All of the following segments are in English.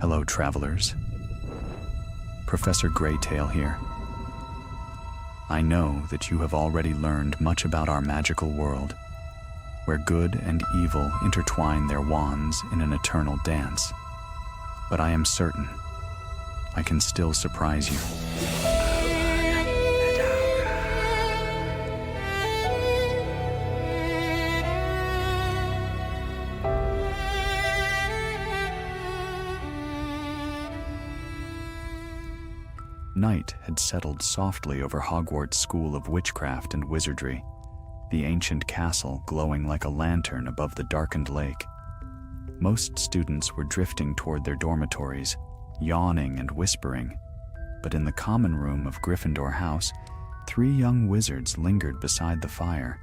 Hello, travelers. Professor GreyTail here. I know that you have already learned much about our magical world, where good and evil intertwine their wands in an eternal dance. But I am certain I can still surprise you. Night had settled softly over Hogwarts School of Witchcraft and Wizardry, the ancient castle glowing like a lantern above the darkened lake. Most students were drifting toward their dormitories, yawning and whispering, but in the common room of Gryffindor House, 3 young wizards lingered beside the fire,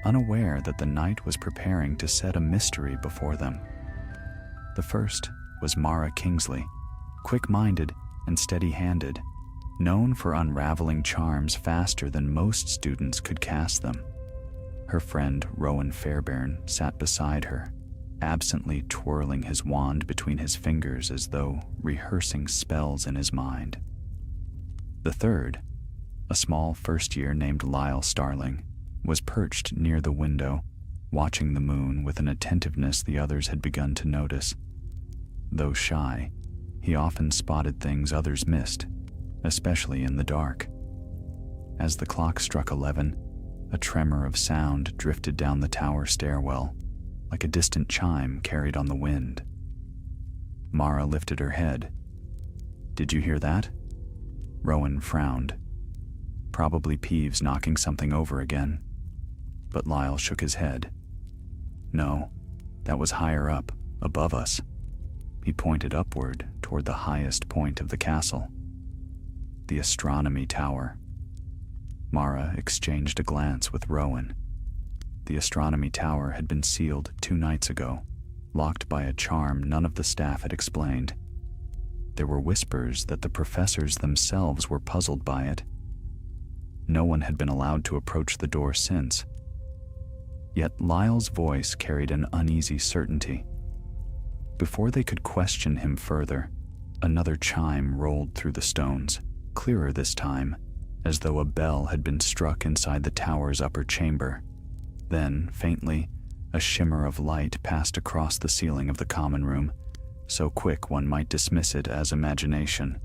unaware that the night was preparing to set a mystery before them. The first was Mara Kingsley, quick-minded and steady-handed, known for unraveling charms faster than most students could cast them. Her friend Rowan Fairbairn sat beside her, absently twirling his wand between his fingers as though rehearsing spells in his mind. The third, a small first-year named Lyle Starling, was perched near the window, watching the moon with an attentiveness the others had begun to notice. Though shy, he often spotted things others missed, especially in the dark. As the clock struck 11, a tremor of sound drifted down the tower stairwell, like a distant chime carried on the wind. Mara lifted her head. "Did you hear that?" Rowan frowned. Probably Peeves knocking something over again. But Lyle shook his head. "No, that was higher up, above us." He pointed upward toward the highest point of the castle. The Astronomy Tower. Mara exchanged a glance with Rowan. The Astronomy Tower had been sealed 2 nights ago, locked by a charm none of the staff had explained. There were whispers that the professors themselves were puzzled by it. No one had been allowed to approach the door since. Yet Lyle's voice carried an uneasy certainty. Before they could question him further, another chime rolled through the stones, clearer this time, as though a bell had been struck inside the tower's upper chamber. Then, faintly, a shimmer of light passed across the ceiling of the common room, so quick one might dismiss it as imagination.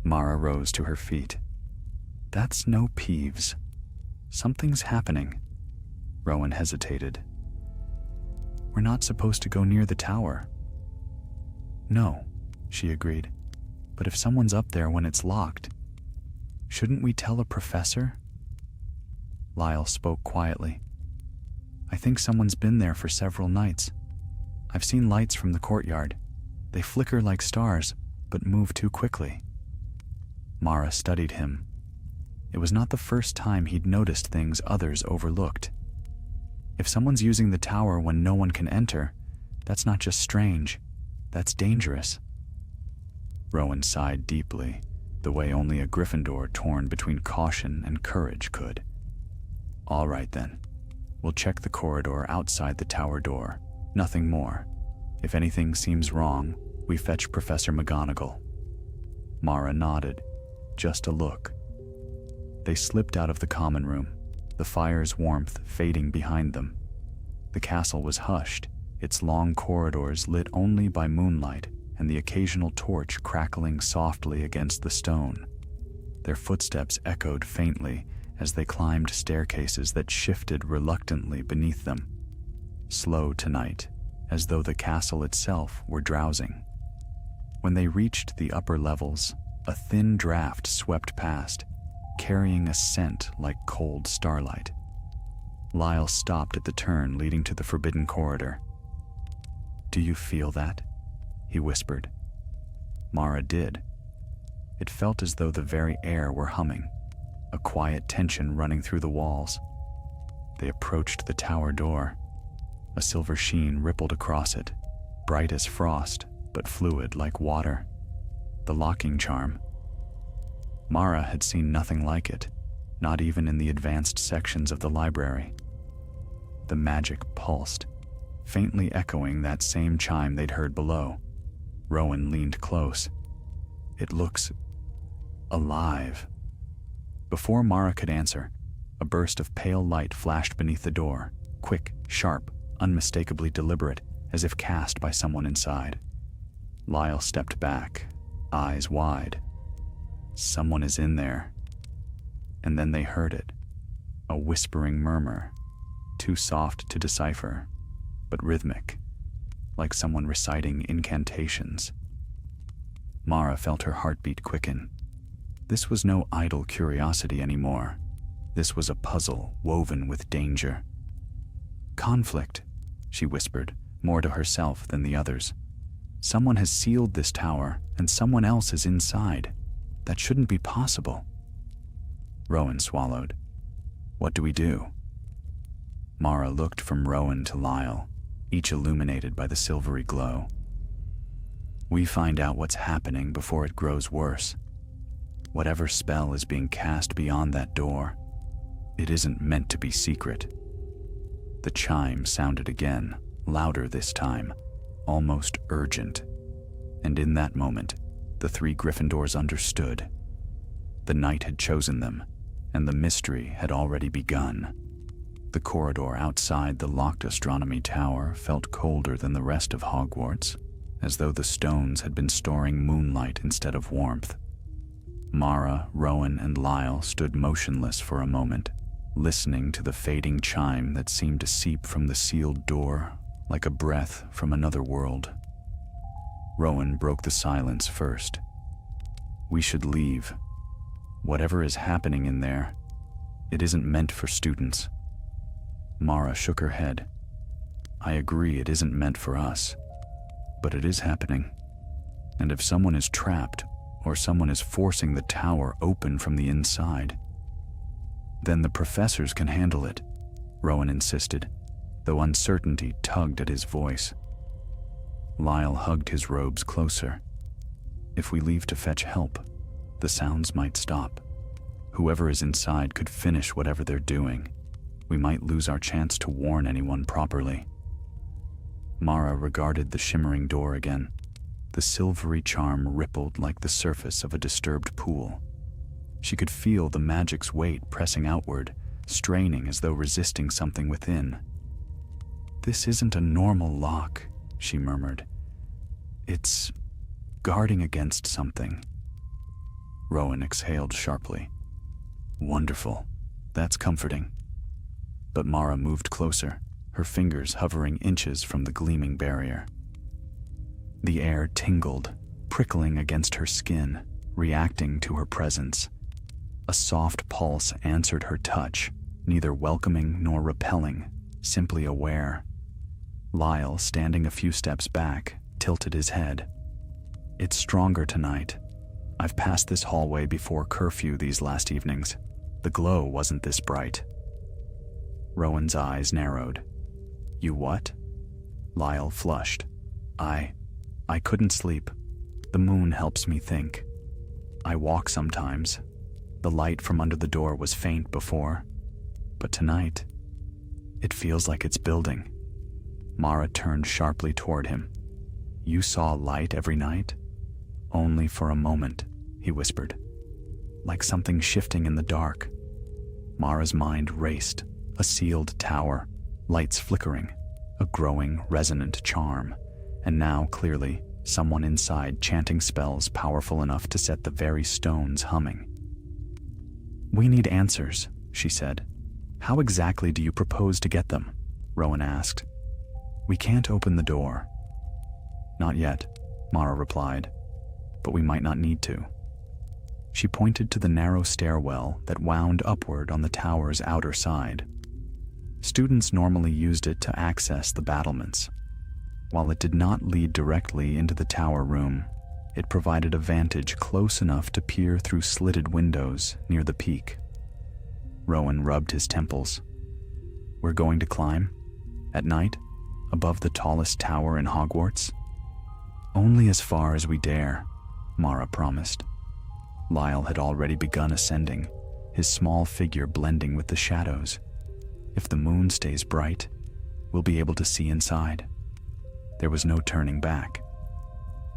Mara rose to her feet. "That's no Peeves. Something's happening." Rowan hesitated. "We're not supposed to go near the tower." "No," she agreed. "But if someone's up there when it's locked, shouldn't we tell a professor?" Lyle spoke quietly. "I think someone's been there for several nights. I've seen lights from the courtyard. They flicker like stars, but move too quickly." Mara studied him. It was not the first time he'd noticed things others overlooked. If someone's using the tower when no one can enter, that's not just strange, that's dangerous. Rowan sighed deeply, the way only a Gryffindor torn between caution and courage could. "All right then. We'll check the corridor outside the tower door. Nothing more. If anything seems wrong, we fetch Professor McGonagall." Mara nodded. Just a look. They slipped out of the common room, the fire's warmth fading behind them. The castle was hushed, its long corridors lit only by moonlight and the occasional torch crackling softly against the stone. Their footsteps echoed faintly as they climbed staircases that shifted reluctantly beneath them. Slow tonight, as though the castle itself were drowsing. When they reached the upper levels, a thin draft swept past, carrying a scent like cold starlight. Lyle stopped at the turn leading to the forbidden corridor. "Do you feel that?" he whispered. Mara did. It felt as though the very air were humming, a quiet tension running through the walls. They approached the tower door. A silver sheen rippled across it, bright as frost, but fluid like water. The locking charm. Mara had seen nothing like it, not even in the advanced sections of the library. The magic pulsed, faintly echoing that same chime they'd heard below. Rowan leaned close. It looks alive. Before Mara could answer, a burst of pale light flashed beneath the door, quick, sharp, unmistakably deliberate, as if cast by someone inside. Lyle stepped back, eyes wide. Someone is in there. And then they heard it, a whispering murmur, too soft to decipher, but rhythmic, like someone reciting incantations. Mara felt her heartbeat quicken. This was no idle curiosity anymore. This was a puzzle woven with danger. Conflict, she whispered, more to herself than the others. Someone has sealed this tower, and someone else is inside. That shouldn't be possible. Rowan swallowed. What do we do? Mara looked from Rowan to Lyle, each illuminated by the silvery glow. We find out what's happening before it grows worse. Whatever spell is being cast beyond that door, it isn't meant to be secret. The chime sounded again, louder this time, almost urgent. And in that moment, the 3 Gryffindors understood. The night had chosen them, and the mystery had already begun. The corridor outside the locked astronomy tower felt colder than the rest of Hogwarts, as though the stones had been storing moonlight instead of warmth. Mara, Rowan, and Lyle stood motionless for a moment, listening to the fading chime that seemed to seep from the sealed door like a breath from another world. Rowan broke the silence first. We should leave. Whatever is happening in there, it isn't meant for students. Mara shook her head. I agree it isn't meant for us, but it is happening. And if someone is trapped, or someone is forcing the tower open from the inside, then the professors can handle it, Rowan insisted, though uncertainty tugged at his voice. Lyle hugged his robes closer. If we leave to fetch help, the sounds might stop. Whoever is inside could finish whatever they're doing. We might lose our chance to warn anyone properly. Mara regarded the shimmering door again. The silvery charm rippled like the surface of a disturbed pool. She could feel the magic's weight pressing outward, straining as though resisting something within. This isn't a normal lock, she murmured. It's guarding against something. Rowan exhaled sharply. Wonderful. That's comforting. But Mara moved closer, her fingers hovering inches from the gleaming barrier. The air tingled, prickling against her skin, reacting to her presence. A soft pulse answered her touch, neither welcoming nor repelling, simply aware. Lyle, standing a few steps back, tilted his head. It's stronger tonight. I've passed this hallway before curfew these last evenings. The glow wasn't this bright. Rowan's eyes narrowed. You what? Lyle flushed. I couldn't sleep. The moon helps me think. I walk sometimes. The light from under the door was faint before, but tonight, it feels like it's building. Mara turned sharply toward him. You saw light every night? Only for a moment, he whispered. Like something shifting in the dark. Mara's mind raced. A sealed tower, lights flickering, a growing, resonant charm, and now, clearly, someone inside chanting spells powerful enough to set the very stones humming. We need answers, she said. How exactly do you propose to get them? Rowan asked. We can't open the door. Not yet, Mara replied, but we might not need to. She pointed to the narrow stairwell that wound upward on the tower's outer side. Students normally used it to access the battlements. While it did not lead directly into the tower room, it provided a vantage close enough to peer through slitted windows near the peak. Rowan rubbed his temples. We're going to climb? At night? Above the tallest tower in Hogwarts? Only as far as we dare, Mara promised. Lyle had already begun ascending, his small figure blending with the shadows. If the moon stays bright, we'll be able to see inside. There was no turning back.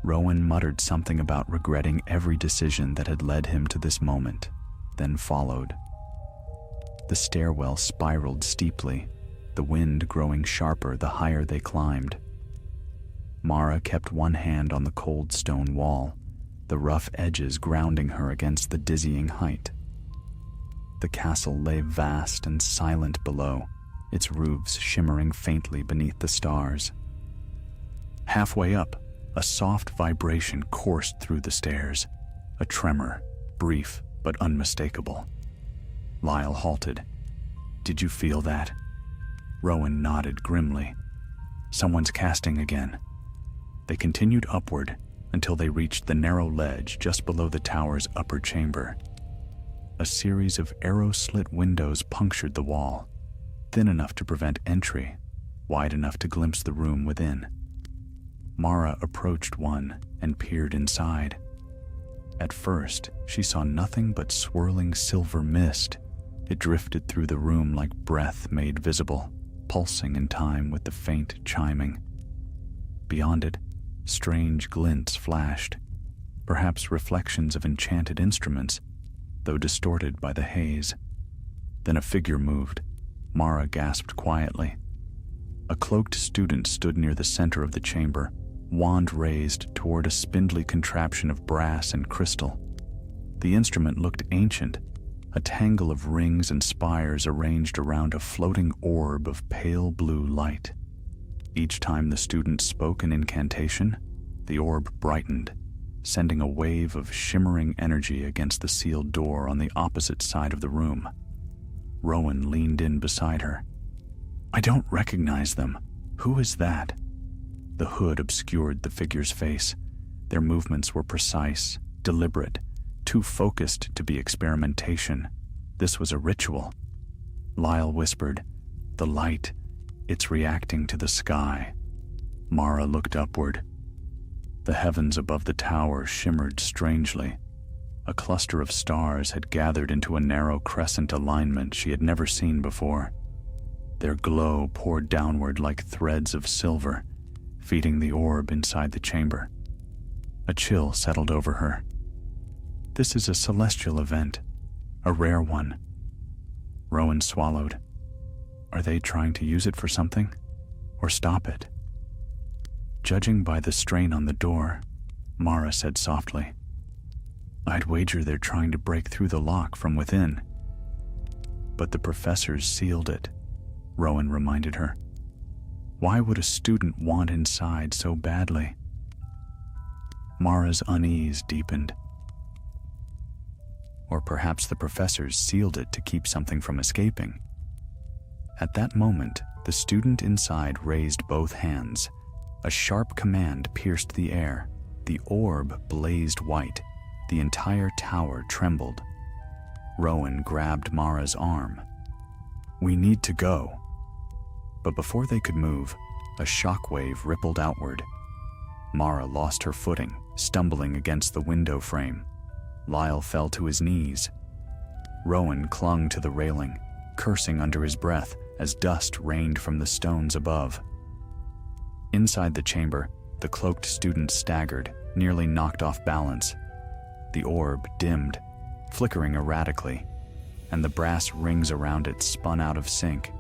Rowan muttered something about regretting every decision that had led him to this moment, then followed. The stairwell spiraled steeply, the wind growing sharper the higher they climbed. Mara kept one hand on the cold stone wall, the rough edges grounding her against the dizzying height. The castle lay vast and silent below, its roofs shimmering faintly beneath the stars. Halfway up, a soft vibration coursed through the stairs, a tremor, brief but unmistakable. Lyle halted. "Did you feel that?" Rowan nodded grimly. "Someone's casting again." They continued upward until they reached the narrow ledge just below the tower's upper chamber. A series of arrow-slit windows punctured the wall, thin enough to prevent entry, wide enough to glimpse the room within. Mara approached one and peered inside. At first, she saw nothing but swirling silver mist. It drifted through the room like breath made visible, pulsing in time with the faint chiming. Beyond it, strange glints flashed, perhaps reflections of enchanted instruments, though distorted by the haze. Then a figure moved. Mara gasped quietly. A cloaked student stood near the center of the chamber, wand raised toward a spindly contraption of brass and crystal. The instrument looked ancient, a tangle of rings and spires arranged around a floating orb of pale blue light. Each time the student spoke an incantation, the orb brightened, sending a wave of shimmering energy against the sealed door on the opposite side of the room. Rowan leaned in beside her. "I don't recognize them. Who is that?" The hood obscured the figure's face. Their movements were precise, deliberate, too focused to be experimentation. This was a ritual. Lyle whispered, "The light, it's reacting to the sky." Mara looked upward. The heavens above the tower shimmered strangely. A cluster of stars had gathered into a narrow crescent alignment she had never seen before. Their glow poured downward like threads of silver, feeding the orb inside the chamber. A chill settled over her. "This is a celestial event, a rare one." Rowan swallowed. "Are they trying to use it for something, or stop it?" Judging by the strain on the door, Mara said softly, "I'd wager they're trying to break through the lock from within." "But the professors sealed it," Rowan reminded her. "Why would a student want inside so badly?" Mara's unease deepened. Or perhaps the professors sealed it to keep something from escaping. At that moment, the student inside raised both hands. A sharp command pierced the air. The orb blazed white. The entire tower trembled. Rowan grabbed Mara's arm. "We need to go." But before they could move, a shockwave rippled outward. Mara lost her footing, stumbling against the window frame. Lyle fell to his knees. Rowan clung to the railing, cursing under his breath as dust rained from the stones above. Inside the chamber, the cloaked student staggered, nearly knocked off balance. The orb dimmed, flickering erratically, and the brass rings around it spun out of sync.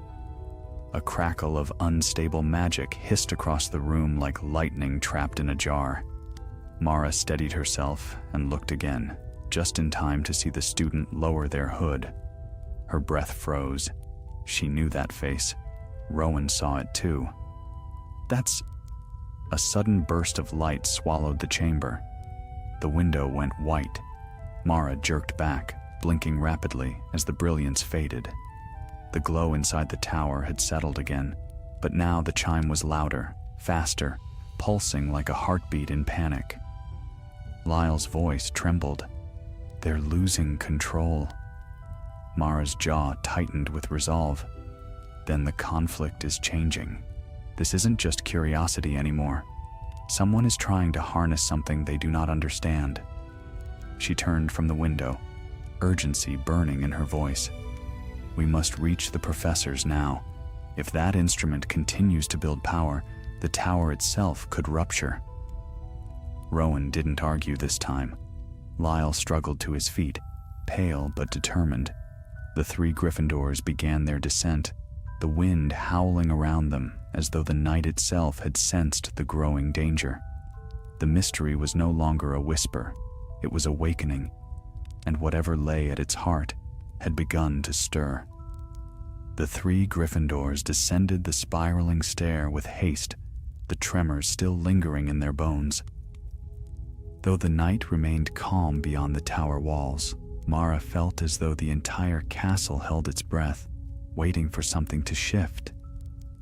A crackle of unstable magic hissed across the room like lightning trapped in a jar. Mara steadied herself and looked again, just in time to see the student lower their hood. Her breath froze. She knew that face. Rowan saw it too. "That's..." A sudden burst of light swallowed the chamber. The window went white. Mara jerked back, blinking rapidly as the brilliance faded. The glow inside the tower had settled again, but now the chime was louder, faster, pulsing like a heartbeat in panic. Lyle's voice trembled. "They're losing control." Mara's jaw tightened with resolve. Then the conflict is changing. This isn't just curiosity anymore. Someone is trying to harness something they do not understand. She turned from the window, urgency burning in her voice. "We must reach the professors now. If that instrument continues to build power, the tower itself could rupture." Rowan didn't argue this time. Lyle struggled to his feet, pale but determined. The three Gryffindors began their descent, the wind howling around them as though the night itself had sensed the growing danger. The mystery was no longer a whisper, it was awakening, and whatever lay at its heart had begun to stir. The three Gryffindors descended the spiraling stair with haste, the tremors still lingering in their bones. Though the night remained calm beyond the tower walls, Mara felt as though the entire castle held its breath, waiting for something to shift.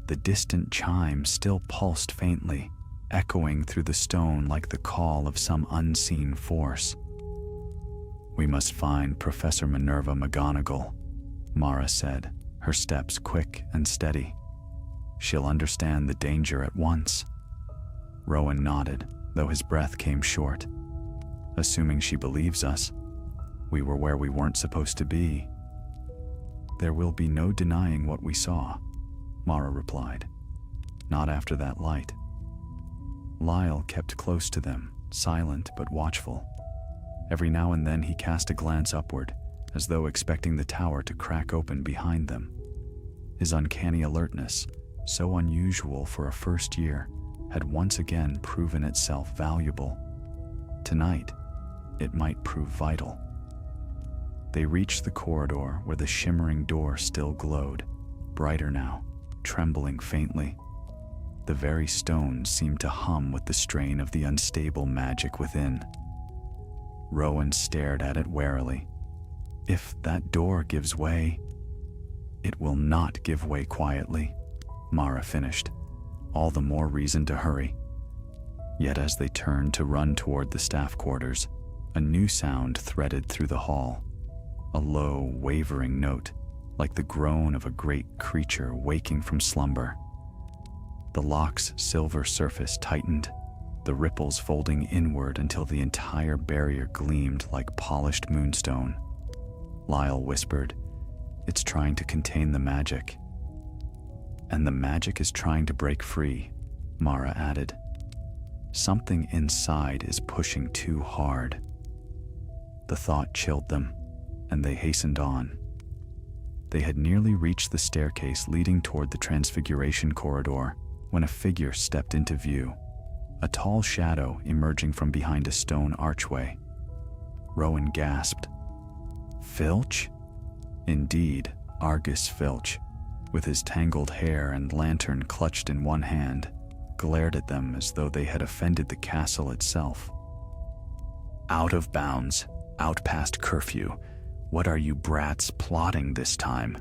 The distant chime still pulsed faintly, echoing through the stone like the call of some unseen force. "We must find Professor Minerva McGonagall," Mara said, her steps quick and steady. "She'll understand the danger at once." Rowan nodded, though his breath came short. "Assuming she believes us, we were where we weren't supposed to be." "There will be no denying what we saw," Mara replied. "Not after that light." Lyle kept close to them, silent but watchful. Every now and then he cast a glance upward, as though expecting the tower to crack open behind them. His uncanny alertness, so unusual for a first year, had once again proven itself valuable. Tonight, it might prove vital. They reached the corridor where the shimmering door still glowed, brighter now, trembling faintly. The very stones seemed to hum with the strain of the unstable magic within. Rowan stared at it warily. If that door gives way, it will not give way quietly, Mara finished. All the more reason to hurry. Yet as they turned to run toward the staff quarters, a new sound threaded through the hall. A low, wavering note, like the groan of a great creature waking from slumber. The lock's silver surface tightened, the ripples folding inward until the entire barrier gleamed like polished moonstone. Lyle whispered, "It's trying to contain the magic." "And the magic is trying to break free," Mara added. "Something inside is pushing too hard." The thought chilled them, and they hastened on. They had nearly reached the staircase leading toward the Transfiguration corridor when a figure stepped into view, a tall shadow emerging from behind a stone archway. Rowan gasped. Filch? Indeed, Argus Filch, with his tangled hair and lantern clutched in one hand, glared at them as though they had offended the castle itself. "Out of bounds, out past curfew. What are you brats plotting this time?"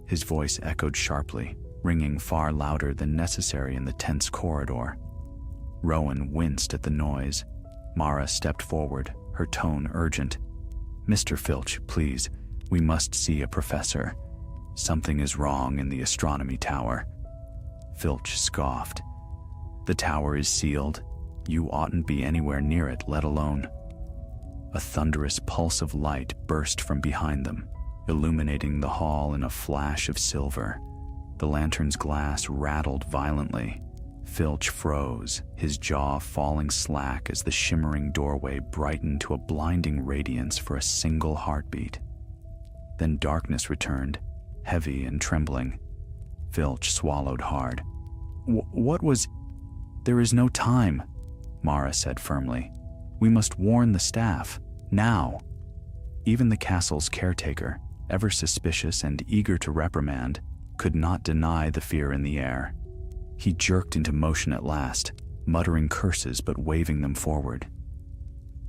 His voice echoed sharply, ringing far louder than necessary in the tense corridor. Rowan winced at the noise. Mara stepped forward, her tone urgent. "Mr. Filch, please, we must see a professor. Something is wrong in the astronomy tower." Filch scoffed. "The tower is sealed. You oughtn't be anywhere near it, let alone." A thunderous pulse of light burst from behind them, illuminating the hall in a flash of silver. The lantern's glass rattled violently. Filch froze, his jaw falling slack as the shimmering doorway brightened to a blinding radiance for a single heartbeat. Then darkness returned, heavy and trembling. Filch swallowed hard. What was... "There is no time," Mara said firmly. "We must warn the staff, now." Even the castle's caretaker, ever suspicious and eager to reprimand, could not deny the fear in the air. He jerked into motion at last, muttering curses but waving them forward.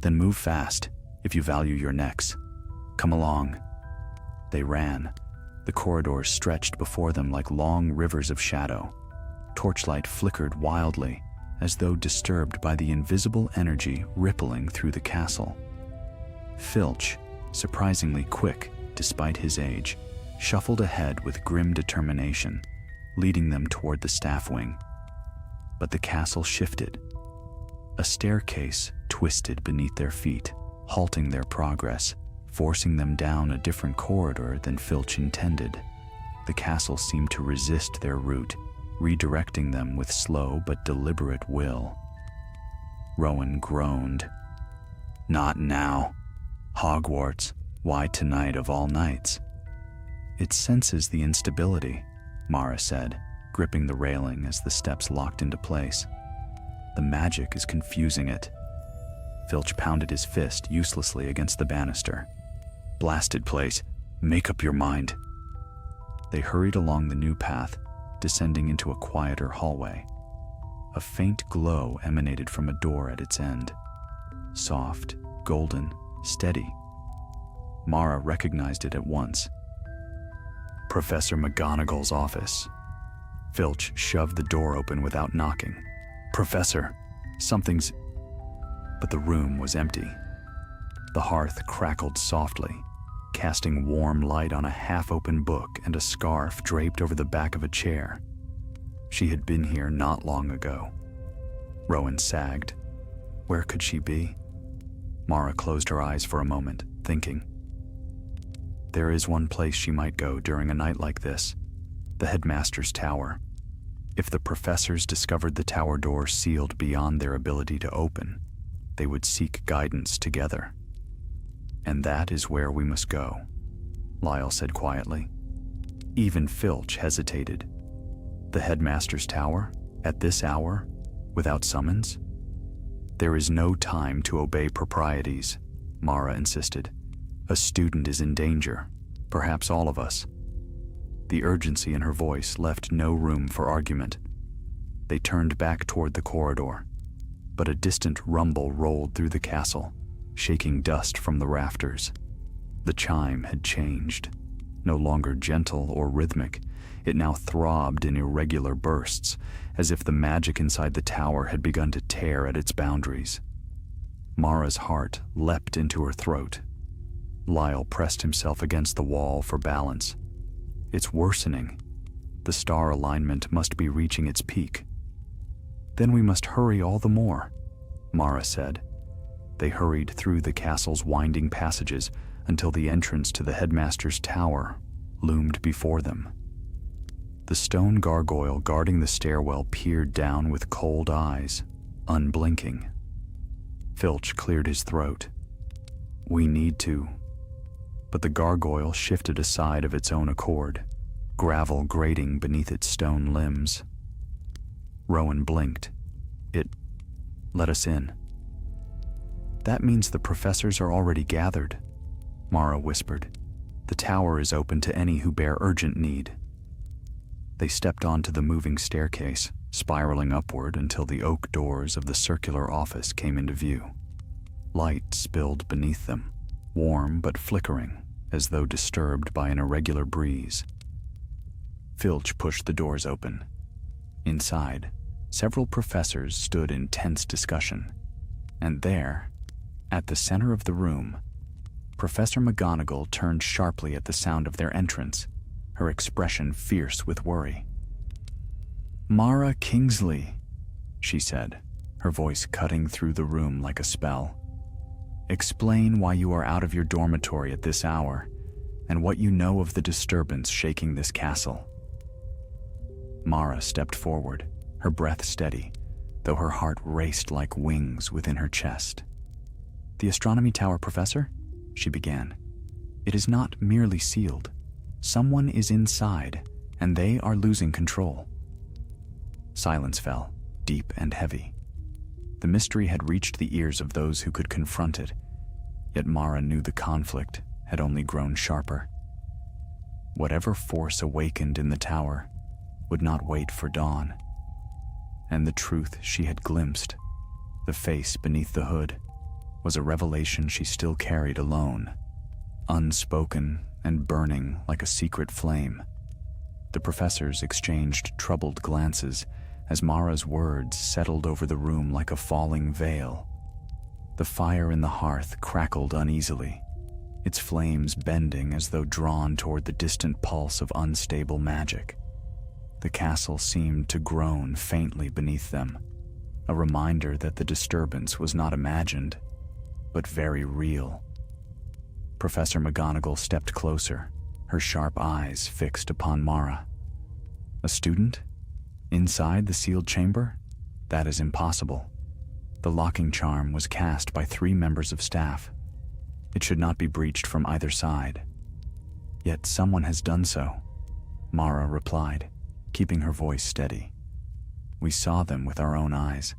"Then move fast, if you value your necks. Come along." They ran. The corridors stretched before them like long rivers of shadow. Torchlight flickered wildly, as though disturbed by the invisible energy rippling through the castle. Filch, surprisingly quick despite his age, shuffled ahead with grim determination, leading them toward the staff wing. But the castle shifted. A staircase twisted beneath their feet, halting their progress, forcing them down a different corridor than Filch intended. The castle seemed to resist their route, redirecting them with slow but deliberate will. Rowan groaned. Not now. Hogwarts, why tonight of all nights? It senses the instability, Mara said, gripping the railing as the steps locked into place. The magic is confusing it. Filch pounded his fist uselessly against the banister. Blasted place, make up your mind. They hurried along the new path, descending into a quieter hallway. A faint glow emanated from a door at its end. Soft, golden, steady. Mara recognized it at once. Professor McGonagall's office. Filch shoved the door open without knocking. Professor, something's... But the room was empty. The hearth crackled softly, casting warm light on a half-open book and a scarf draped over the back of a chair. She had been here not long ago. Rowan sagged. Where could she be? Mara closed her eyes for a moment, thinking. There is one place she might go during a night like this, the headmaster's tower. If the professors discovered the tower door sealed beyond their ability to open, they would seek guidance together. And that is where we must go, Lyle said quietly. Even Filch hesitated. The headmaster's tower, at this hour, without summons? There is no time to obey proprieties, Mara insisted. A student is in danger, perhaps all of us. The urgency in her voice left no room for argument. They turned back toward the corridor, but a distant rumble rolled through the castle, shaking dust from the rafters. The chime had changed. No longer gentle or rhythmic, it now throbbed in irregular bursts, as if the magic inside the tower had begun to tear at its boundaries. Mara's heart leapt into her throat. Lyle pressed himself against the wall for balance. It's worsening. The star alignment must be reaching its peak. Then we must hurry all the more, Mara said. They hurried through the castle's winding passages until the entrance to the headmaster's tower loomed before them. The stone gargoyle guarding the stairwell peered down with cold eyes, unblinking. Filch cleared his throat. We need to. But the gargoyle shifted aside of its own accord, gravel grating beneath its stone limbs. Rowan blinked. It let us in. That means the professors are already gathered, Mara whispered. The tower is open to any who bear urgent need. They stepped onto the moving staircase, spiraling upward until the oak doors of the circular office came into view. Light spilled beneath them, warm but flickering, as though disturbed by an irregular breeze. Filch pushed the doors open. Inside, several professors stood in tense discussion, and there, at the center of the room, Professor McGonagall turned sharply at the sound of their entrance, her expression fierce with worry. Mara Kingsley, she said, her voice cutting through the room like a spell. Explain why you are out of your dormitory at this hour, and what you know of the disturbance shaking this castle. Mara stepped forward, her breath steady, though her heart raced like wings within her chest. The astronomy tower, Professor? She began. It is not merely sealed. Someone is inside, and they are losing control. Silence fell, deep and heavy. The mystery had reached the ears of those who could confront it, yet Mara knew the conflict had only grown sharper. Whatever force awakened in the tower would not wait for dawn. And the truth she had glimpsed, the face beneath the hood, was a revelation she still carried alone, unspoken and burning like a secret flame. The professors exchanged troubled glances as Mara's words settled over the room like a falling veil. The fire in the hearth crackled uneasily, its flames bending as though drawn toward the distant pulse of unstable magic. The castle seemed to groan faintly beneath them, a reminder that the disturbance was not imagined, but very real. Professor McGonagall stepped closer, her sharp eyes fixed upon Mara. A student? Inside the sealed chamber? That is impossible. The locking charm was cast by 3 members of staff. It should not be breached from either side. Yet someone has done so, Mara replied, keeping her voice steady. We saw them with our own eyes.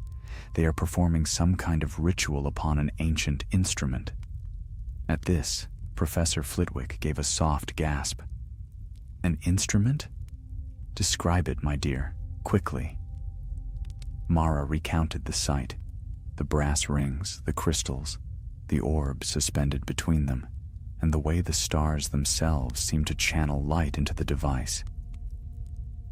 They are performing some kind of ritual upon an ancient instrument. At this, Professor Flitwick gave a soft gasp. An instrument? Describe it, my dear, quickly. Mara recounted the sight, the brass rings, the crystals, the orb suspended between them, and the way the stars themselves seemed to channel light into the device.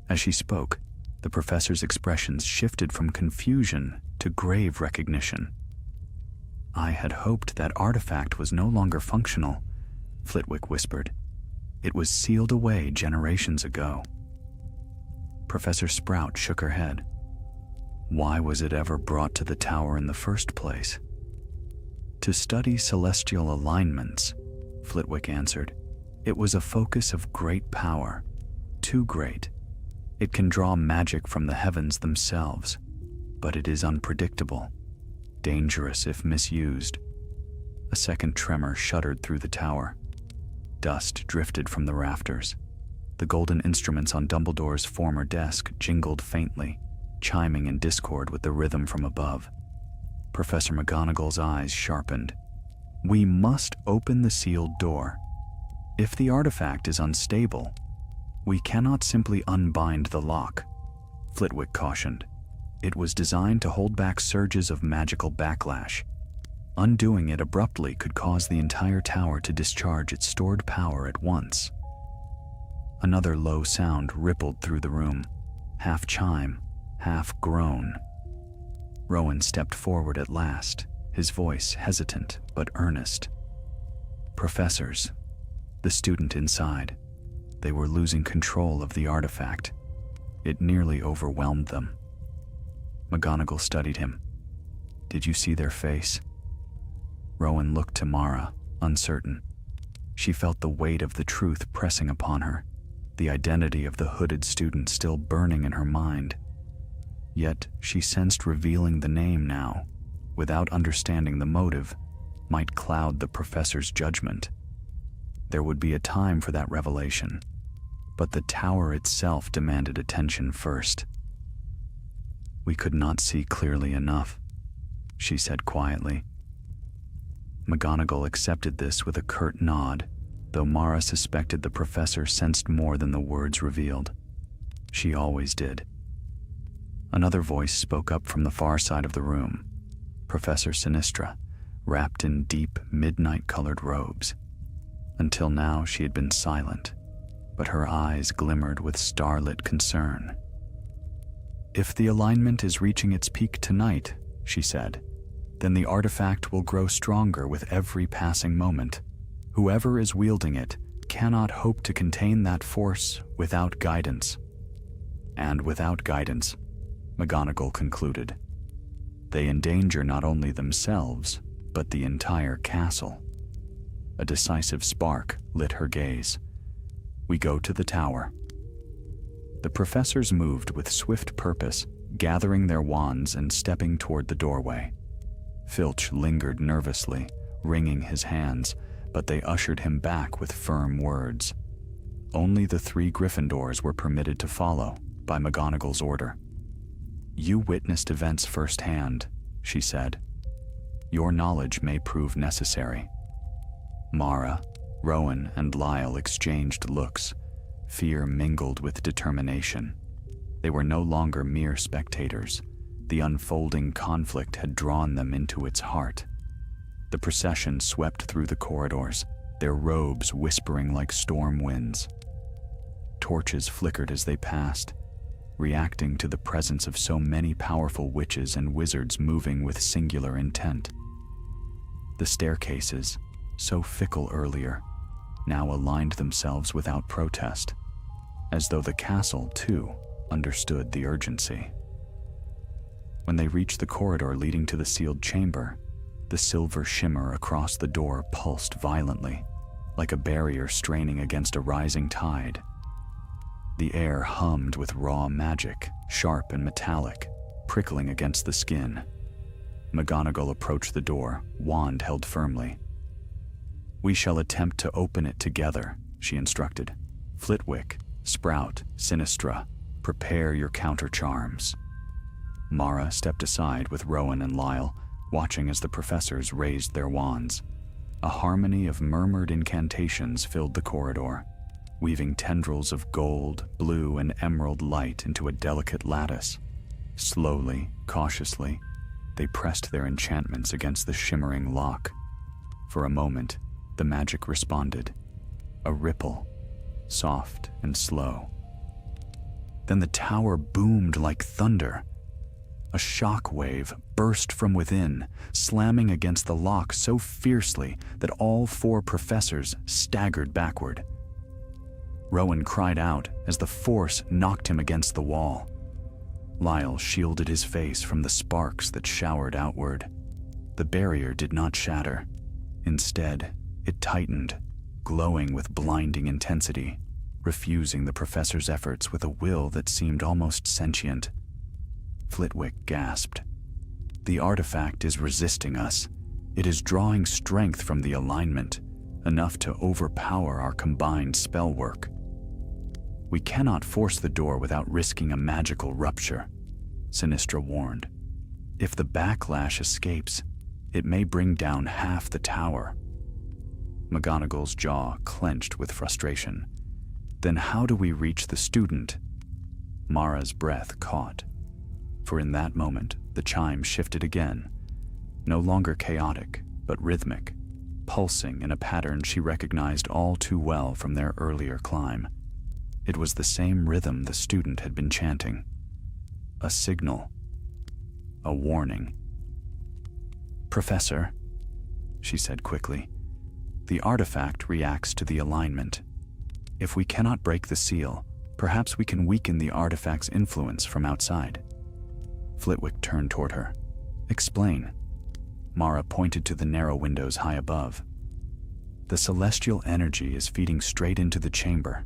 As she spoke, the professor's expressions shifted from confusion to grave recognition. I had hoped that artifact was no longer functional, Flitwick whispered. It was sealed away generations ago. Professor Sprout shook her head. Why was it ever brought to the tower in the first place? To study celestial alignments, Flitwick answered. It was a focus of great power, too great. It can draw magic from the heavens themselves, but it is unpredictable, dangerous if misused. A second tremor shuddered through the tower. Dust drifted from the rafters. The golden instruments on Dumbledore's former desk jingled faintly, chiming in discord with the rhythm from above. Professor McGonagall's eyes sharpened. We must open the sealed door. If the artifact is unstable, we cannot simply unbind the lock, Flitwick cautioned. It was designed to hold back surges of magical backlash. Undoing it abruptly could cause the entire tower to discharge its stored power at once. Another low sound rippled through the room, half chime, half groan. Rowan stepped forward at last, his voice hesitant but earnest. Professors, the student inside. They were losing control of the artifact. It nearly overwhelmed them. McGonagall studied him. Did you see their face? Rowan looked to Mara, uncertain. She felt the weight of the truth pressing upon her, the identity of the hooded student still burning in her mind. Yet she sensed revealing the name now, without understanding the motive, might cloud the professor's judgment. There would be a time for that revelation, but the tower itself demanded attention first. We could not see clearly enough, she said quietly. McGonagall accepted this with a curt nod, though Mara suspected the professor sensed more than the words revealed. She always did. Another voice spoke up from the far side of the room, Professor Sinistra, wrapped in deep, midnight-colored robes. Until now she had been silent, but her eyes glimmered with starlit concern. If the alignment is reaching its peak tonight, she said, then the artifact will grow stronger with every passing moment. Whoever is wielding it cannot hope to contain that force without guidance. And without guidance, McGonagall concluded, they endanger not only themselves, but the entire castle. A decisive spark lit her gaze. We go to the tower. The professors moved with swift purpose, gathering their wands and stepping toward the doorway. Filch lingered nervously, wringing his hands, but they ushered him back with firm words. Only the 3 Gryffindors were permitted to follow, by McGonagall's order. You witnessed events firsthand, she said. Your knowledge may prove necessary. Mara, Rowan, and Lyle exchanged looks, fear mingled with determination. They were no longer mere spectators. The unfolding conflict had drawn them into its heart. The procession swept through the corridors, their robes whispering like storm winds. Torches flickered as they passed, reacting to the presence of so many powerful witches and wizards moving with singular intent. The staircases, so fickle earlier, now aligned themselves without protest, as though the castle, too, understood the urgency. When they reached the corridor leading to the sealed chamber, the silver shimmer across the door pulsed violently, like a barrier straining against a rising tide. The air hummed with raw magic, sharp and metallic, prickling against the skin. McGonagall approached the door, wand held firmly. "We shall attempt to open it together," she instructed. "Flitwick, Sprout, Sinistra, prepare your counter-charms." Mara stepped aside with Rowan and Lyle, watching as the professors raised their wands. A harmony of murmured incantations filled the corridor, weaving tendrils of gold, blue, and emerald light into a delicate lattice. Slowly, cautiously, they pressed their enchantments against the shimmering lock. For a moment, the magic responded. A ripple, soft and slow. Then the tower boomed like thunder. A shock wave burst from within, slamming against the lock so fiercely that all 4 professors staggered backward. Rowan cried out as the force knocked him against the wall. Lyle shielded his face from the sparks that showered outward. The barrier did not shatter. Instead, it tightened, glowing with blinding intensity, refusing the professor's efforts with a will that seemed almost sentient. Flitwick gasped. "The artifact is resisting us. It is drawing strength from the alignment, enough to overpower our combined spell work. We cannot force the door without risking a magical rupture," Sinistra warned. "If the backlash escapes, it may bring down half the tower." McGonagall's jaw clenched with frustration. "Then how do we reach the student?" Mara's breath caught. For in that moment, the chime shifted again, no longer chaotic, but rhythmic, pulsing in a pattern she recognized all too well from their earlier climb. It was the same rhythm the student had been chanting. A signal. A warning. "Professor," she said quickly, "the artifact reacts to the alignment. If we cannot break the seal, perhaps we can weaken the artifact's influence from outside." Flitwick turned toward her. "Explain." Mara pointed to the narrow windows high above. "The celestial energy is feeding straight into the chamber,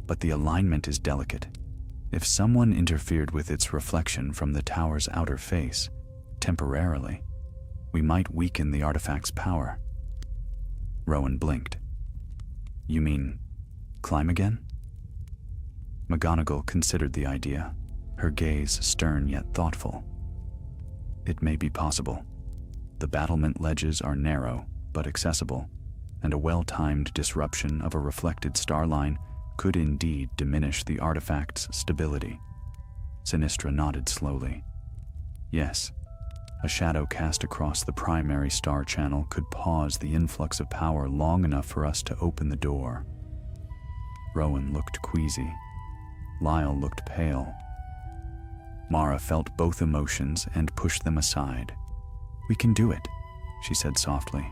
but the alignment is delicate. If someone interfered with its reflection from the tower's outer face, temporarily, we might weaken the artifact's power." Rowan blinked. "You mean, climb again?" McGonagall considered the idea, her gaze stern yet thoughtful. "It may be possible. The battlement ledges are narrow but accessible, and a well-timed disruption of a reflected starline could indeed diminish the artifact's stability." Sinistra nodded slowly. "Yes, a shadow cast across the primary star channel could pause the influx of power long enough for us to open the door." Rowan looked queasy. Lyle looked pale. Mara felt both emotions and pushed them aside. "We can do it," she said softly.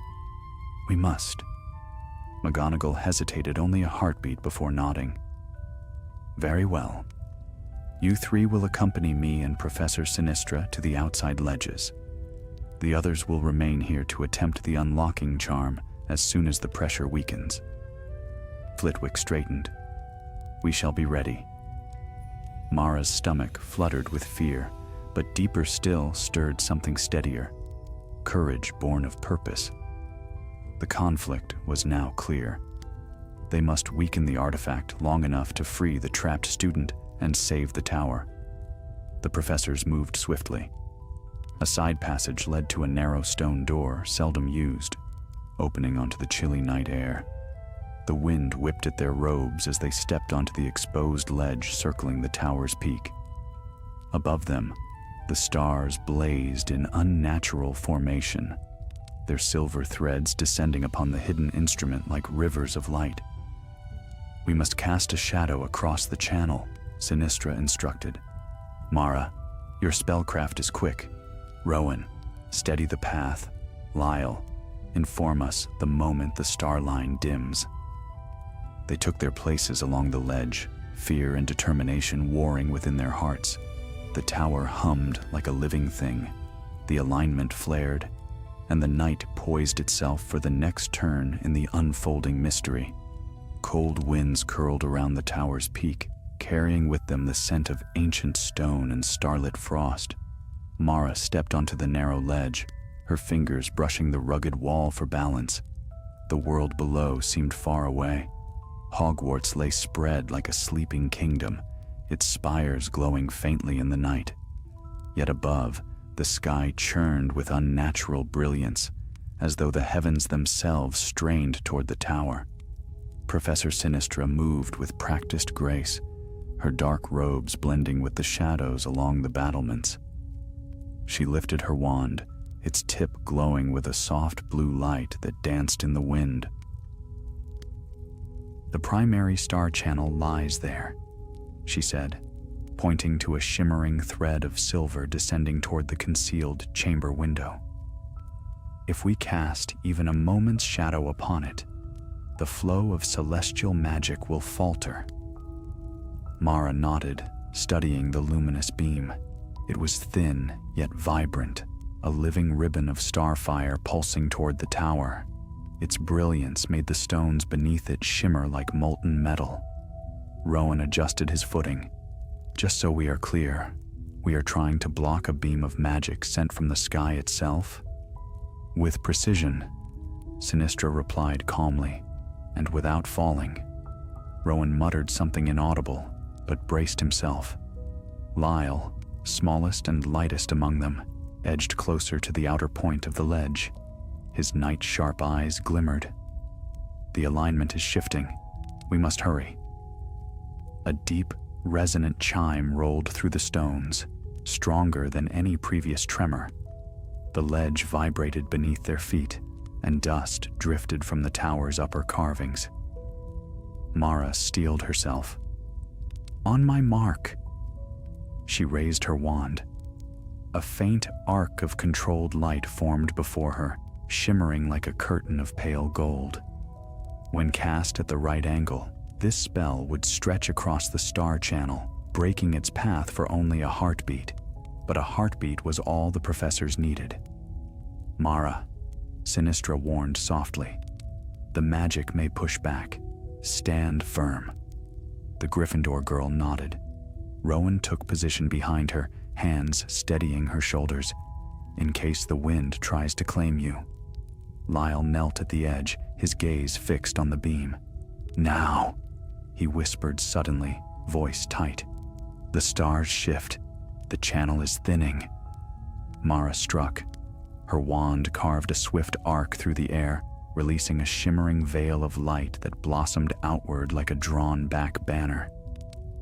"We must." McGonagall hesitated only a heartbeat before nodding. "Very well. You 3 will accompany me and Professor Sinistra to the outside ledges. The others will remain here to attempt the unlocking charm as soon as the pressure weakens." Flitwick straightened. "We shall be ready." Mara's stomach fluttered with fear, but deeper still stirred something steadier, courage born of purpose. The conflict was now clear. They must weaken the artifact long enough to free the trapped student and save the tower. The professors moved swiftly. A side passage led to a narrow stone door seldom used, opening onto the chilly night air. The wind whipped at their robes as they stepped onto the exposed ledge circling the tower's peak. Above them, the stars blazed in unnatural formation, their silver threads descending upon the hidden instrument like rivers of light. "We must cast a shadow across the channel," Sinistra instructed. "Mara, your spellcraft is quick. Rowan, steady the path. Lyle, inform us the moment the star line dims." They took their places along the ledge, fear and determination warring within their hearts. The tower hummed like a living thing. The alignment flared, and the night poised itself for the next turn in the unfolding mystery. Cold winds curled around the tower's peak, carrying with them the scent of ancient stone and starlit frost. Mara stepped onto the narrow ledge, her fingers brushing the rugged wall for balance. The world below seemed far away. Hogwarts lay spread like a sleeping kingdom, its spires glowing faintly in the night. Yet above, the sky churned with unnatural brilliance, as though the heavens themselves strained toward the tower. Professor Sinistra moved with practiced grace, her dark robes blending with the shadows along the battlements. She lifted her wand, its tip glowing with a soft blue light that danced in the wind. "The primary star channel lies there," she said, pointing to a shimmering thread of silver descending toward the concealed chamber window. "If we cast even a moment's shadow upon it, the flow of celestial magic will falter." Mara nodded, studying the luminous beam. It was thin, yet vibrant, a living ribbon of starfire pulsing toward the tower. Its brilliance made the stones beneath it shimmer like molten metal. Rowan adjusted his footing. "Just so we are clear, we are trying to block a beam of magic sent from the sky itself?" "With precision," Sinistra replied calmly, and without falling. Rowan muttered something inaudible, but braced himself. Lyle, smallest and lightest among them, edged closer to the outer point of the ledge. His night-sharp eyes glimmered. "The alignment is shifting. We must hurry." A deep, resonant chime rolled through the stones, stronger than any previous tremor. The ledge vibrated beneath their feet, and dust drifted from the tower's upper carvings. Mara steeled herself. "On my mark." She raised her wand. A faint arc of controlled light formed before her, shimmering like a curtain of pale gold. When cast at the right angle, this spell would stretch across the star channel, breaking its path for only a heartbeat. But a heartbeat was all the professors needed. "Mara," Sinistra warned softly, "the magic may push back. Stand firm." The Gryffindor girl nodded. Rowan took position behind her, hands steadying her shoulders, "in case the wind tries to claim you." Lyle knelt at the edge, his gaze fixed on the beam. "Now," he whispered suddenly, voice tight. "The stars shift. The channel is thinning." Mara struck. Her wand carved a swift arc through the air, releasing a shimmering veil of light that blossomed outward like a drawn-back banner.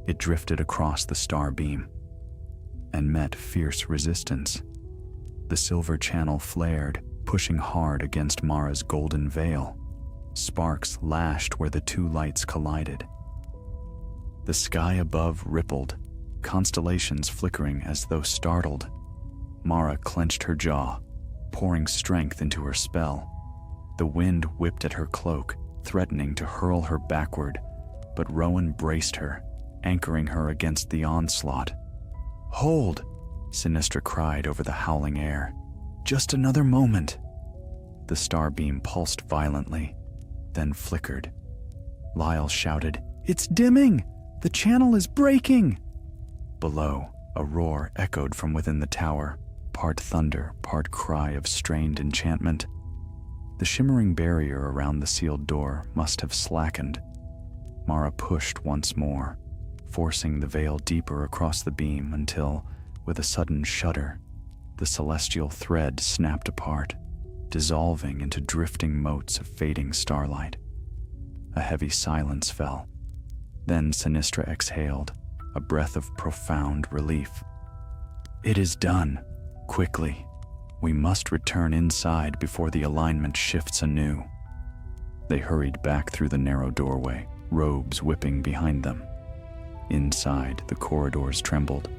It drifted across the star beam and met fierce resistance. The silver channel flared, pushing hard against Mara's golden veil. Sparks lashed where the two lights collided. The sky above rippled, constellations flickering as though startled. Mara clenched her jaw, pouring strength into her spell. The wind whipped at her cloak, threatening to hurl her backward, but Rowan braced her, anchoring her against the onslaught. "Hold!" Sinistra cried over the howling air. "Just another moment." The starbeam pulsed violently, then flickered. Lyle shouted, "It's dimming! The channel is breaking!" Below, a roar echoed from within the tower, part thunder, part cry of strained enchantment. The shimmering barrier around the sealed door must have slackened. Mara pushed once more, forcing the veil deeper across the beam until, with a sudden shudder, the celestial thread snapped apart, dissolving into drifting motes of fading starlight. A heavy silence fell. Then Sinistra exhaled, a breath of profound relief. "It is done. Quickly. We must return inside before the alignment shifts anew." They hurried back through the narrow doorway, robes whipping behind them. Inside, the corridors trembled,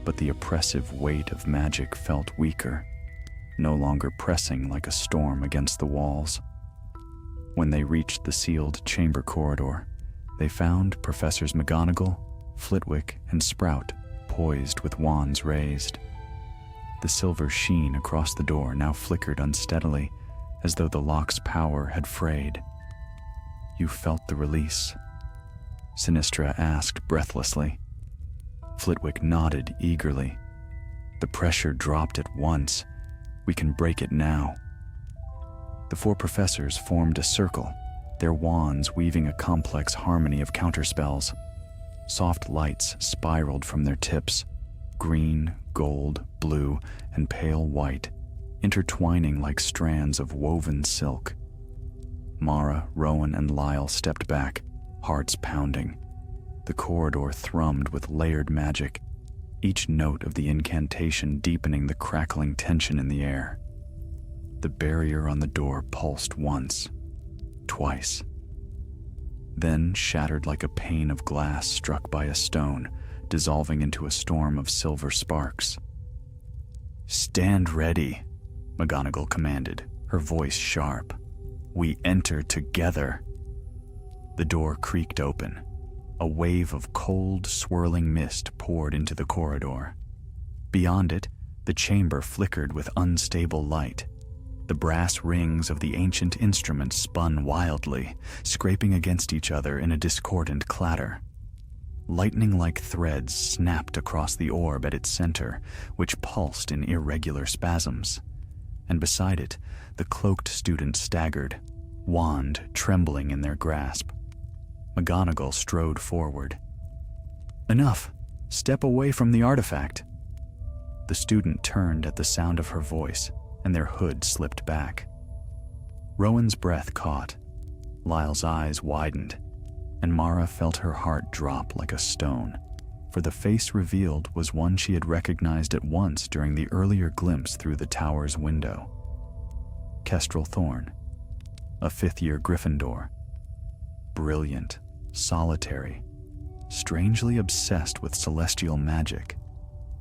but the oppressive weight of magic felt weaker, no longer pressing like a storm against the walls. When they reached the sealed chamber corridor, they found Professors McGonagall, Flitwick, and Sprout poised with wands raised. The silver sheen across the door now flickered unsteadily, as though the lock's power had frayed. "You felt the release?" Sinistra asked breathlessly. Flitwick nodded eagerly. The pressure dropped at once. We can break it now. The four professors formed a circle, their wands weaving a complex harmony of counterspells. Soft lights spiraled from their tips, green, gold, blue, and pale white, intertwining like strands of woven silk. Mara, Rowan, and Lyle stepped back, hearts pounding. The corridor thrummed with layered magic, each note of the incantation deepening the crackling tension in the air. The barrier on the door pulsed once, twice, then shattered like a pane of glass struck by a stone, dissolving into a storm of silver sparks. "Stand ready," McGonagall commanded, her voice sharp. "We enter together." The door creaked open. A wave of cold, swirling mist poured into the corridor. Beyond it, the chamber flickered with unstable light. The brass rings of the ancient instrument spun wildly, scraping against each other in a discordant clatter. Lightning-like threads snapped across the orb at its center, which pulsed in irregular spasms. And beside it, the cloaked students staggered, wand trembling in their grasp. McGonagall strode forward. "Enough! Step away from the artifact!" The student turned at the sound of her voice, and their hood slipped back. Rowan's breath caught, Lyle's eyes widened, and Mara felt her heart drop like a stone, for the face revealed was one she had recognized at once during the earlier glimpse through the tower's window. Kestrel Thorne, a fifth-year Gryffindor. Brilliant, solitary, strangely obsessed with celestial magic.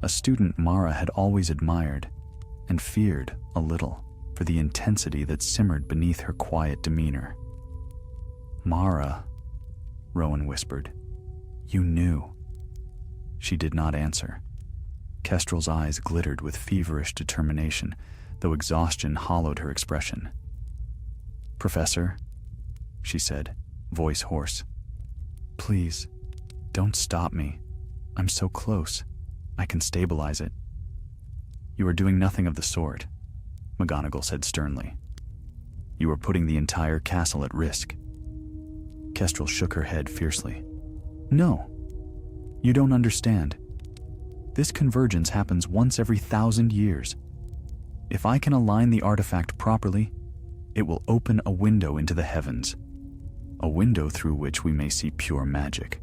A student Mara had always admired and feared a little for the intensity that simmered beneath her quiet demeanor. "Mara," Rowan whispered, "you knew." She did not answer. Kestrel's eyes glittered with feverish determination, though exhaustion hollowed her expression. "Professor," she said, voice hoarse, "please, don't stop me. I'm so close. I can stabilize it." "You are doing nothing of the sort," McGonagall said sternly. "You are putting the entire castle at risk." Kestrel shook her head fiercely. "No, you don't understand. This convergence happens once every 1,000 years. If I can align the artifact properly, it will open a window into the heavens, a window through which we may see pure magic,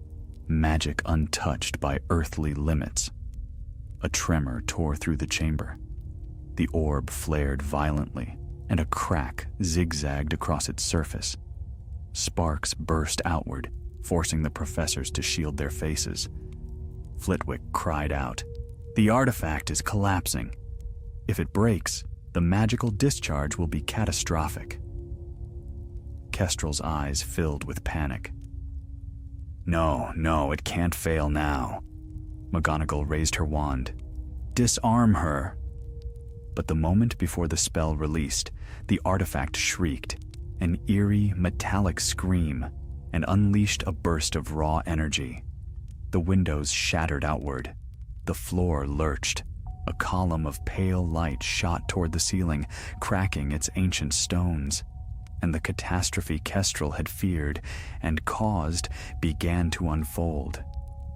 magic untouched by earthly limits." A tremor tore through the chamber. The orb flared violently, and a crack zigzagged across its surface. Sparks burst outward, forcing the professors to shield their faces. Flitwick cried out, "The artifact is collapsing. If it breaks, the magical discharge will be catastrophic." Kestrel's eyes filled with panic. No, it can't fail now." McGonagall raised her wand. "Disarm her." But the moment before the spell released, the artifact shrieked, an eerie, metallic scream, and unleashed a burst of raw energy. The windows shattered outward. The floor lurched. A column of pale light shot toward the ceiling, cracking its ancient stones. And the catastrophe Kestrel had feared and caused began to unfold.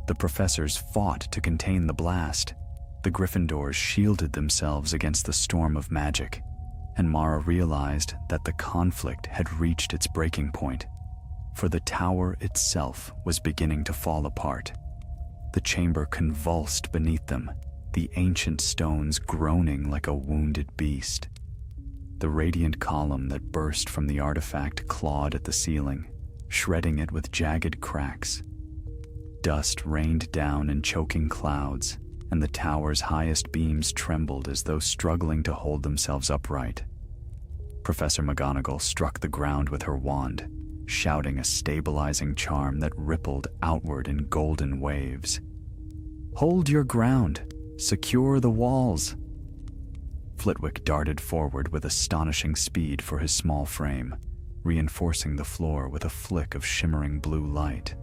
The professors fought to contain the blast. The Gryffindors shielded themselves against the storm of magic, and Mara realized that the conflict had reached its breaking point, for the tower itself was beginning to fall apart. The chamber convulsed beneath them, the ancient stones groaning like a wounded beast. The radiant column that burst from the artifact clawed at the ceiling, shredding it with jagged cracks. Dust rained down in choking clouds, and the tower's highest beams trembled as though struggling to hold themselves upright. Professor McGonagall struck the ground with her wand, shouting a stabilizing charm that rippled outward in golden waves. "Hold your ground! Secure the walls!" Flitwick darted forward with astonishing speed for his small frame, reinforcing the floor with a flick of shimmering blue light.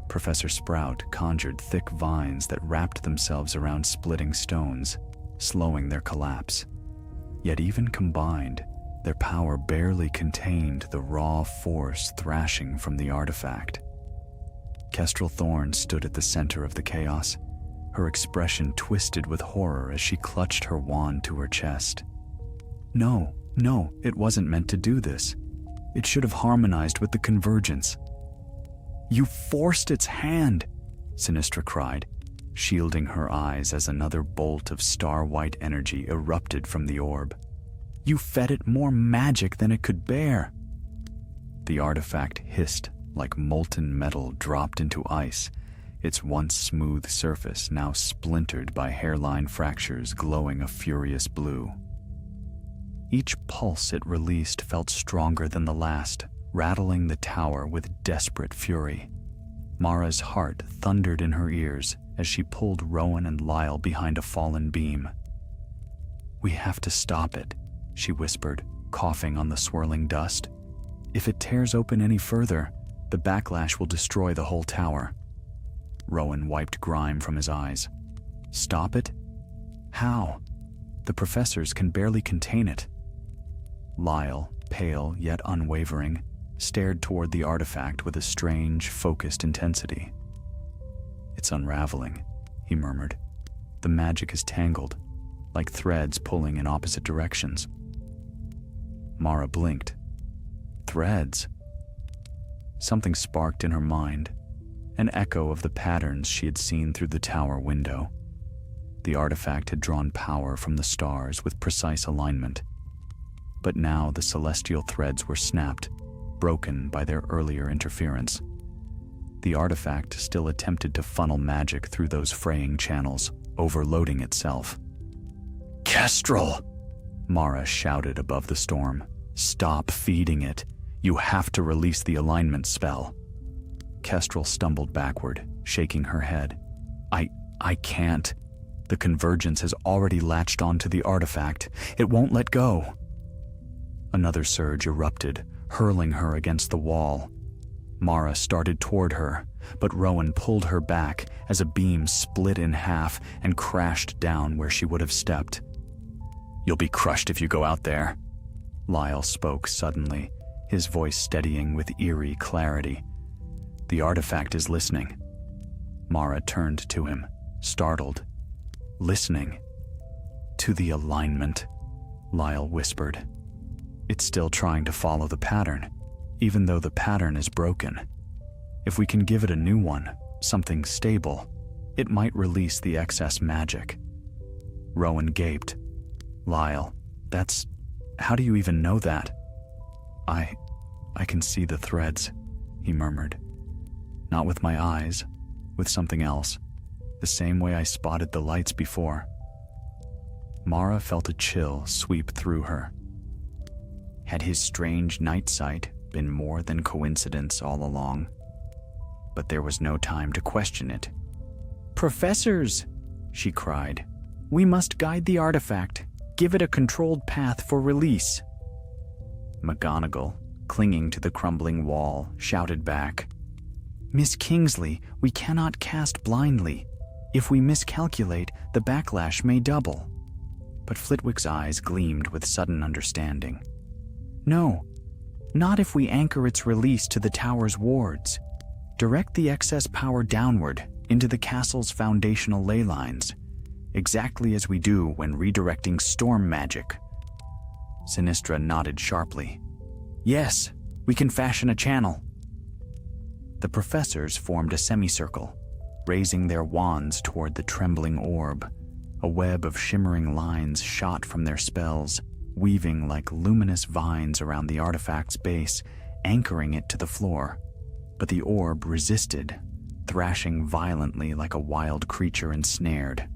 Professor Sprout conjured thick vines that wrapped themselves around splitting stones, slowing their collapse. Yet even combined, their power barely contained the raw force thrashing from the artifact. Kestrel Thorne stood at the center of the chaos, her expression twisted with horror as she clutched her wand to her chest. No, it wasn't meant to do this. It should have harmonized with the convergence. You forced its hand, Sinistra cried, shielding her eyes as another bolt of star-white energy erupted from the orb. You fed it more magic than it could bear. The artifact hissed like molten metal dropped into ice, its once smooth surface now splintered by hairline fractures glowing a furious blue. Each pulse it released felt stronger than the last, rattling the tower with desperate fury. Mara's heart thundered in her ears as she pulled Rowan and Lyle behind a fallen beam. We have to stop it, she whispered, coughing on the swirling dust. If it tears open any further, the backlash will destroy the whole tower. Rowan wiped grime from his eyes. Stop it? How? The professors can barely contain it. Lyle, pale yet unwavering, stared toward the artifact with a strange, focused intensity. It's unraveling, he murmured. The magic is tangled, like threads pulling in opposite directions. Mara blinked. Threads? Something sparked in her mind, an echo of the patterns she had seen through the tower window. The artifact had drawn power from the stars with precise alignment. But now the celestial threads were snapped, broken by their earlier interference. The artifact still attempted to funnel magic through those fraying channels, overloading itself. Kestrel! Mara shouted above the storm. Stop feeding it. You have to release the alignment spell. Kestrel stumbled backward, shaking her head. I can't. The convergence has already latched onto the artifact. It won't let go. Another surge erupted, hurling her against the wall. Mara started toward her, but Rowan pulled her back as a beam split in half and crashed down where she would have stepped. You'll be crushed if you go out there. Lyle spoke suddenly, his voice steadying with eerie clarity. The artifact is listening. Mara turned to him, startled. Listening. To the alignment, Lyle whispered. It's still trying to follow the pattern, even though the pattern is broken. If we can give it a new one, something stable, it might release the excess magic. Rowan gaped. Lyle, how do you even know that? I can see the threads, he murmured. Not with my eyes, with something else, the same way I spotted the lights before. Mara felt a chill sweep through her. Had his strange night sight been more than coincidence all along? But there was no time to question it. Professors, she cried, we must guide the artifact, give it a controlled path for release. McGonagall, clinging to the crumbling wall, shouted back, Miss Kingsley, we cannot cast blindly. If we miscalculate, the backlash may double. But Flitwick's eyes gleamed with sudden understanding. No, not if we anchor its release to the tower's wards. Direct the excess power downward into the castle's foundational ley lines, exactly as we do when redirecting storm magic. Sinistra nodded sharply. Yes, we can fashion a channel. The professors formed a semicircle, raising their wands toward the trembling orb. A web of shimmering lines shot from their spells, weaving like luminous vines around the artifact's base, anchoring it to the floor. But the orb resisted, thrashing violently like a wild creature ensnared.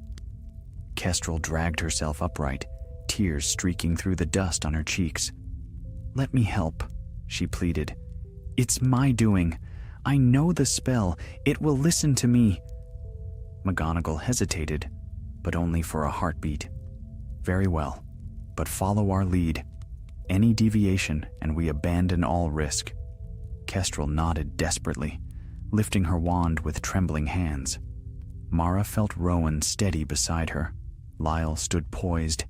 Kestrel dragged herself upright, tears streaking through the dust on her cheeks. Let me help, she pleaded. It's my doing. I know the spell. It will listen to me. McGonagall hesitated, but only for a heartbeat. Very well, but follow our lead. Any deviation, and we abandon all risk. Kestrel nodded desperately, lifting her wand with trembling hands. Mara felt Rowan steady beside her, Lyle stood poised,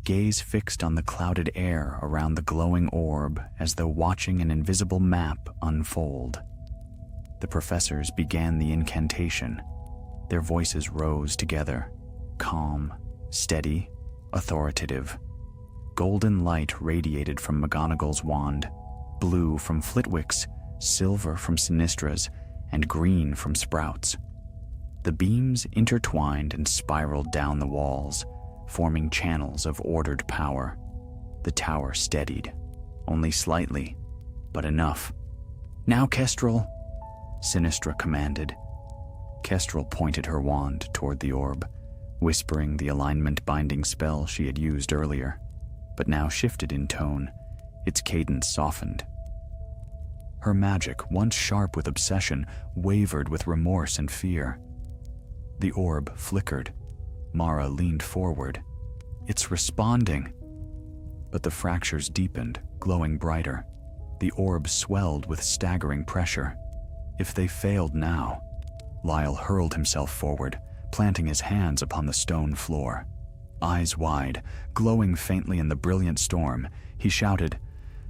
gaze fixed on the clouded air around the glowing orb as though watching an invisible map unfold. The professors began the incantation. Their voices rose together, calm, steady, authoritative. Golden light radiated from McGonagall's wand, blue from Flitwick's, silver from Sinistra's, and green from Sprout's. The beams intertwined and spiraled down the walls, forming channels of ordered power. The tower steadied, only slightly, but enough. "Now, Kestrel," Sinistra commanded. Kestrel pointed her wand toward the orb, whispering the alignment-binding spell she had used earlier, but now shifted in tone, its cadence softened. Her magic, once sharp with obsession, wavered with remorse and fear. The orb flickered. Mara leaned forward. "It's responding." But the fractures deepened, glowing brighter. The orb swelled with staggering pressure. If they failed now, Lyle hurled himself forward, planting his hands upon the stone floor. Eyes wide, glowing faintly in the brilliant storm, he shouted,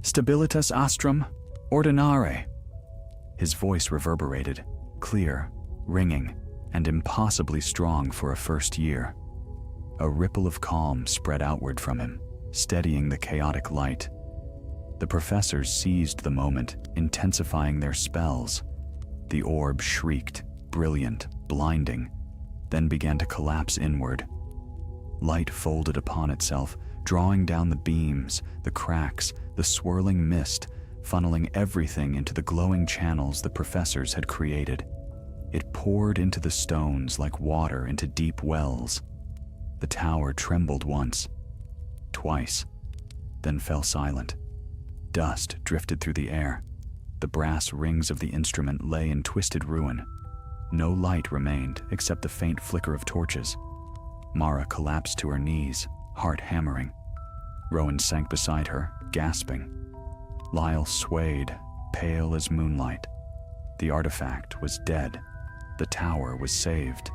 "Stabilitas astrum, ordinare." His voice reverberated, clear, ringing, and impossibly strong for a first year. A ripple of calm spread outward from him, steadying the chaotic light. The professors seized the moment, intensifying their spells. The orb shrieked, brilliant, blinding, then began to collapse inward. Light folded upon itself, drawing down the beams, the cracks, the swirling mist, funneling everything into the glowing channels the professors had created. It poured into the stones like water into deep wells. The tower trembled once, twice, then fell silent. Dust drifted through the air. The brass rings of the instrument lay in twisted ruin. No light remained except the faint flicker of torches. Mara collapsed to her knees, heart hammering. Rowan sank beside her, gasping. Lyle swayed, pale as moonlight. The artifact was dead. The tower was saved.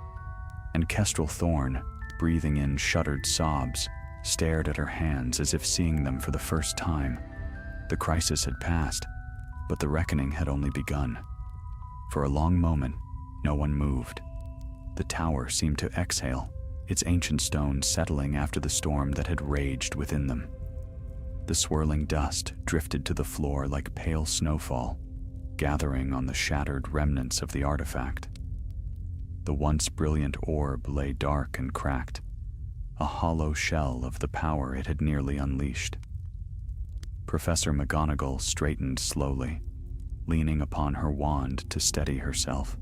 And Kestrel Thorne, breathing in shuddered sobs, stared at her hands as if seeing them for the first time. The crisis had passed, but the reckoning had only begun. For a long moment, no one moved. The tower seemed to exhale, its ancient stones settling after the storm that had raged within them. The swirling dust drifted to the floor like pale snowfall, gathering on the shattered remnants of the artifact. The once brilliant orb lay dark and cracked, a hollow shell of the power it had nearly unleashed. Professor McGonagall straightened slowly, leaning upon her wand to steady herself.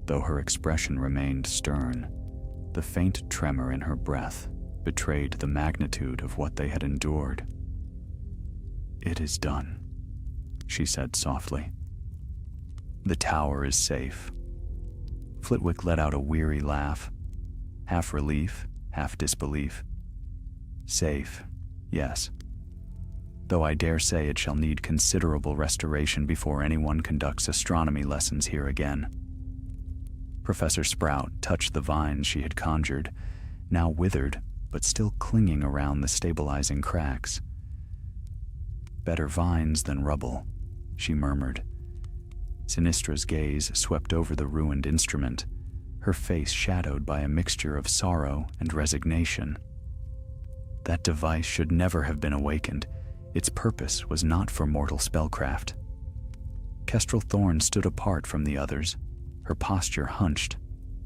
Though her expression remained stern, the faint tremor in her breath betrayed the magnitude of what they had endured. "It is done," she said softly. "The tower is safe." Flitwick let out a weary laugh, half relief, half disbelief. "Safe, yes. Though I dare say it shall need considerable restoration before anyone conducts astronomy lessons here again." Professor Sprout touched the vines she had conjured, now withered but still clinging around the stabilizing cracks. "Better vines than rubble," she murmured. Sinistra's gaze swept over the ruined instrument, her face shadowed by a mixture of sorrow and resignation. That device should never have been awakened. Its purpose was not for mortal spellcraft. Kestrel Thorne stood apart from the others, her posture hunched,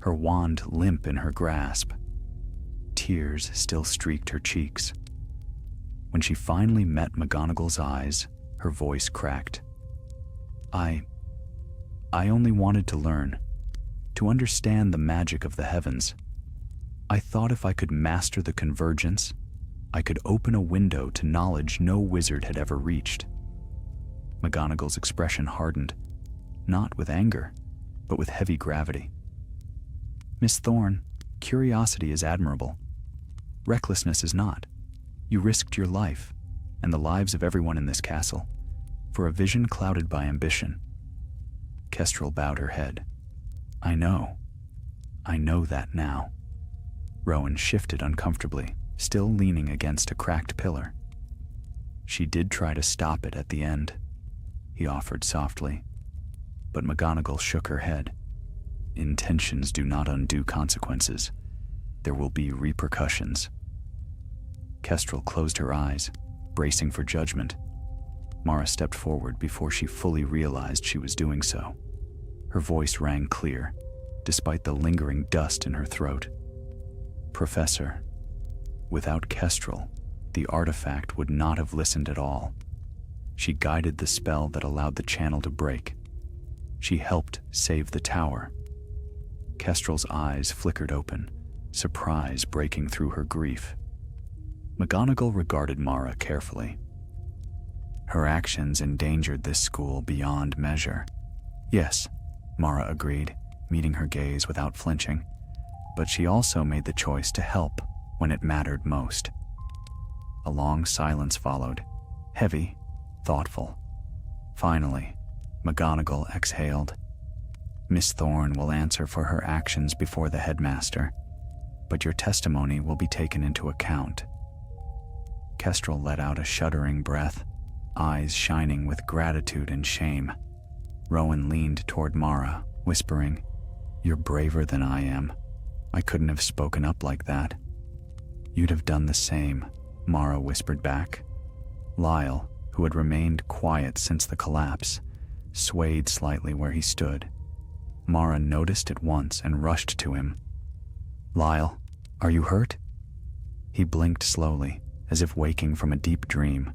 her wand limp in her grasp. Tears still streaked her cheeks. When she finally met McGonagall's eyes, her voice cracked. I only wanted to learn, to understand the magic of the heavens. I thought if I could master the convergence, I could open a window to knowledge no wizard had ever reached." McGonagall's expression hardened, not with anger, but with heavy gravity. "Miss Thorne, curiosity is admirable. Recklessness is not. You risked your life, and the lives of everyone in this castle, for a vision clouded by ambition." Kestrel bowed her head. I know that now." Rowan shifted uncomfortably, still leaning against a cracked pillar. She did try to stop it at the end, he offered softly, but McGonagall shook her head. Intentions do not undo consequences. There will be repercussions. Kestrel closed her eyes, bracing for judgment. Mara stepped forward before she fully realized she was doing so. Her voice rang clear, despite the lingering dust in her throat. Professor, without Kestrel, the artifact would not have listened at all. She guided the spell that allowed the channel to break. She helped save the tower. Kestrel's eyes flickered open, surprise breaking through her grief. McGonagall regarded Mara carefully. Her actions endangered this school beyond measure. Yes, Mara agreed, meeting her gaze without flinching, but she also made the choice to help when it mattered most. A long silence followed, heavy, thoughtful. Finally, McGonagall exhaled. Miss Thorne will answer for her actions before the headmaster, but your testimony will be taken into account. Kestrel let out a shuddering breath, eyes shining with gratitude and shame. Rowan leaned toward Mara, whispering, "You're braver than I am. I couldn't have spoken up like that." "You'd have done the same," Mara whispered back. Lyle, who had remained quiet since the collapse, swayed slightly where he stood. Mara noticed at once and rushed to him. "Lyle, are you hurt?" He blinked slowly, as if waking from a deep dream.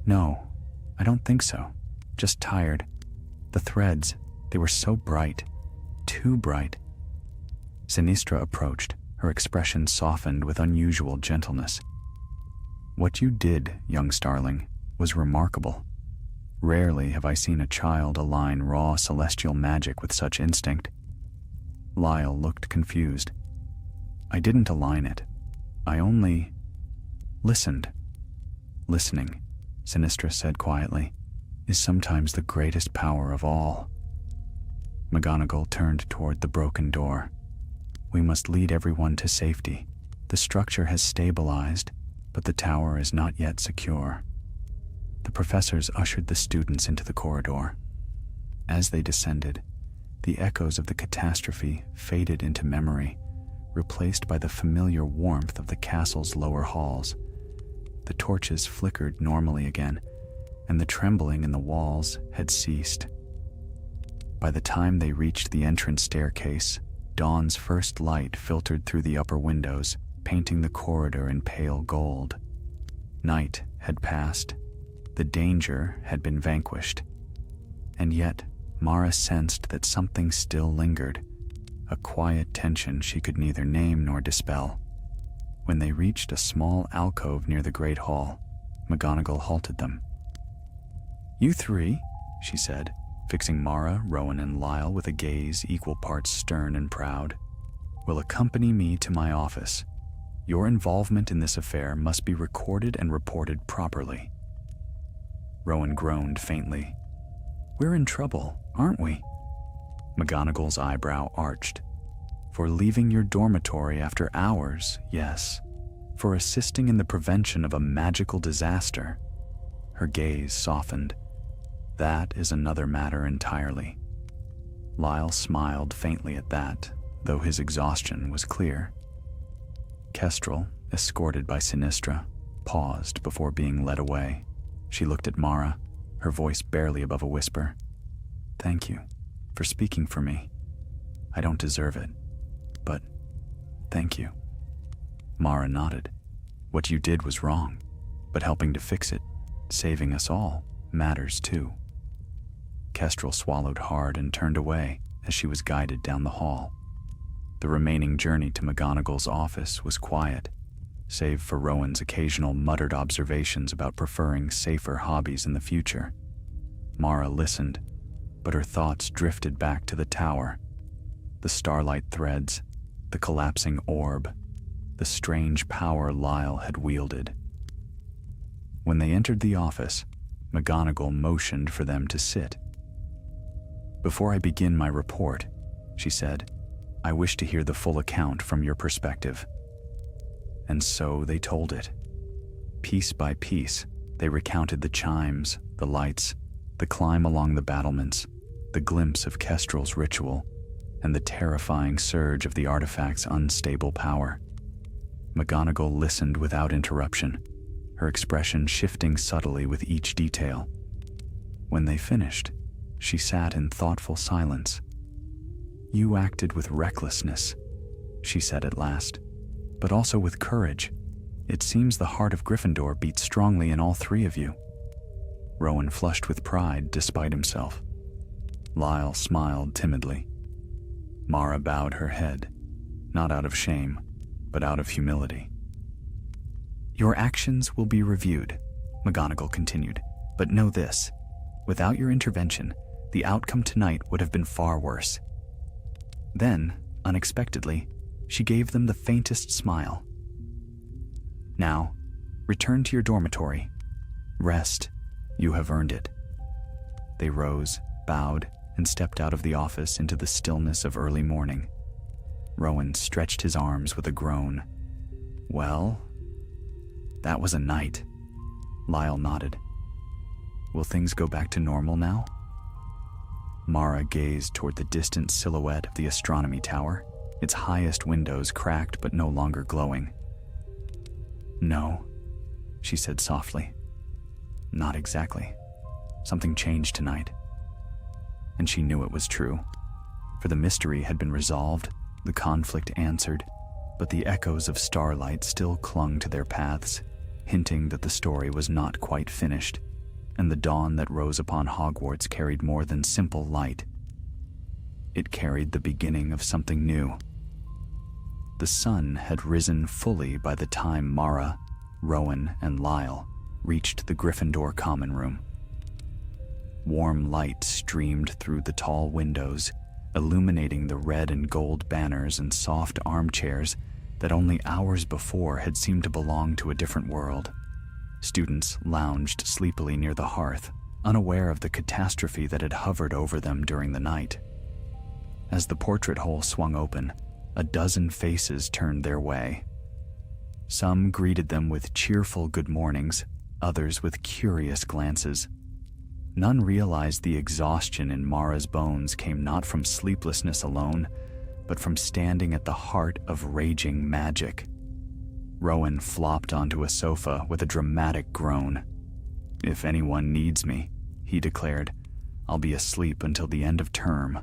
"No, I don't think so. Just tired. The threads, they were so bright. Too bright." Sinistra approached, her expression softened with unusual gentleness. "What you did, young starling, was remarkable. Rarely have I seen a child align raw celestial magic with such instinct." Lyle looked confused. "I didn't align it. I only listened." "Listening," Sinistra said quietly, "is sometimes the greatest power of all." McGonagall turned toward the broken door. "We must lead everyone to safety. The structure has stabilized, but the tower is not yet secure." The professors ushered the students into the corridor. As they descended, the echoes of the catastrophe faded into memory, replaced by the familiar warmth of the castle's lower halls. The torches flickered normally again, and the trembling in the walls had ceased. By the time they reached the entrance staircase, dawn's first light filtered through the upper windows, painting the corridor in pale gold. Night had passed. The danger had been vanquished. And yet, Mara sensed that something still lingered, a quiet tension she could neither name nor dispel. When they reached a small alcove near the Great Hall, McGonagall halted them. "You three," she said, fixing Mara, Rowan, and Lyle with a gaze equal parts stern and proud, "will accompany me to my office. Your involvement in this affair must be recorded and reported properly." Rowan groaned faintly. "We're in trouble, aren't we?" McGonagall's eyebrow arched. "For leaving your dormitory after hours, yes. For assisting in the prevention of a magical disaster." Her gaze softened. "That is another matter entirely." Lyle smiled faintly at that, though his exhaustion was clear. Kestrel, escorted by Sinistra, paused before being led away. She looked at Mara, her voice barely above a whisper. "Thank you for speaking for me. I don't deserve it, but thank you." Mara nodded. "What you did was wrong, but helping to fix it, saving us all, matters too." Kestrel swallowed hard and turned away as she was guided down the hall. The remaining journey to McGonagall's office was quiet, save for Rowan's occasional muttered observations about preferring safer hobbies in the future. Mara listened, but her thoughts drifted back to the tower, the starlight threads, the collapsing orb, the strange power Lyle had wielded. When they entered the office, McGonagall motioned for them to sit. "Before I begin my report," she said, I wish to hear the full account from your perspective." And so they told it. Piece by piece, they recounted the chimes, the lights, the climb along the battlements, the glimpse of Kestrel's ritual, and the terrifying surge of the artifact's unstable power. McGonagall listened without interruption, her expression shifting subtly with each detail. When they finished, she sat in thoughtful silence. "You acted with recklessness," she said at last, "but also with courage. It seems the heart of Gryffindor beats strongly in all three of you." Rowan flushed with pride despite himself. Lyle smiled timidly. Mara bowed her head, not out of shame, but out of humility. "Your actions will be reviewed," McGonagall continued, "but know this. Without your intervention, the outcome tonight would have been far worse." Then, unexpectedly, she gave them the faintest smile. "Now, return to your dormitory. Rest. You have earned it." They rose, bowed, and stepped out of the office into the stillness of early morning. Rowan stretched his arms with a groan. "Well, that was a night." Lyle nodded. "Will things go back to normal now?" Mara gazed toward the distant silhouette of the astronomy tower, its highest windows cracked but no longer glowing. "No," she said softly. "Not exactly. Something changed tonight." And she knew it was true, for the mystery had been resolved, the conflict answered, but the echoes of starlight still clung to their paths, hinting that the story was not quite finished, and the dawn that rose upon Hogwarts carried more than simple light. It carried the beginning of something new. The sun had risen fully by the time Mara, Rowan, and Lyle reached the Gryffindor common room. Warm light streamed through the tall windows, illuminating the red and gold banners and soft armchairs that only hours before had seemed to belong to a different world. Students lounged sleepily near the hearth, unaware of the catastrophe that had hovered over them during the night. As the portrait hole swung open, a dozen faces turned their way. Some greeted them with cheerful good mornings, others with curious glances. None realized the exhaustion in Mara's bones came not from sleeplessness alone, but from standing at the heart of raging magic. Rowan flopped onto a sofa with a dramatic groan. "If anyone needs me," he declared, "I'll be asleep until the end of term."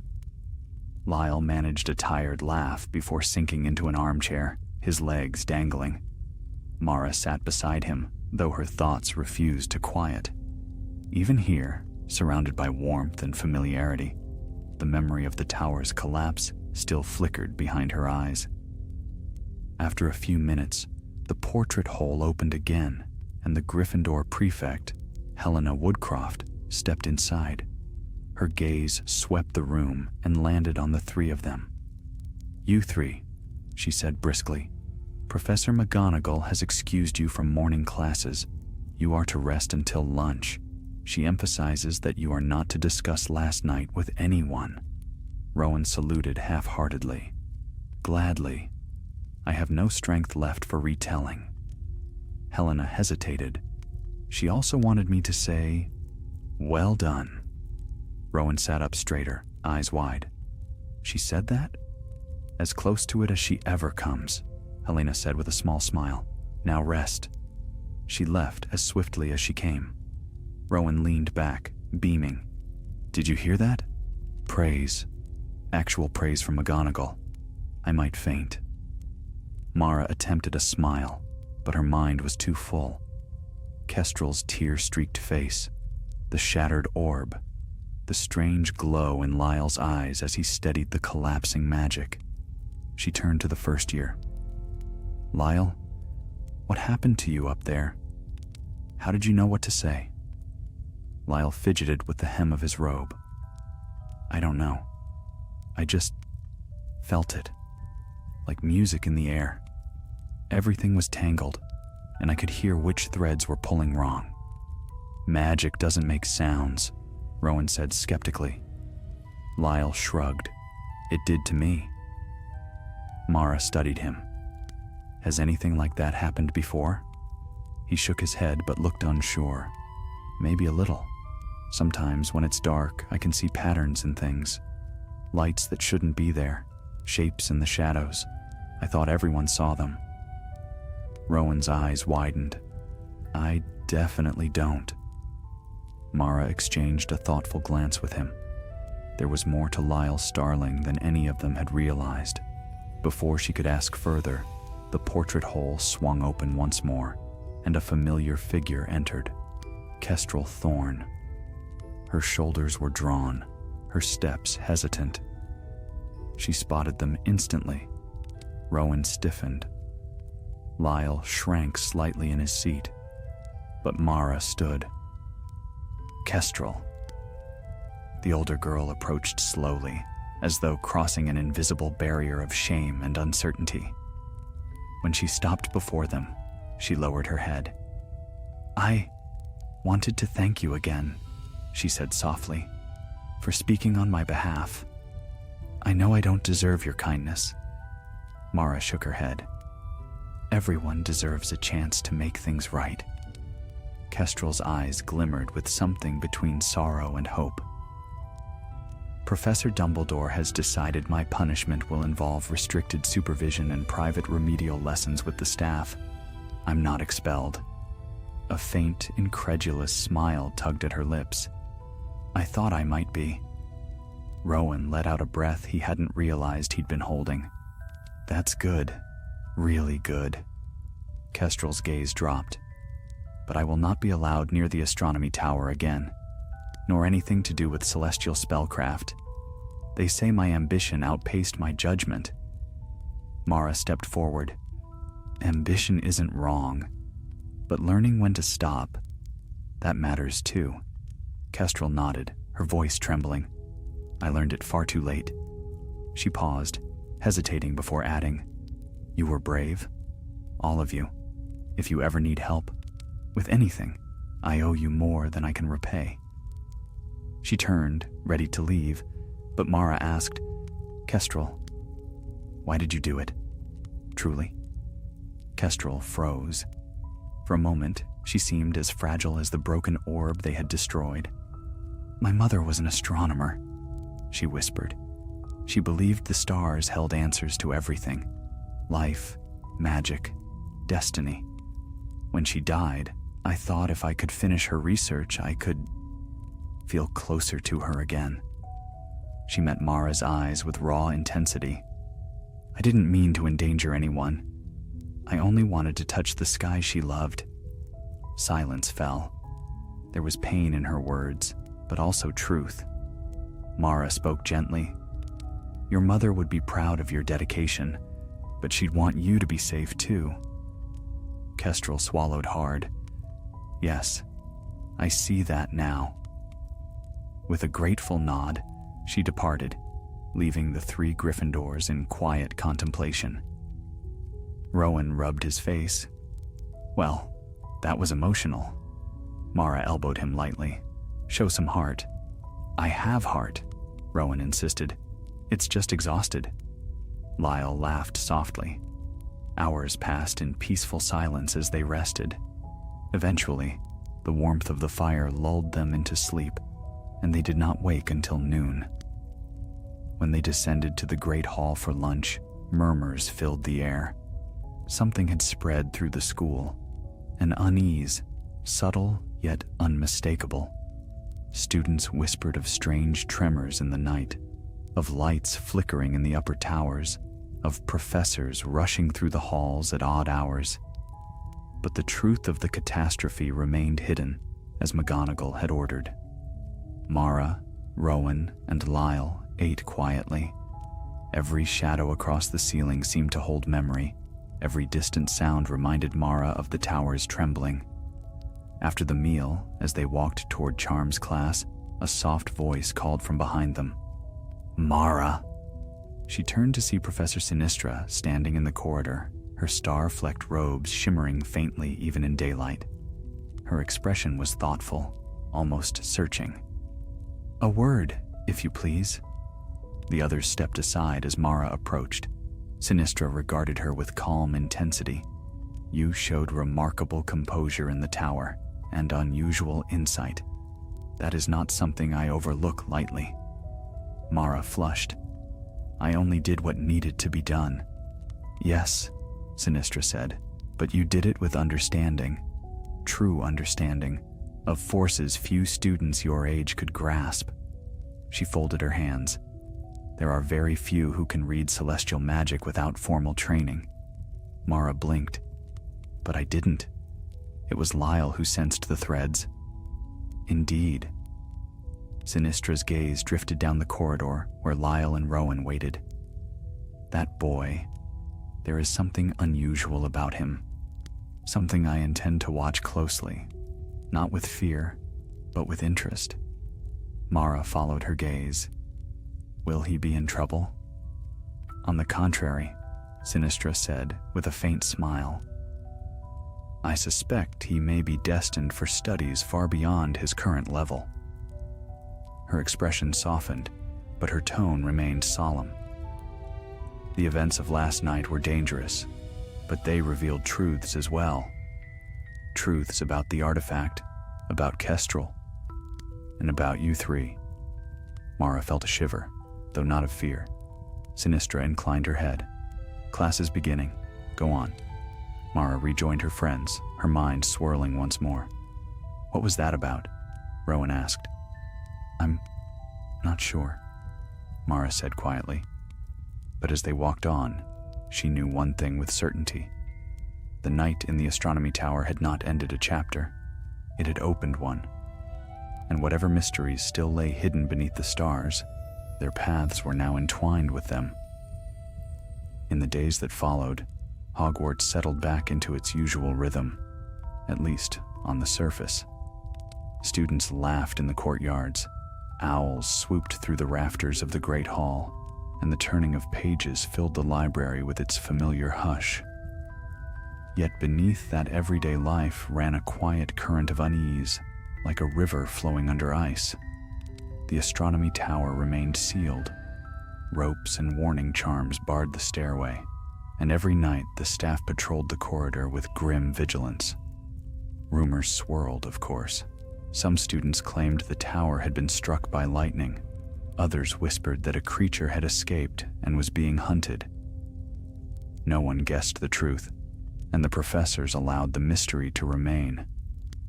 Lyle managed a tired laugh before sinking into an armchair, his legs dangling. Mara sat beside him, though her thoughts refused to quiet. Even here, surrounded by warmth and familiarity, the memory of the tower's collapse still flickered behind her eyes. After a few minutes, the portrait hole opened again, and the Gryffindor prefect, Helena Woodcroft, stepped inside. Her gaze swept the room and landed on the three of them. "You three," she said briskly. "Professor McGonagall has excused you from morning classes. You are to rest until lunch. She emphasizes that you are not to discuss last night with anyone." Rowan saluted half-heartedly. "Gladly. I have no strength left for retelling." Helena hesitated. She also wanted me to say, "Well done." Rowan sat up straighter, eyes wide. "She said that?" "As close to it as she ever comes," Helena said with a small smile. "Now rest." She left as swiftly as she came. Rowan leaned back, beaming. "Did you hear that? Praise. Actual praise from McGonagall. I might faint." Mara attempted a smile, but her mind was too full. Kestrel's tear-streaked face, the shattered orb, the strange glow in Lyle's eyes as he steadied the collapsing magic. She turned to the first year. "Lyle, what happened to you up there? How did you know what to say?" Lyle fidgeted with the hem of his robe. "I don't know. I just felt it, like music in the air. Everything was tangled, and I could hear which threads were pulling wrong." "Magic doesn't make sounds," Rowan said skeptically. Lyle shrugged. "It did to me. Mara studied him. Has anything like that happened before? He shook his head but looked unsure. Maybe a little. Sometimes when it's dark, I can see patterns in things. Lights that shouldn't be there, shapes in the shadows. I thought everyone saw them. Rowan's eyes widened. I definitely don't. Mara exchanged a thoughtful glance with him. There was more to Lyle Starling than any of them had realized. Before she could ask further, the portrait hole swung open once more, and a familiar figure entered. Kestrel Thorne. Her shoulders were drawn, her steps hesitant. She spotted them instantly. Rowan stiffened. Lyle shrank slightly in his seat, but Mara stood. Kestrel. The older girl approached slowly, as though crossing an invisible barrier of shame and uncertainty. When she stopped before them, she lowered her head. I wanted to thank you again, she said softly, for speaking on my behalf. I know I don't deserve your kindness. Mara shook her head. Everyone deserves a chance to make things right. Kestrel's eyes glimmered with something between sorrow and hope. Professor Dumbledore has decided my punishment will involve restricted supervision and private remedial lessons with the staff. I'm not expelled. A faint, incredulous smile tugged at her lips. I thought I might be. Rowan let out a breath he hadn't realized he'd been holding. That's good. Really good. Kestrel's gaze dropped. But I will not be allowed near the astronomy tower again, nor anything to do with celestial spellcraft. They say my ambition outpaced my judgment. Mara stepped forward. Ambition isn't wrong, but learning when to stop, that matters too. Kestrel nodded, her voice trembling. I learned it far too late. She paused, hesitating before adding, You were brave, all of you. If you ever need help, with anything, I owe you more than I can repay. She turned, ready to leave, but Mara asked, Kestrel, why did you do it? Truly? Kestrel froze. For a moment, she seemed as fragile as the broken orb they had destroyed. My mother was an astronomer, she whispered. She believed the stars held answers to everything. Life, magic, destiny. When she died, I thought if I could finish her research, I could feel closer to her again. She met Mara's eyes with raw intensity. I didn't mean to endanger anyone. I only wanted to touch the sky she loved. Silence fell. There was pain in her words, but also truth. Mara spoke gently. Your mother would be proud of your dedication, but she'd want you to be safe too. Kestrel swallowed hard. Yes, I see that now. With a grateful nod, she departed, leaving the 3 Gryffindors in quiet contemplation. Rowan rubbed his face. Well, that was emotional. Mara elbowed him lightly. Show some heart. I have heart, Rowan insisted. It's just exhausted. Lyle laughed softly. Hours passed in peaceful silence as they rested. Eventually, the warmth of the fire lulled them into sleep, and they did not wake until noon. When they descended to the great hall for lunch, murmurs filled the air. Something had spread through the school, an unease, subtle yet unmistakable. Students whispered of strange tremors in the night, of lights flickering in the upper towers, of professors rushing through the halls at odd hours. But the truth of the catastrophe remained hidden, as McGonagall had ordered. Mara, Rowan, and Lyle ate quietly. Every shadow across the ceiling seemed to hold memory. Every distant sound reminded Mara of the tower's trembling. After the meal, as they walked toward Charm's class, a soft voice called from behind them. Mara! She turned to see Professor Sinistra standing in the corridor, her star-flecked robes shimmering faintly even in daylight. Her expression was thoughtful, almost searching. A word, if you please. The others stepped aside as Mara approached. Sinistra regarded her with calm intensity. You showed remarkable composure in the tower and unusual insight. That is not something I overlook lightly. Mara flushed. I only did what needed to be done. Yes, Sinistra said, but you did it with understanding, true understanding, of forces few students your age could grasp. She folded her hands. There are very few who can read celestial magic without formal training. Mara blinked. But I didn't. It was Lyle who sensed the threads. Indeed. Sinistra's gaze drifted down the corridor where Lyle and Rowan waited. That boy, there is something unusual about him. Something I intend to watch closely, not with fear, but with interest. Mara followed her gaze. Will he be in trouble? On the contrary, Sinistra said with a faint smile. I suspect he may be destined for studies far beyond his current level. Her expression softened, but her tone remained solemn. The events of last night were dangerous, but they revealed truths as well. Truths about the artifact, about Kestrel, and about you three. Mara felt a shiver, though not of fear. Sinistra inclined her head. Class is beginning. Go on. Mara rejoined her friends, her mind swirling once more. What was that about? Rowan asked. I'm not sure, Mara said quietly. But as they walked on, she knew one thing with certainty. The night in the astronomy tower had not ended a chapter. It had opened one. And whatever mysteries still lay hidden beneath the stars, their paths were now entwined with them. In the days that followed, Hogwarts settled back into its usual rhythm, at least on the surface. Students laughed in the courtyards, owls swooped through the rafters of the Great Hall, and the turning of pages filled the library with its familiar hush. Yet beneath that everyday life ran a quiet current of unease, like a river flowing under ice. The astronomy tower remained sealed. Ropes and warning charms barred the stairway, and every night the staff patrolled the corridor with grim vigilance. Rumors swirled, of course. Some students claimed the tower had been struck by lightning. Others whispered that a creature had escaped and was being hunted. No one guessed the truth, and the professors allowed the mystery to remain,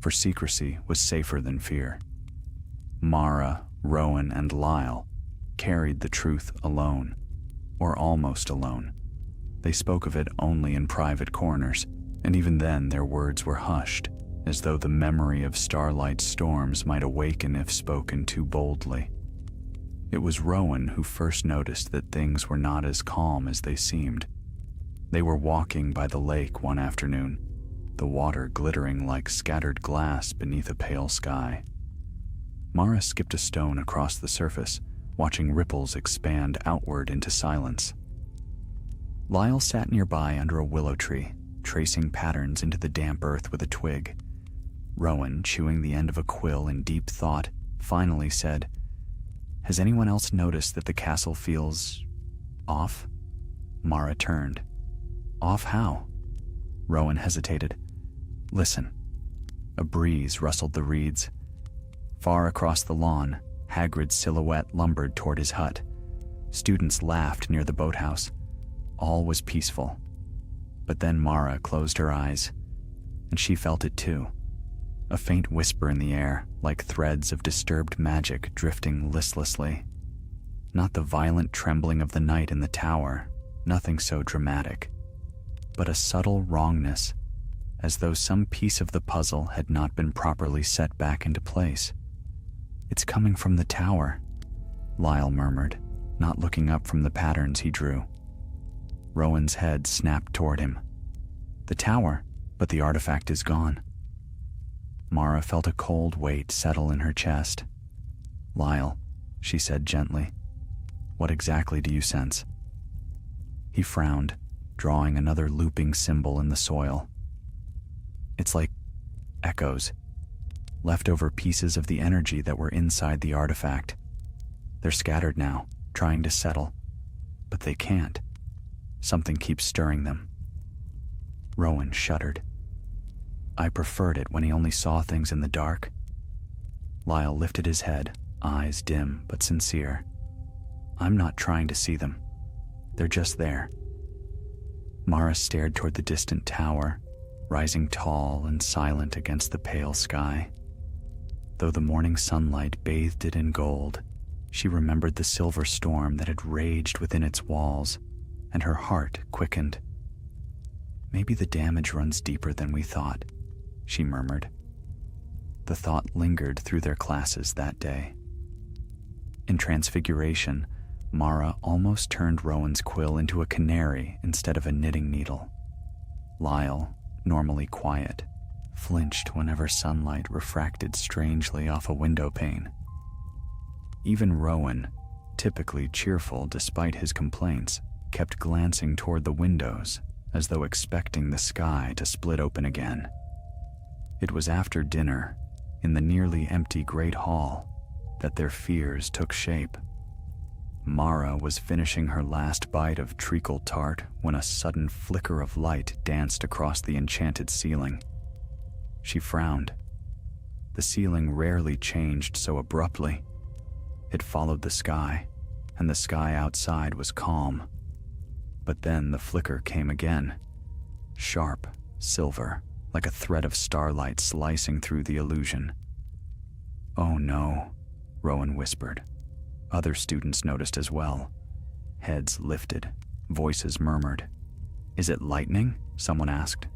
for secrecy was safer than fear. Mara, Rowan, and Lyle carried the truth alone, or almost alone. They spoke of it only in private corners, and even then their words were hushed, as though the memory of starlight storms might awaken if spoken too boldly. It was Rowan who first noticed that things were not as calm as they seemed. They were walking by the lake one afternoon, the water glittering like scattered glass beneath a pale sky. Mara skipped a stone across the surface, watching ripples expand outward into silence. Lyle sat nearby under a willow tree, tracing patterns into the damp earth with a twig. Rowan, chewing the end of a quill in deep thought, finally said, Has anyone else noticed that the castle feels off? Mara turned. Off how? Rowan hesitated. Listen. A breeze rustled the reeds. Far across the lawn, Hagrid's silhouette lumbered toward his hut. Students laughed near the boathouse. All was peaceful. But then Mara closed her eyes, and she felt it too. A faint whisper in the air, like threads of disturbed magic drifting listlessly. Not the violent trembling of the night in the tower, nothing so dramatic, but a subtle wrongness, as though some piece of the puzzle had not been properly set back into place. It's coming from the tower, Lyle murmured, not looking up from the patterns he drew. Rowan's head snapped toward him. The tower, but the artifact is gone. Mara felt a cold weight settle in her chest. Lyle, she said gently, what exactly do you sense? He frowned, drawing another looping symbol in the soil. It's like echoes, leftover pieces of the energy that were inside the artifact. They're scattered now, trying to settle, but they can't. Something keeps stirring them. Rowan shuddered. I preferred it when he only saw things in the dark. Lyle lifted his head, eyes dim but sincere. I'm not trying to see them. They're just there. Mara stared toward the distant tower, rising tall and silent against the pale sky. Though the morning sunlight bathed it in gold, she remembered the silver storm that had raged within its walls, and her heart quickened. Maybe the damage runs deeper than we thought, she murmured. The thought lingered through their classes that day. In Transfiguration, Mara almost turned Rowan's quill into a canary instead of a knitting needle. Lyle, normally quiet, flinched whenever sunlight refracted strangely off a window pane. Even Rowan, typically cheerful despite his complaints, kept glancing toward the windows as though expecting the sky to split open again. It was after dinner, in the nearly empty great hall, that their fears took shape. Mara was finishing her last bite of treacle tart when a sudden flicker of light danced across the enchanted ceiling. She frowned. The ceiling rarely changed so abruptly. It followed the sky, and the sky outside was calm. But then the flicker came again, sharp, silver, like a thread of starlight slicing through the illusion. Oh no, Rowan whispered. Other students noticed as well. Heads lifted, voices murmured. Is it lightning? Someone asked.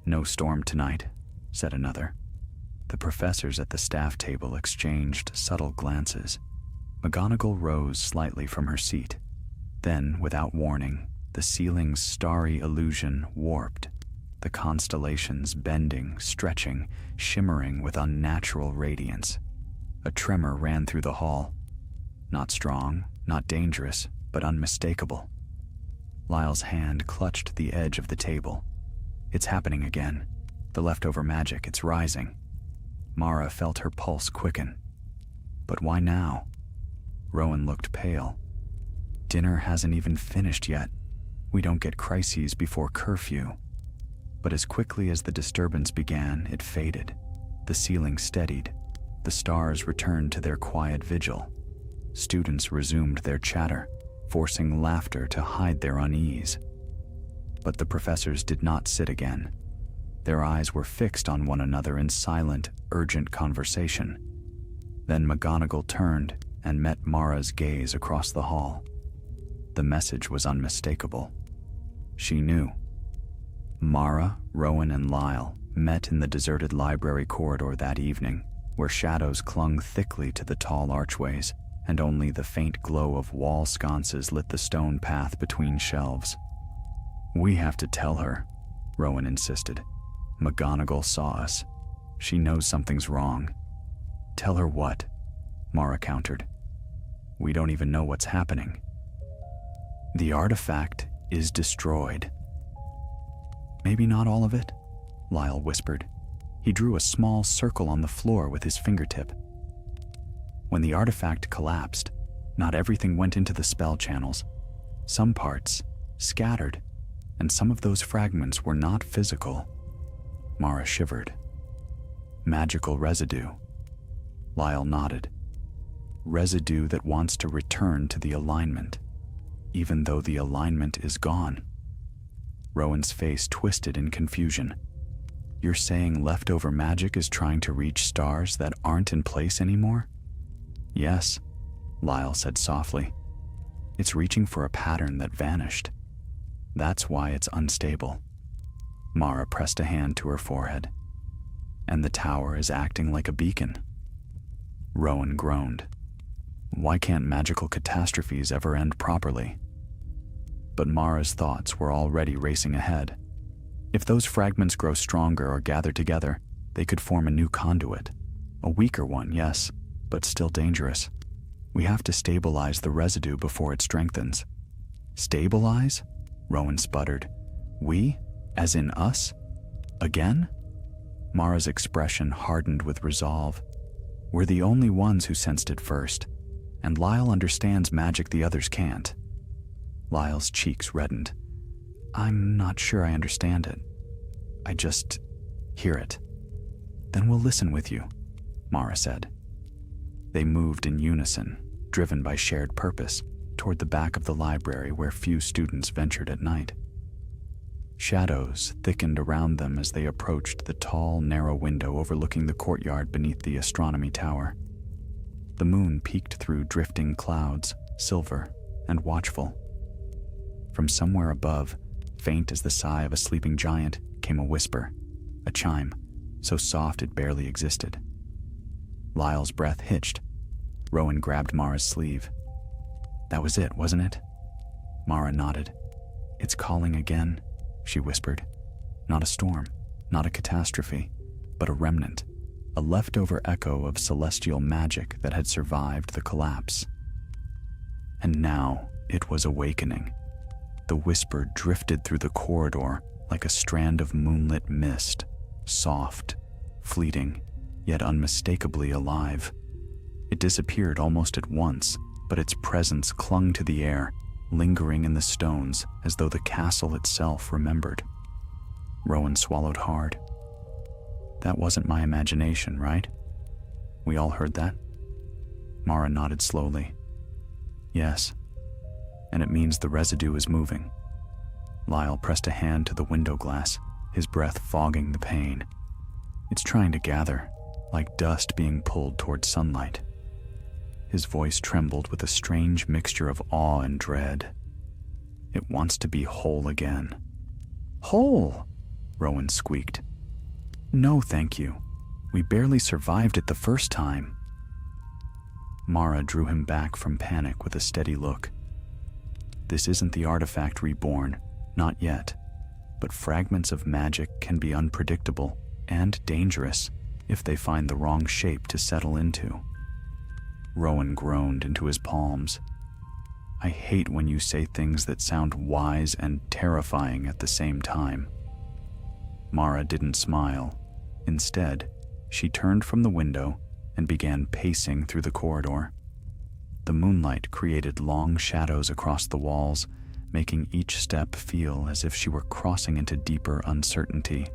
No storm tonight, said another. The professors at the staff table exchanged subtle glances. McGonagall rose slightly from her seat. Then, without warning, the ceiling's starry illusion warped, the constellations bending, stretching, shimmering with unnatural radiance. A tremor ran through the hall. Not strong, not dangerous, but unmistakable. Lyle's hand clutched the edge of the table. It's happening again. The leftover magic, it's rising. Mara felt her pulse quicken. But why now? Rowan looked pale. Dinner hasn't even finished yet. We don't get crises before curfew. But as quickly as the disturbance began, it faded. The ceiling steadied. The stars returned to their quiet vigil. Students resumed their chatter, forcing laughter to hide their unease. But the professors did not sit again. Their eyes were fixed on one another in silent, urgent conversation. Then McGonagall turned and met Mara's gaze across the hall. The message was unmistakable. She knew. Mara, Rowan, and Lyle met in the deserted library corridor that evening, where shadows clung thickly to the tall archways, and only the faint glow of wall sconces lit the stone path between shelves. We have to tell her, Rowan insisted. McGonagall saw us. She knows something's wrong. Tell her what? Mara countered. We don't even know what's happening. The artifact is destroyed. Maybe not all of it, Lyle whispered. He drew a small circle on the floor with his fingertip. When the artifact collapsed, not everything went into the spell channels. Some parts scattered, and some of those fragments were not physical. Mara shivered. Magical residue. Lyle nodded. Residue that wants to return to the alignment, even though the alignment is gone. Rowan's face twisted in confusion. You're saying leftover magic is trying to reach stars that aren't in place anymore? Yes, Lyle said softly. It's reaching for a pattern that vanished. That's why it's unstable. Mara pressed a hand to her forehead. And the tower is acting like a beacon. Rowan groaned. Why can't magical catastrophes ever end properly? But Mara's thoughts were already racing ahead. If those fragments grow stronger or gather together, they could form a new conduit. A weaker one, yes, but still dangerous. We have to stabilize the residue before it strengthens. Stabilize? Rowan sputtered. We? As in us? Again? Mara's expression hardened with resolve. We're the only ones who sensed it first, and Lyle understands magic the others can't. Lyle's cheeks reddened. I'm not sure I understand it. I just hear it. Then we'll listen with you, Mara said. They moved in unison, driven by shared purpose, toward the back of the library where few students ventured at night. Shadows thickened around them as they approached the tall, narrow window overlooking the courtyard beneath the astronomy tower. The moon peeked through drifting clouds, silver and watchful. From somewhere above, faint as the sigh of a sleeping giant, came a whisper, a chime, so soft it barely existed. Lyle's breath hitched. Rowan grabbed Mara's sleeve. That was it, wasn't it? Mara nodded. It's calling again, she whispered. Not a storm, not a catastrophe, but a remnant, a leftover echo of celestial magic that had survived the collapse. And now it was awakening. The whisper drifted through the corridor like a strand of moonlit mist, soft, fleeting, yet unmistakably alive. It disappeared almost at once, but its presence clung to the air, lingering in the stones as though the castle itself remembered. Rowan swallowed hard. That wasn't my imagination, right? We all heard that? Mara nodded slowly. Yes, and it means the residue is moving. Lyle pressed a hand to the window glass, his breath fogging the pain. It's trying to gather, like dust being pulled toward sunlight. His voice trembled with a strange mixture of awe and dread. It wants to be whole again. Whole? Rowan squeaked. No, thank you. We barely survived it the first time. Mara drew him back from panic with a steady look. This isn't the artifact reborn, not yet, but fragments of magic can be unpredictable and dangerous if they find the wrong shape to settle into. Rowan groaned into his palms. I hate when you say things that sound wise and terrifying at the same time. Mara didn't smile. Instead, she turned from the window and began pacing through the corridor. The moonlight created long shadows across the walls, making each step feel as if she were crossing into deeper uncertainty.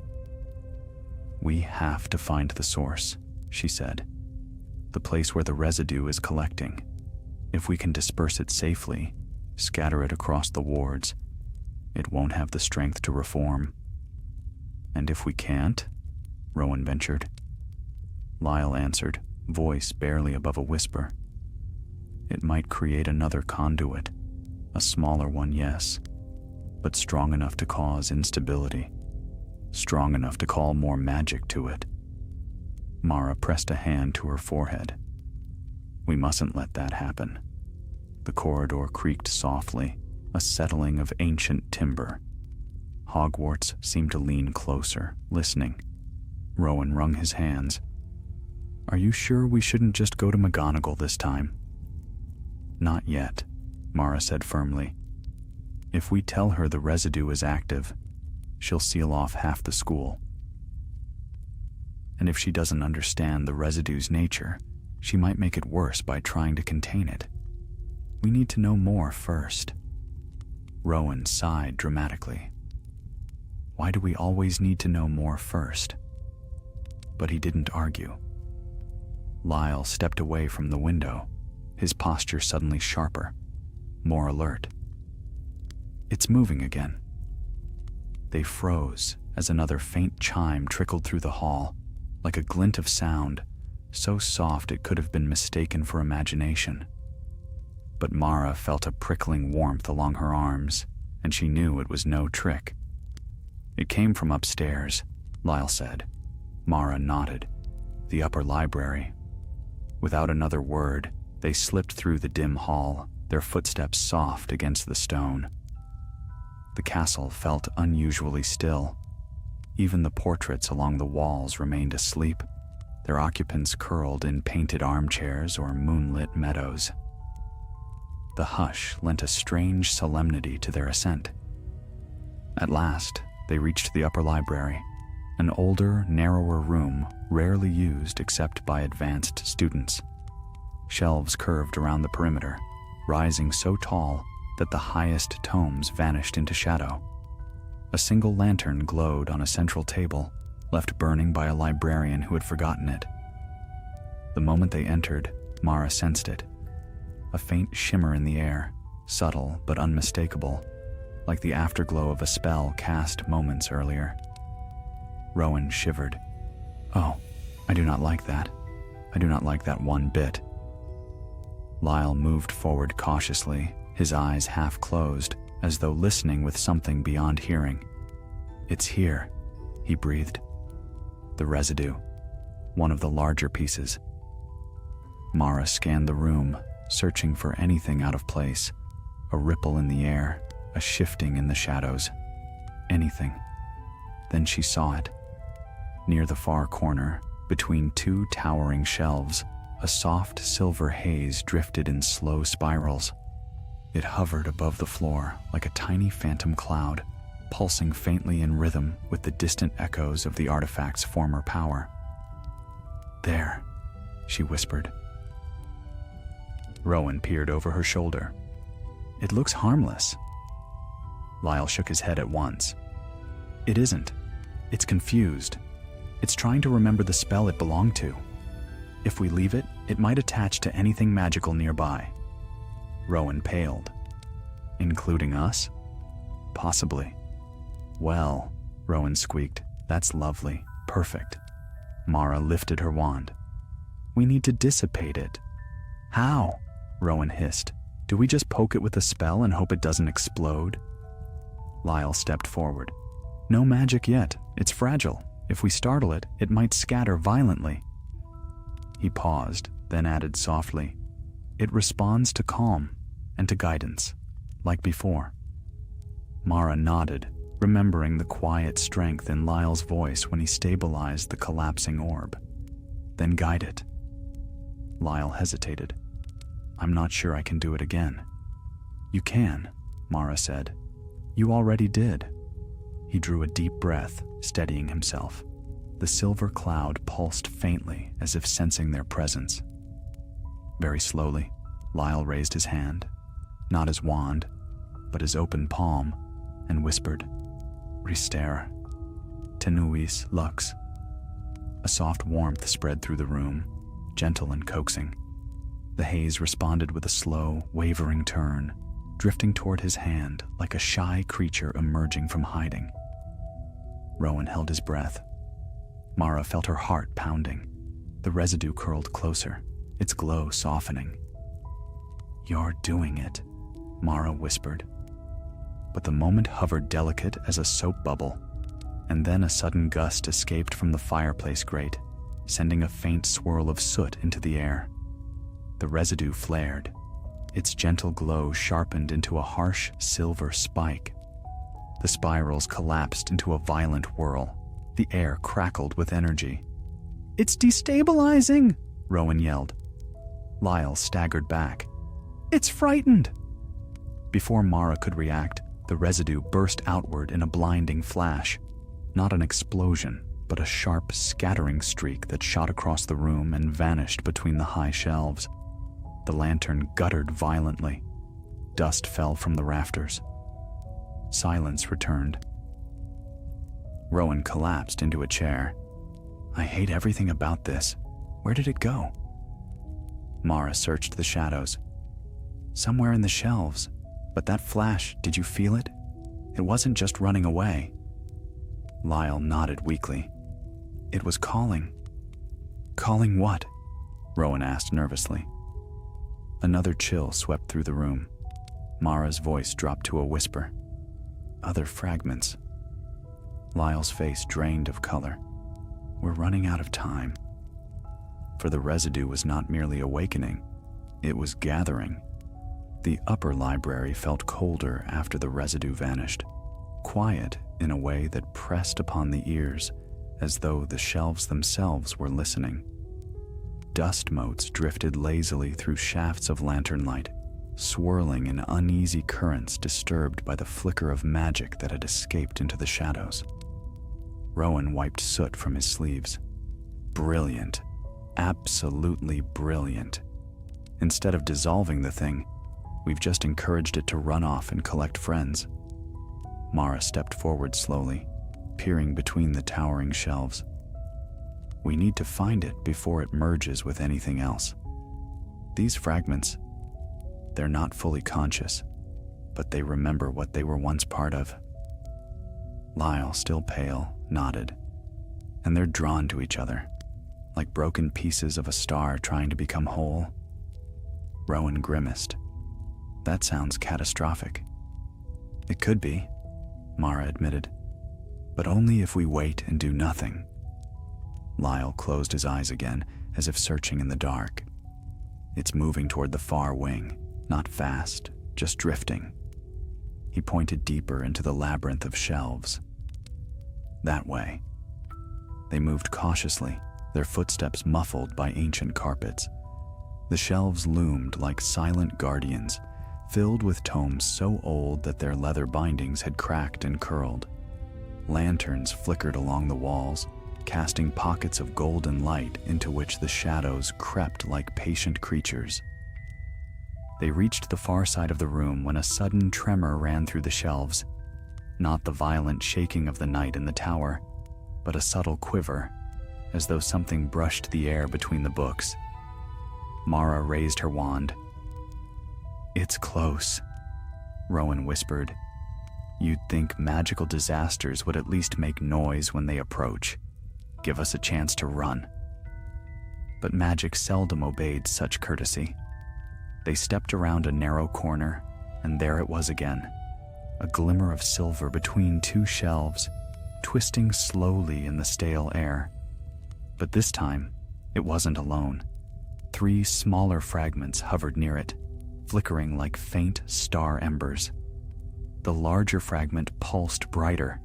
We have to find the source, she said. The place where the residue is collecting. If we can disperse it safely, scatter it across the wards, it won't have the strength to reform. And if we can't? Rowan ventured. Lyle answered, voice barely above a whisper. It might create another conduit, a smaller one, yes, but strong enough to cause instability, strong enough to call more magic to it. Mara pressed a hand to her forehead. We mustn't let that happen. The corridor creaked softly, a settling of ancient timber. Hogwarts seemed to lean closer, listening. Rowan wrung his hands. Are you sure we shouldn't just go to McGonagall this time? Not yet, Mara said firmly. If we tell her the residue is active, she'll seal off half the school. And if she doesn't understand the residue's nature, she might make it worse by trying to contain it. We need to know more first. Rowan sighed dramatically. Why do we always need to know more first? But he didn't argue. Lyle stepped away from the window, his posture suddenly sharper, more alert. It's moving again. They froze as another faint chime trickled through the hall, like a glint of sound, so soft it could have been mistaken for imagination. But Mara felt a prickling warmth along her arms, and she knew it was no trick. It came from upstairs, Lyle said. Mara nodded. The upper library. Without another word, they slipped through the dim hall, their footsteps soft against the stone. The castle felt unusually still. Even the portraits along the walls remained asleep, their occupants curled in painted armchairs or moonlit meadows. The hush lent a strange solemnity to their ascent. At last, they reached the upper library, an older, narrower room rarely used except by advanced students. Shelves curved around the perimeter, rising so tall that the highest tomes vanished into shadow. A single lantern glowed on a central table, left burning by a librarian who had forgotten it. The moment they entered, Mara sensed it. A faint shimmer in the air, subtle but unmistakable, like the afterglow of a spell cast moments earlier. Rowan shivered. "Oh, I do not like that. I do not like that one bit." Lyle moved forward cautiously, his eyes half closed, as though listening with something beyond hearing. "It's here," he breathed. "The residue. One of the larger pieces." Mara scanned the room, searching for anything out of place. A ripple in the air, a shifting in the shadows. Anything. Then she saw it. Near the far corner, between two towering shelves, a soft silver haze drifted in slow spirals. It hovered above the floor like a tiny phantom cloud, pulsing faintly in rhythm with the distant echoes of the artifact's former power. "There," she whispered. Rowan peered over her shoulder. "It looks harmless." Lyle shook his head at once. "It isn't. It's confused. It's trying to remember the spell it belonged to. If we leave it, it might attach to anything magical nearby." Rowan paled. "Including us?" "Possibly." "Well," Rowan squeaked, "that's lovely. Perfect." Mara lifted her wand. "We need to dissipate it." "How?" Rowan hissed. "Do we just poke it with a spell and hope it doesn't explode?" Lyle stepped forward. "No magic yet. It's fragile. If we startle it, it might scatter violently." He paused, then added softly, "It responds to calm and to guidance, like before." Mara nodded, remembering the quiet strength in Lyle's voice when he stabilized the collapsing orb. "Then guide it." Lyle hesitated. "I'm not sure I can do it again." "You can," Mara said. "You already did." He drew a deep breath, steadying himself. The silver cloud pulsed faintly as if sensing their presence. Very slowly, Lyle raised his hand, not his wand, but his open palm, and whispered, "Rister, tenuis lux." A soft warmth spread through the room, gentle and coaxing. The haze responded with a slow, wavering turn, drifting toward his hand like a shy creature emerging from hiding. Rowan held his breath. Mara felt her heart pounding. The residue curled closer, its glow softening. "You're doing it," Mara whispered. But the moment hovered delicate as a soap bubble, and then a sudden gust escaped from the fireplace grate, sending a faint swirl of soot into the air. The residue flared. Its gentle glow sharpened into a harsh silver spike. The spirals collapsed into a violent whirl. The air crackled with energy. "It's destabilizing!" Rowan yelled. Lyle staggered back. "It's frightened!" Before Mara could react, the residue burst outward in a blinding flash. Not an explosion, but a sharp, scattering streak that shot across the room and vanished between the high shelves. The lantern guttered violently. Dust fell from the rafters. Silence returned. Rowan collapsed into a chair. "I hate everything about this. Where did it go?" Mara searched the shadows. "Somewhere in the shelves. But that flash, did you feel it? It wasn't just running away." Lyle nodded weakly. "It was calling." "Calling what?" Rowan asked nervously. Another chill swept through the room. Mara's voice dropped to a whisper. "Other fragments." Lyle's face drained of color. "We're running out of time." For the residue was not merely awakening, it was gathering. The upper library felt colder after the residue vanished, quiet in a way that pressed upon the ears, as though the shelves themselves were listening. Dust motes drifted lazily through shafts of lantern light, swirling in uneasy currents disturbed by the flicker of magic that had escaped into the shadows. Rowan wiped soot from his sleeves. "Brilliant. Absolutely brilliant. Instead of dissolving the thing, we've just encouraged it to run off and collect friends." Mara stepped forward slowly, peering between the towering shelves. We need to find it before it merges with anything else. These fragments, they're not fully conscious, but they remember what they were once part of. Lyle, still pale, nodded, and they're drawn to each other, like broken pieces of a star trying to become whole. Rowan grimaced. That sounds catastrophic. It could be, Mara admitted, but only if we wait and do nothing. Lyle closed his eyes again, as if searching in the dark. It's moving toward the far wing, not fast, just drifting. He pointed deeper into the labyrinth of shelves. That way. They moved cautiously, their footsteps muffled by ancient carpets. The shelves loomed like silent guardians, filled with tomes so old that their leather bindings had cracked and curled. Lanterns flickered along the walls, casting pockets of golden light into which the shadows crept like patient creatures. They reached the far side of the room when a sudden tremor ran through the shelves. Not the violent shaking of the night in the tower, but a subtle quiver, as though something brushed the air between the books. Mara raised her wand. "It's close," Rowan whispered. "You'd think magical disasters would at least make noise when they approach. Give us a chance to run." But magic seldom obeyed such courtesy. They stepped around a narrow corner, and there it was again, a glimmer of silver between two shelves, twisting slowly in the stale air. But this time, it wasn't alone. 3 smaller fragments hovered near it, flickering like faint star embers. The larger fragment pulsed brighter,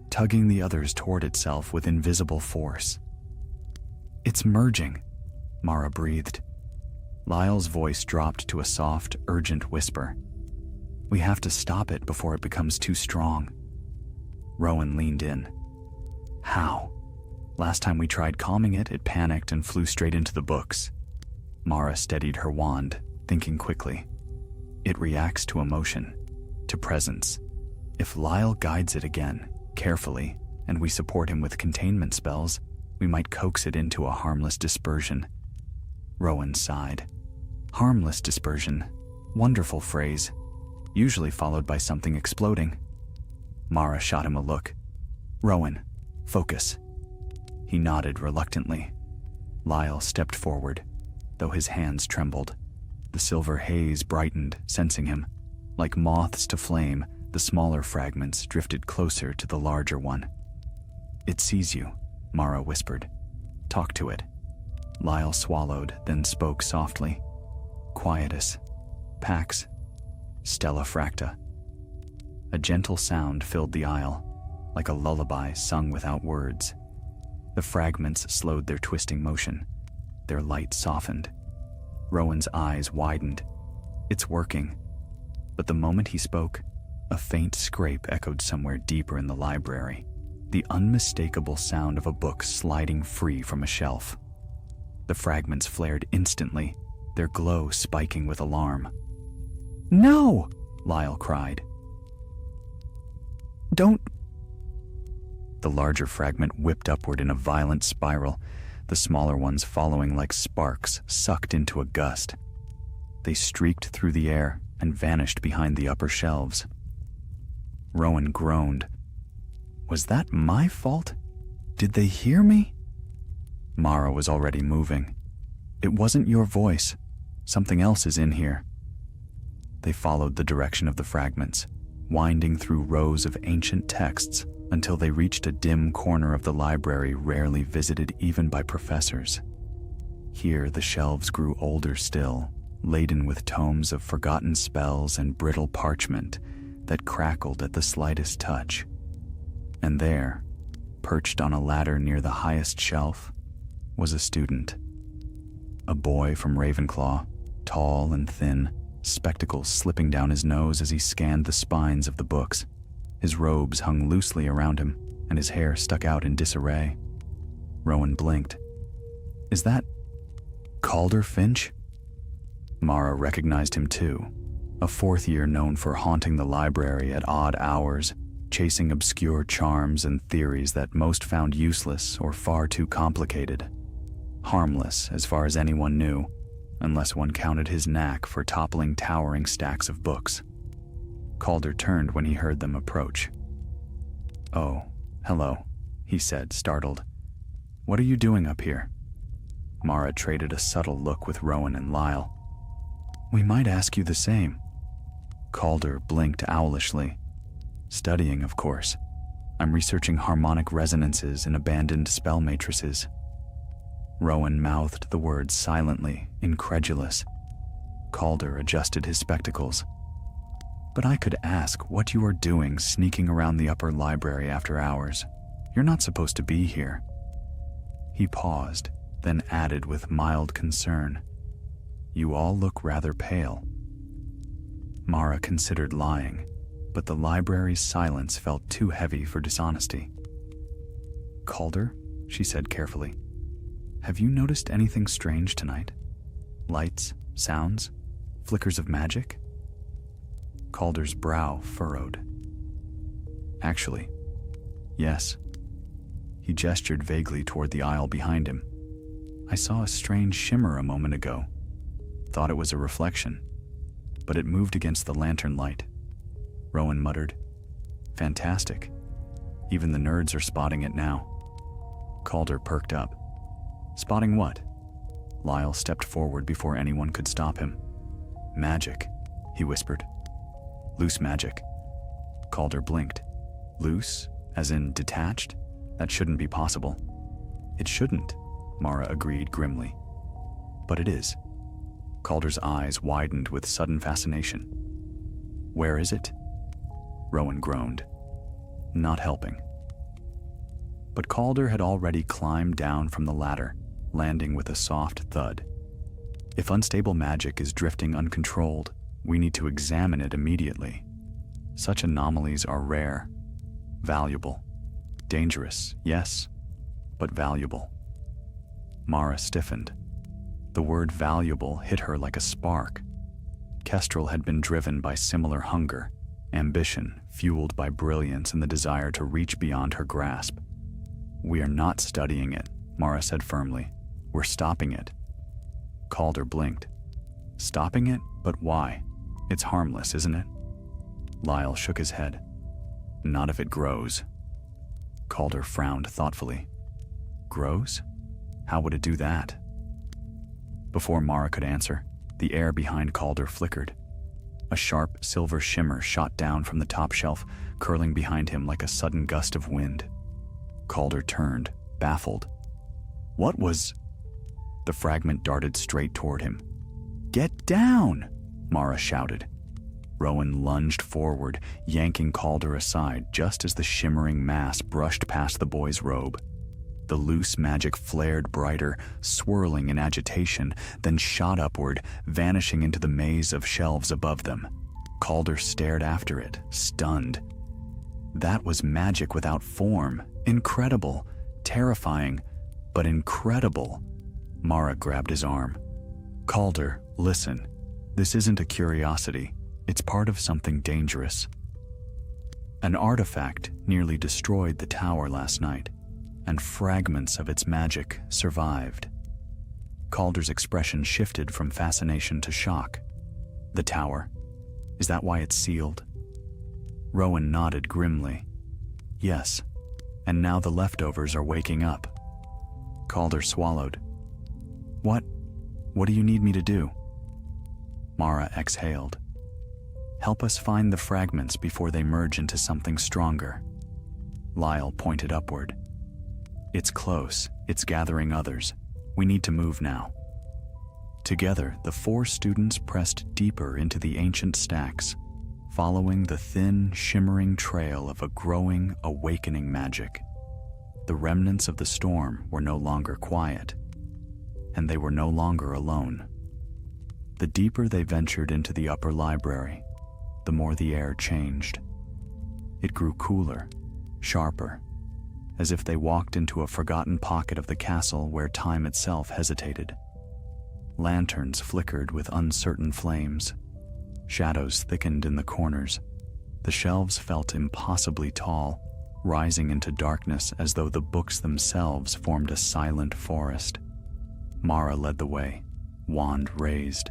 tugging the others toward itself with invisible force. "It's merging," Mara breathed. Lyle's voice dropped to a soft, urgent whisper. "We have to stop it before it becomes too strong." Rowan leaned in. "How? Last time we tried calming it, it panicked and flew straight into the books." Mara steadied her wand, thinking quickly. "It reacts to emotion, to presence. If Lyle guides it again, carefully, and we support him with containment spells, we might coax it into a harmless dispersion." Rowan sighed. Harmless dispersion. Wonderful phrase. Usually followed by something exploding. Mara shot him a look. "Rowan, focus." He nodded reluctantly. Lyle stepped forward, though his hands trembled. The silver haze brightened, sensing him. Like moths to flame, the smaller fragments drifted closer to the larger one. "It sees you," Mara whispered. "Talk to it." Lyle swallowed, then spoke softly. "Quietus. Pax. Stella Fracta." A gentle sound filled the aisle, like a lullaby sung without words. The fragments slowed their twisting motion. Their light softened. Rowan's eyes widened. "It's working." But the moment he spoke, a faint scrape echoed somewhere deeper in the library, the unmistakable sound of a book sliding free from a shelf. The fragments flared instantly, their glow spiking with alarm. "No!" Lyle cried. "Don't..." The larger fragment whipped upward in a violent spiral, the smaller ones following like sparks sucked into a gust. They streaked through the air and vanished behind the upper shelves. Rowan groaned. "Was that my fault? Did they hear me?" Mara was already moving. "It wasn't your voice. Something else is in here." They followed the direction of the fragments, winding through rows of ancient texts until they reached a dim corner of the library rarely visited even by professors. Here the shelves grew older still, laden with tomes of forgotten spells and brittle parchment that crackled at the slightest touch. And there, perched on a ladder near the highest shelf, was a student. A boy from Ravenclaw, tall and thin, spectacles slipping down his nose as he scanned the spines of the books. His robes hung loosely around him, and his hair stuck out in disarray. Rowan blinked. "Is that Calder Finch?" Mara recognized him too, a 4th year known for haunting the library at odd hours, chasing obscure charms and theories that most found useless or far too complicated. Harmless as far as anyone knew, unless one counted his knack for toppling towering stacks of books. Calder turned when he heard them approach. "Oh, hello," he said, startled. "What are you doing up here?" Mara traded a subtle look with Rowan and Lyle. "We might ask you the same." Calder blinked owlishly. "Studying, of course. I'm researching harmonic resonances in abandoned spell matrices." Rowan mouthed the words silently, incredulous. Calder adjusted his spectacles. "But I could ask what you are doing sneaking around the upper library after hours. You're not supposed to be here." He paused, then added with mild concern, "You all look rather pale." Mara considered lying, but the library's silence felt too heavy for dishonesty. "Calder," she said carefully, "have you noticed anything strange tonight? Lights, sounds, flickers of magic?" Calder's brow furrowed. "Actually, yes." He gestured vaguely toward the aisle behind him. "I saw a strange shimmer a moment ago. Thought it was a reflection, but it moved against the lantern light." Rowan muttered, "Fantastic. Even the nerds are spotting it now." Calder perked up. "Spotting what?" Lyle stepped forward before anyone could stop him. "Magic," he whispered. "Loose magic." Calder blinked. "Loose? As in detached? That shouldn't be possible." "It shouldn't," Mara agreed grimly. "But it is." Calder's eyes widened with sudden fascination. "Where is it?" Rowan groaned, not helping. But Calder had already climbed down from the ladder, landing with a soft thud. "If unstable magic is drifting uncontrolled, we need to examine it immediately. Such anomalies are rare, valuable, dangerous, yes, but valuable." Mara stiffened. The word valuable hit her like a spark. Kestrel had been driven by similar hunger, ambition fueled by brilliance and the desire to reach beyond her grasp. "We are not studying it," Mara said firmly. "We're stopping it." Calder blinked. "Stopping it? But why? It's harmless, isn't it?" Lyle shook his head. "Not if it grows." Calder frowned thoughtfully. "Grows? How would it do that?" Before Mara could answer, the air behind Calder flickered. A sharp silver shimmer shot down from the top shelf, curling behind him like a sudden gust of wind. Calder turned, baffled. "What was—" The fragment darted straight toward him. "Get down!" Mara shouted. Rowan lunged forward, yanking Calder aside just as the shimmering mass brushed past the boy's robe. The loose magic flared brighter, swirling in agitation, then shot upward, vanishing into the maze of shelves above them. Calder stared after it, stunned. That was magic without form. Incredible, terrifying, but incredible. Mara grabbed his arm. "Calder, listen. This isn't a curiosity. It's part of something dangerous. An artifact nearly destroyed the tower last night, and fragments of its magic survived." Calder's expression shifted from fascination to shock. "The tower? Is that why it's sealed?" Rowan nodded grimly. "Yes, and now the leftovers are waking up." Calder swallowed. What do you need me to do?" Mara exhaled. "Help us find the fragments before they merge into something stronger." Lyle pointed upward. "It's close. It's gathering others. We need to move now." Together, the four students pressed deeper into the ancient stacks, following the thin, shimmering trail of a growing, awakening magic. The remnants of the storm were no longer quiet, and they were no longer alone. The deeper they ventured into the upper library, the more the air changed. It grew cooler, sharper, as if they walked into a forgotten pocket of the castle where time itself hesitated. Lanterns flickered with uncertain flames. Shadows thickened in the corners, The shelves felt impossibly tall, rising into darkness as though the books themselves formed a silent forest. Mara led the way, wand raised.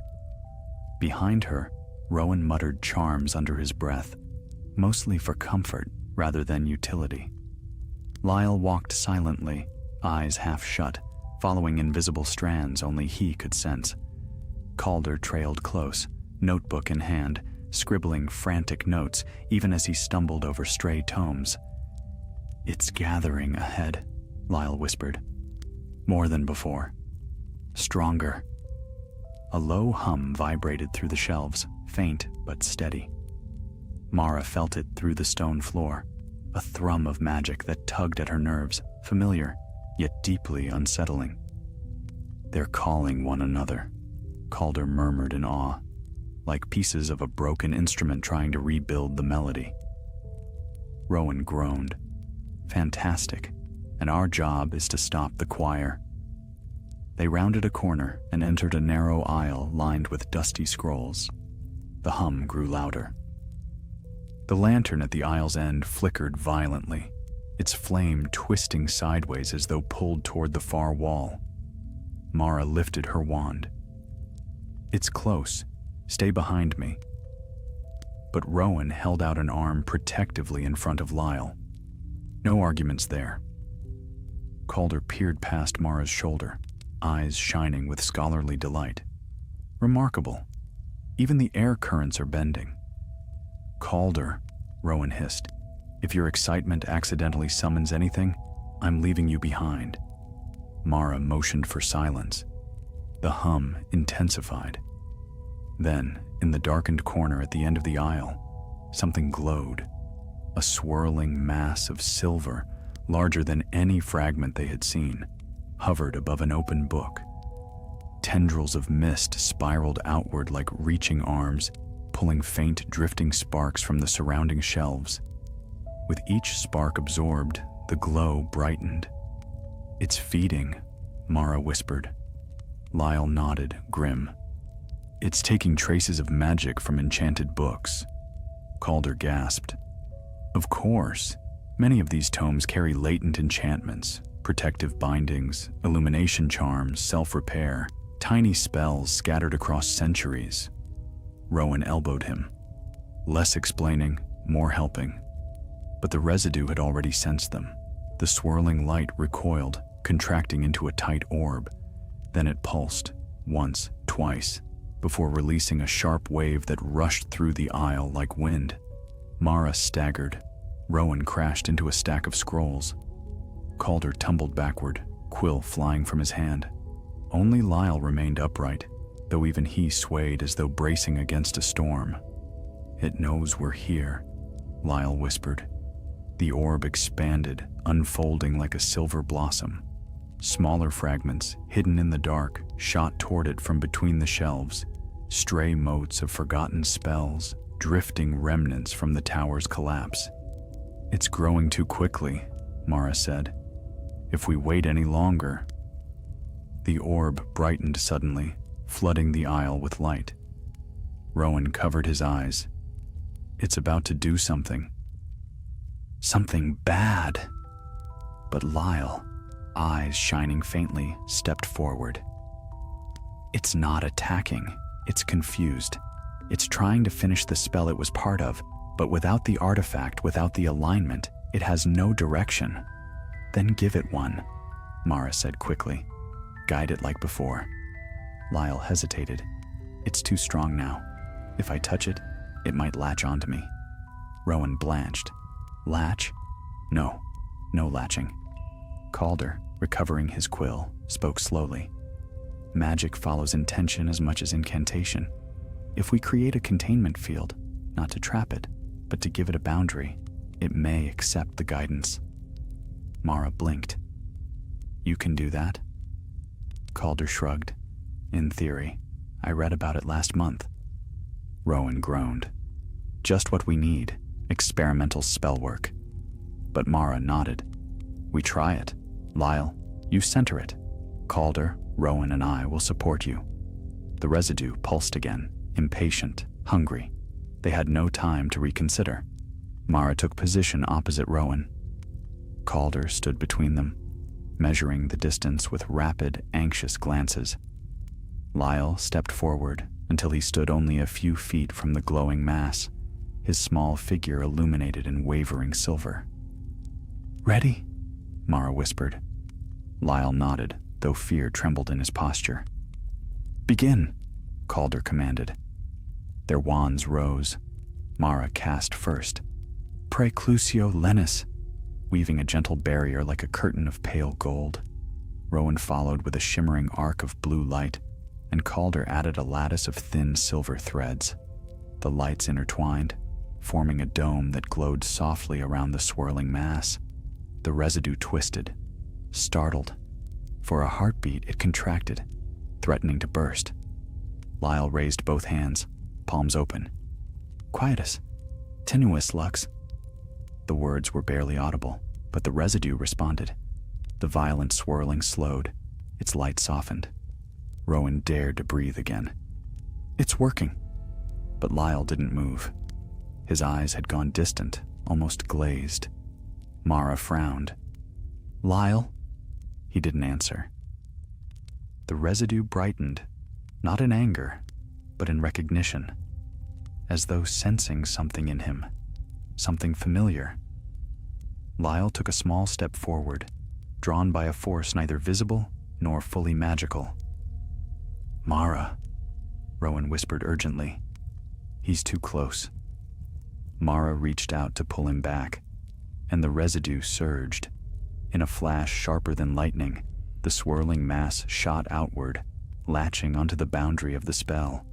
Behind her, Rowan muttered charms under his breath, mostly for comfort rather than utility. Lyle walked silently, eyes half shut, following invisible strands only he could sense. Calder trailed close, notebook in hand, scribbling frantic notes even as he stumbled over stray tomes. "It's gathering ahead," Lyle whispered. "More than before. Stronger." A low hum vibrated through the shelves, faint but steady. Mara felt it through the stone floor, a thrum of magic that tugged at her nerves, familiar, yet deeply unsettling. "They're calling one another," Calder murmured in awe, like pieces of a broken instrument trying to rebuild the melody. Rowan groaned. "Fantastic, and our job is to stop the choir." They rounded a corner and entered a narrow aisle lined with dusty scrolls. The hum grew louder. The lantern at the aisle's end flickered violently, its flame twisting sideways as though pulled toward the far wall. Mara lifted her wand. "It's close. Stay behind me." But Rowan held out an arm protectively in front of Lyle. No arguments there. Calder peered past Mara's shoulder, eyes shining with scholarly delight. "Remarkable. Even the air currents are bending." "Calder," Rowan hissed, "if your excitement accidentally summons anything, I'm leaving you behind." Mara motioned for silence. The hum intensified. Then, in the darkened corner at the end of the aisle, something glowed. A swirling mass of silver, larger than any fragment they had seen, hovered above an open book. Tendrils of mist spiraled outward like reaching arms, pulling faint drifting sparks from the surrounding shelves. With each spark absorbed, the glow brightened. "It's feeding," Mara whispered. Lyle nodded, grim. "It's taking traces of magic from enchanted books." Calder gasped. "Of course. Many of these tomes carry latent enchantments, protective bindings, illumination charms, self-repair, tiny spells scattered across centuries." Rowan elbowed him. Less explaining, more helping. But the residue had already sensed them. The swirling light recoiled, contracting into a tight orb. Then it pulsed, once, twice, before releasing a sharp wave that rushed through the aisle like wind. Mara staggered. Rowan crashed into a stack of scrolls. Calder tumbled backward, quill flying from his hand. Only Lyle remained upright, though even he swayed as though bracing against a storm. "It knows we're here," Lyle whispered. The orb expanded, unfolding like a silver blossom. Smaller fragments, hidden in the dark, shot toward it from between the shelves, stray motes of forgotten spells, drifting remnants from the tower's collapse. "It's growing too quickly," Mara said. "If we wait any longer..." The orb brightened suddenly, flooding the aisle with light. Rowan covered his eyes. "It's about to do something. Something bad." But Lyle, eyes shining faintly, stepped forward. "It's not attacking. It's confused. It's trying to finish the spell it was part of, but without the artifact, without the alignment, it has no direction." "Then give it one," Mara said quickly. "Guide it like before." Lyle hesitated. "It's too strong now. If I touch it, it might latch onto me." Rowan blanched. "Latch? No latching." Calder, recovering his quill, spoke slowly. "Magic follows intention as much as incantation. If we create a containment field, not to trap it, but to give it a boundary, it may accept the guidance." Mara blinked. "You can do that?" Calder shrugged. "In theory. I read about it last month." Rowan groaned. "Just what we need, experimental spell work." But Mara nodded. "We try it. Lyle, you center it. Calder, Rowan, and I will support you." The residue pulsed again, impatient, hungry. They had no time to reconsider. Mara took position opposite Rowan. Calder stood between them, measuring the distance with rapid, anxious glances. Lyle stepped forward until he stood only a few feet from the glowing mass, his small figure illuminated in wavering silver. "Ready?" Mara whispered. Lyle nodded, though fear trembled in his posture. "Begin," Calder commanded. Their wands rose. Mara cast first. "Preclusio lenis," weaving a gentle barrier like a curtain of pale gold. Rowan followed with a shimmering arc of blue light, and Calder added a lattice of thin silver threads. The lights intertwined, forming a dome that glowed softly around the swirling mass. The residue twisted, startled. For a heartbeat, it contracted, threatening to burst. Lyle raised both hands, palms open. "Quietus, tenuis lux." The words were barely audible, but the residue responded. The violent swirling slowed, its light softened. Rowan dared to breathe again. "It's working." But Lyle didn't move. His eyes had gone distant, almost glazed. Mara frowned. "Lyle?" He didn't answer. The residue brightened, not in anger, but in recognition, as though sensing something in him, something familiar. Lyle took a small step forward, drawn by a force neither visible nor fully magical. "Mara," Rowan whispered urgently. "He's too close." Mara reached out to pull him back, and the residue surged. In a flash sharper than lightning, the swirling mass shot outward, latching onto the boundary of the spell.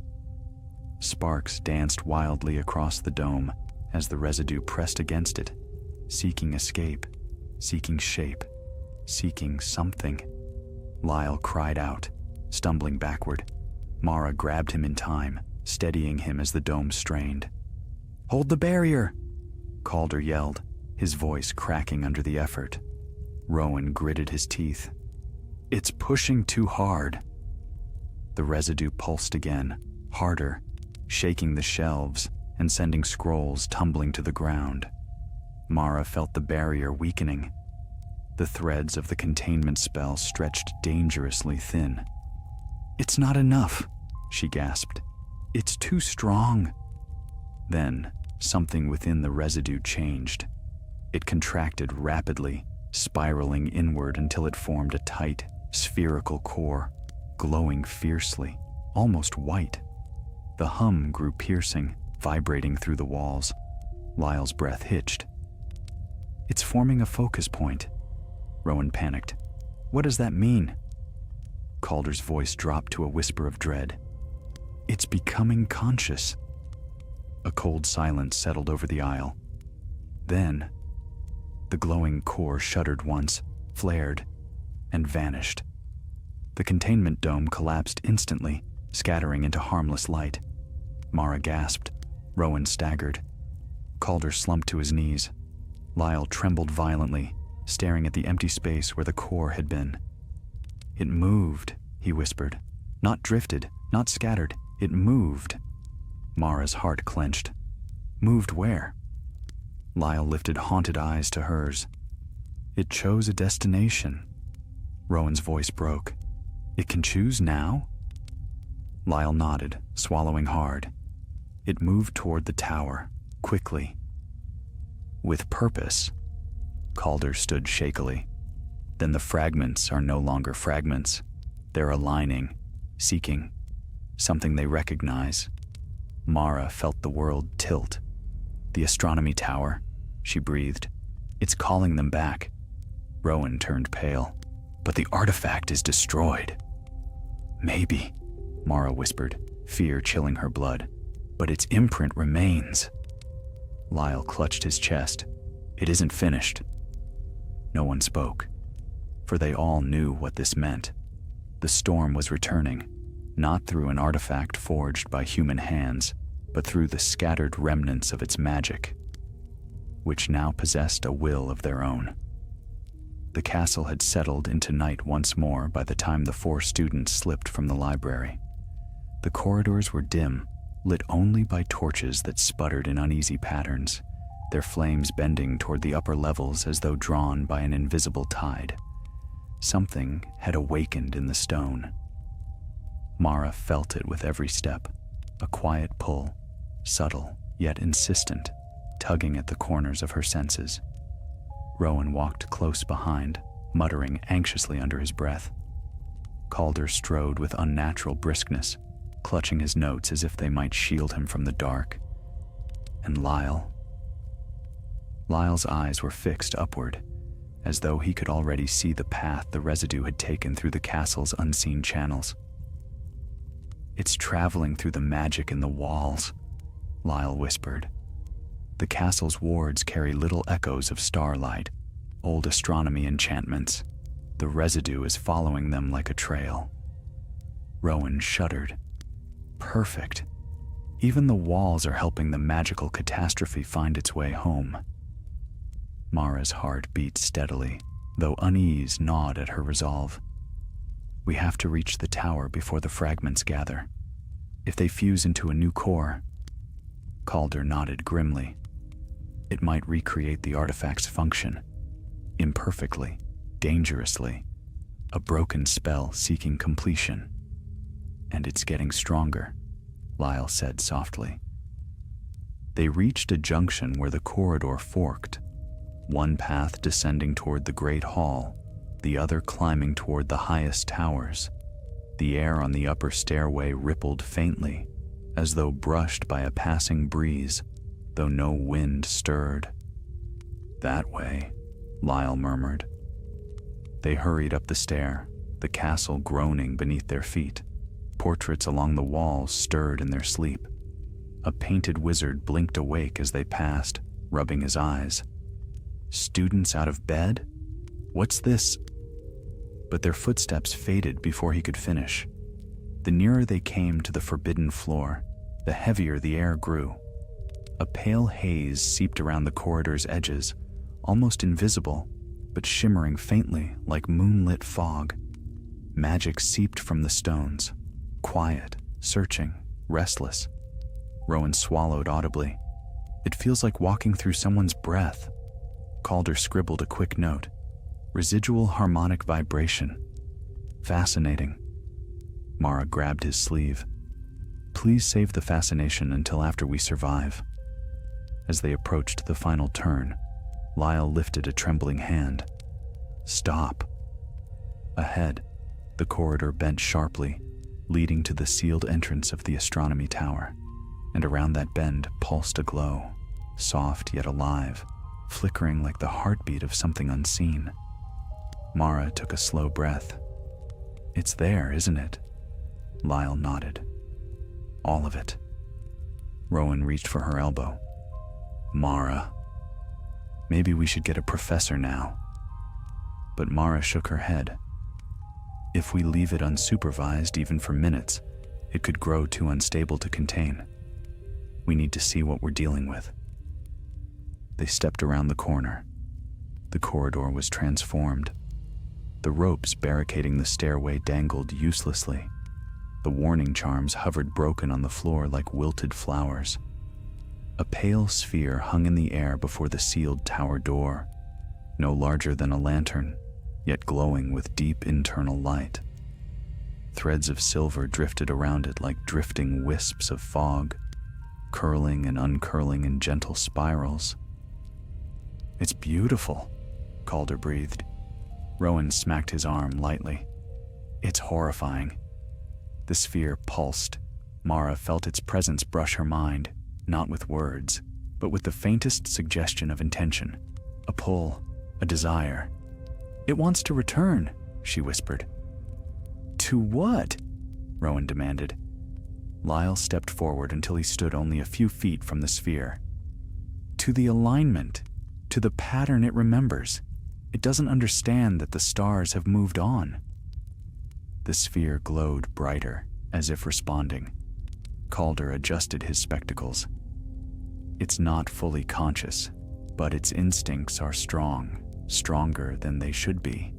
Sparks danced wildly across the dome as the residue pressed against it, seeking escape, seeking shape, seeking something. Lyle cried out, stumbling backward. Mara grabbed him in time, steadying him as the dome strained. "Hold the barrier!" Calder yelled, his voice cracking under the effort. Rowan gritted his teeth. "It's pushing too hard." The residue pulsed again, harder, shaking the shelves and sending scrolls tumbling to the ground. Mara felt the barrier weakening. The threads of the containment spell stretched dangerously thin. "It's not enough," she gasped. "It's too strong." Then, something within the residue changed. It contracted rapidly, spiraling inward until it formed a tight, spherical core, glowing fiercely, almost white. The hum grew piercing, vibrating through the walls. Lyle's breath hitched. "It's forming a focus point." Rowan panicked. "What does that mean?" Calder's voice dropped to a whisper of dread. "It's becoming conscious." A cold silence settled over the aisle. Then, the glowing core shuddered once, flared, and vanished. The containment dome collapsed instantly, scattering into harmless light. Mara gasped. Rowan staggered. Calder slumped to his knees. Lyle trembled violently, staring at the empty space where the core had been. "It moved," he whispered. "Not drifted, not scattered. It moved." Mara's heart clenched. "Moved where?" Lyle lifted haunted eyes to hers. "It chose a destination." Rowan's voice broke. "It can choose now?" Lyle nodded, swallowing hard. It moved toward the tower, quickly. "With purpose." Calder stood shakily. "Then the fragments are no longer fragments. They're aligning, seeking, something they recognize." Mara felt the world tilt. "The astronomy tower," she breathed. "It's calling them back." Rowan turned pale. "But the artifact is destroyed." "Maybe," Mara whispered, fear chilling her blood. "But its imprint remains." Lyle clutched his chest. "It isn't finished." No one spoke, for they all knew what this meant. The storm was returning, not through an artifact forged by human hands, but through the scattered remnants of its magic, which now possessed a will of their own. The castle had settled into night once more by the time the 4 students slipped from the library. The corridors were dim, lit only by torches that sputtered in uneasy patterns. their flames bending toward the upper levels as though drawn by an invisible tide. Something had awakened in the stone. Mara felt it with every step, a quiet pull, subtle yet insistent, tugging at the corners of her senses. Rowan walked close behind, muttering anxiously under his breath. Calder strode with unnatural briskness, clutching his notes as if they might shield him from the dark. And Lyle's eyes were fixed upward, as though he could already see the path the residue had taken through the castle's unseen channels. "It's traveling through the magic in the walls," Lyle whispered. "The castle's wards carry little echoes of starlight, old astronomy enchantments. The residue is following them like a trail." Rowan shuddered. Perfect. Even the walls are helping the magical catastrophe find its way home. Mara's heart beat steadily, though unease gnawed at her resolve. "We have to reach the tower before the fragments gather. If they fuse into a new core..." Calder nodded grimly. "It might recreate the artifact's function. Imperfectly, dangerously. A broken spell seeking completion." "And it's getting stronger," Lyle said softly. They reached a junction where the corridor forked, one path descending toward the Great Hall, the other climbing toward the highest towers. The air on the upper stairway rippled faintly, as though brushed by a passing breeze, though no wind stirred. "That way," Lyle murmured. They hurried up the stair, the castle groaning beneath their feet. Portraits along the walls stirred in their sleep. A painted wizard blinked awake as they passed, rubbing his eyes. "Students out of bed? What's this?" But their footsteps faded before he could finish. The nearer they came to the forbidden floor, the heavier the air grew. A pale haze seeped around the corridor's edges, almost invisible, but shimmering faintly like moonlit fog. Magic seeped from the stones, quiet, searching, restless. Rowan swallowed audibly. "It feels like walking through someone's breath." Calder scribbled a quick note. "Residual harmonic vibration. Fascinating." Mara grabbed his sleeve. "Please save the fascination until after we survive." As they approached the final turn, Lyle lifted a trembling hand. "Stop." Ahead, the corridor bent sharply, leading to the sealed entrance of the astronomy tower, and around that bend pulsed a glow, soft yet alive, flickering like the heartbeat of something unseen. Mara took a slow breath. "It's there, isn't it?" Lyle nodded. "All of it." Rowan reached for her elbow. "Mara, maybe we should get a professor now." But Mara shook her head. "If we leave it unsupervised even for minutes, it could grow too unstable to contain. We need to see what we're dealing with." They stepped around the corner. The corridor was transformed. The ropes barricading the stairway dangled uselessly. The warning charms hovered broken on the floor like wilted flowers. A pale sphere hung in the air before the sealed tower door, no larger than a lantern, yet glowing with deep internal light. Threads of silver drifted around it like drifting wisps of fog, curling and uncurling in gentle spirals. "It's beautiful," Calder breathed. Rowan smacked his arm lightly. "It's horrifying." The sphere pulsed. Mara felt its presence brush her mind, not with words, but with the faintest suggestion of intention. A pull, a desire. "It wants to return," she whispered. "To what?" Rowan demanded. Lyle stepped forward until he stood only a few feet from the sphere. "To the alignment, to the pattern it remembers. It doesn't understand that the stars have moved on." The sphere glowed brighter, as if responding. Calder adjusted his spectacles. "It's not fully conscious, but its instincts are strong, stronger than they should be.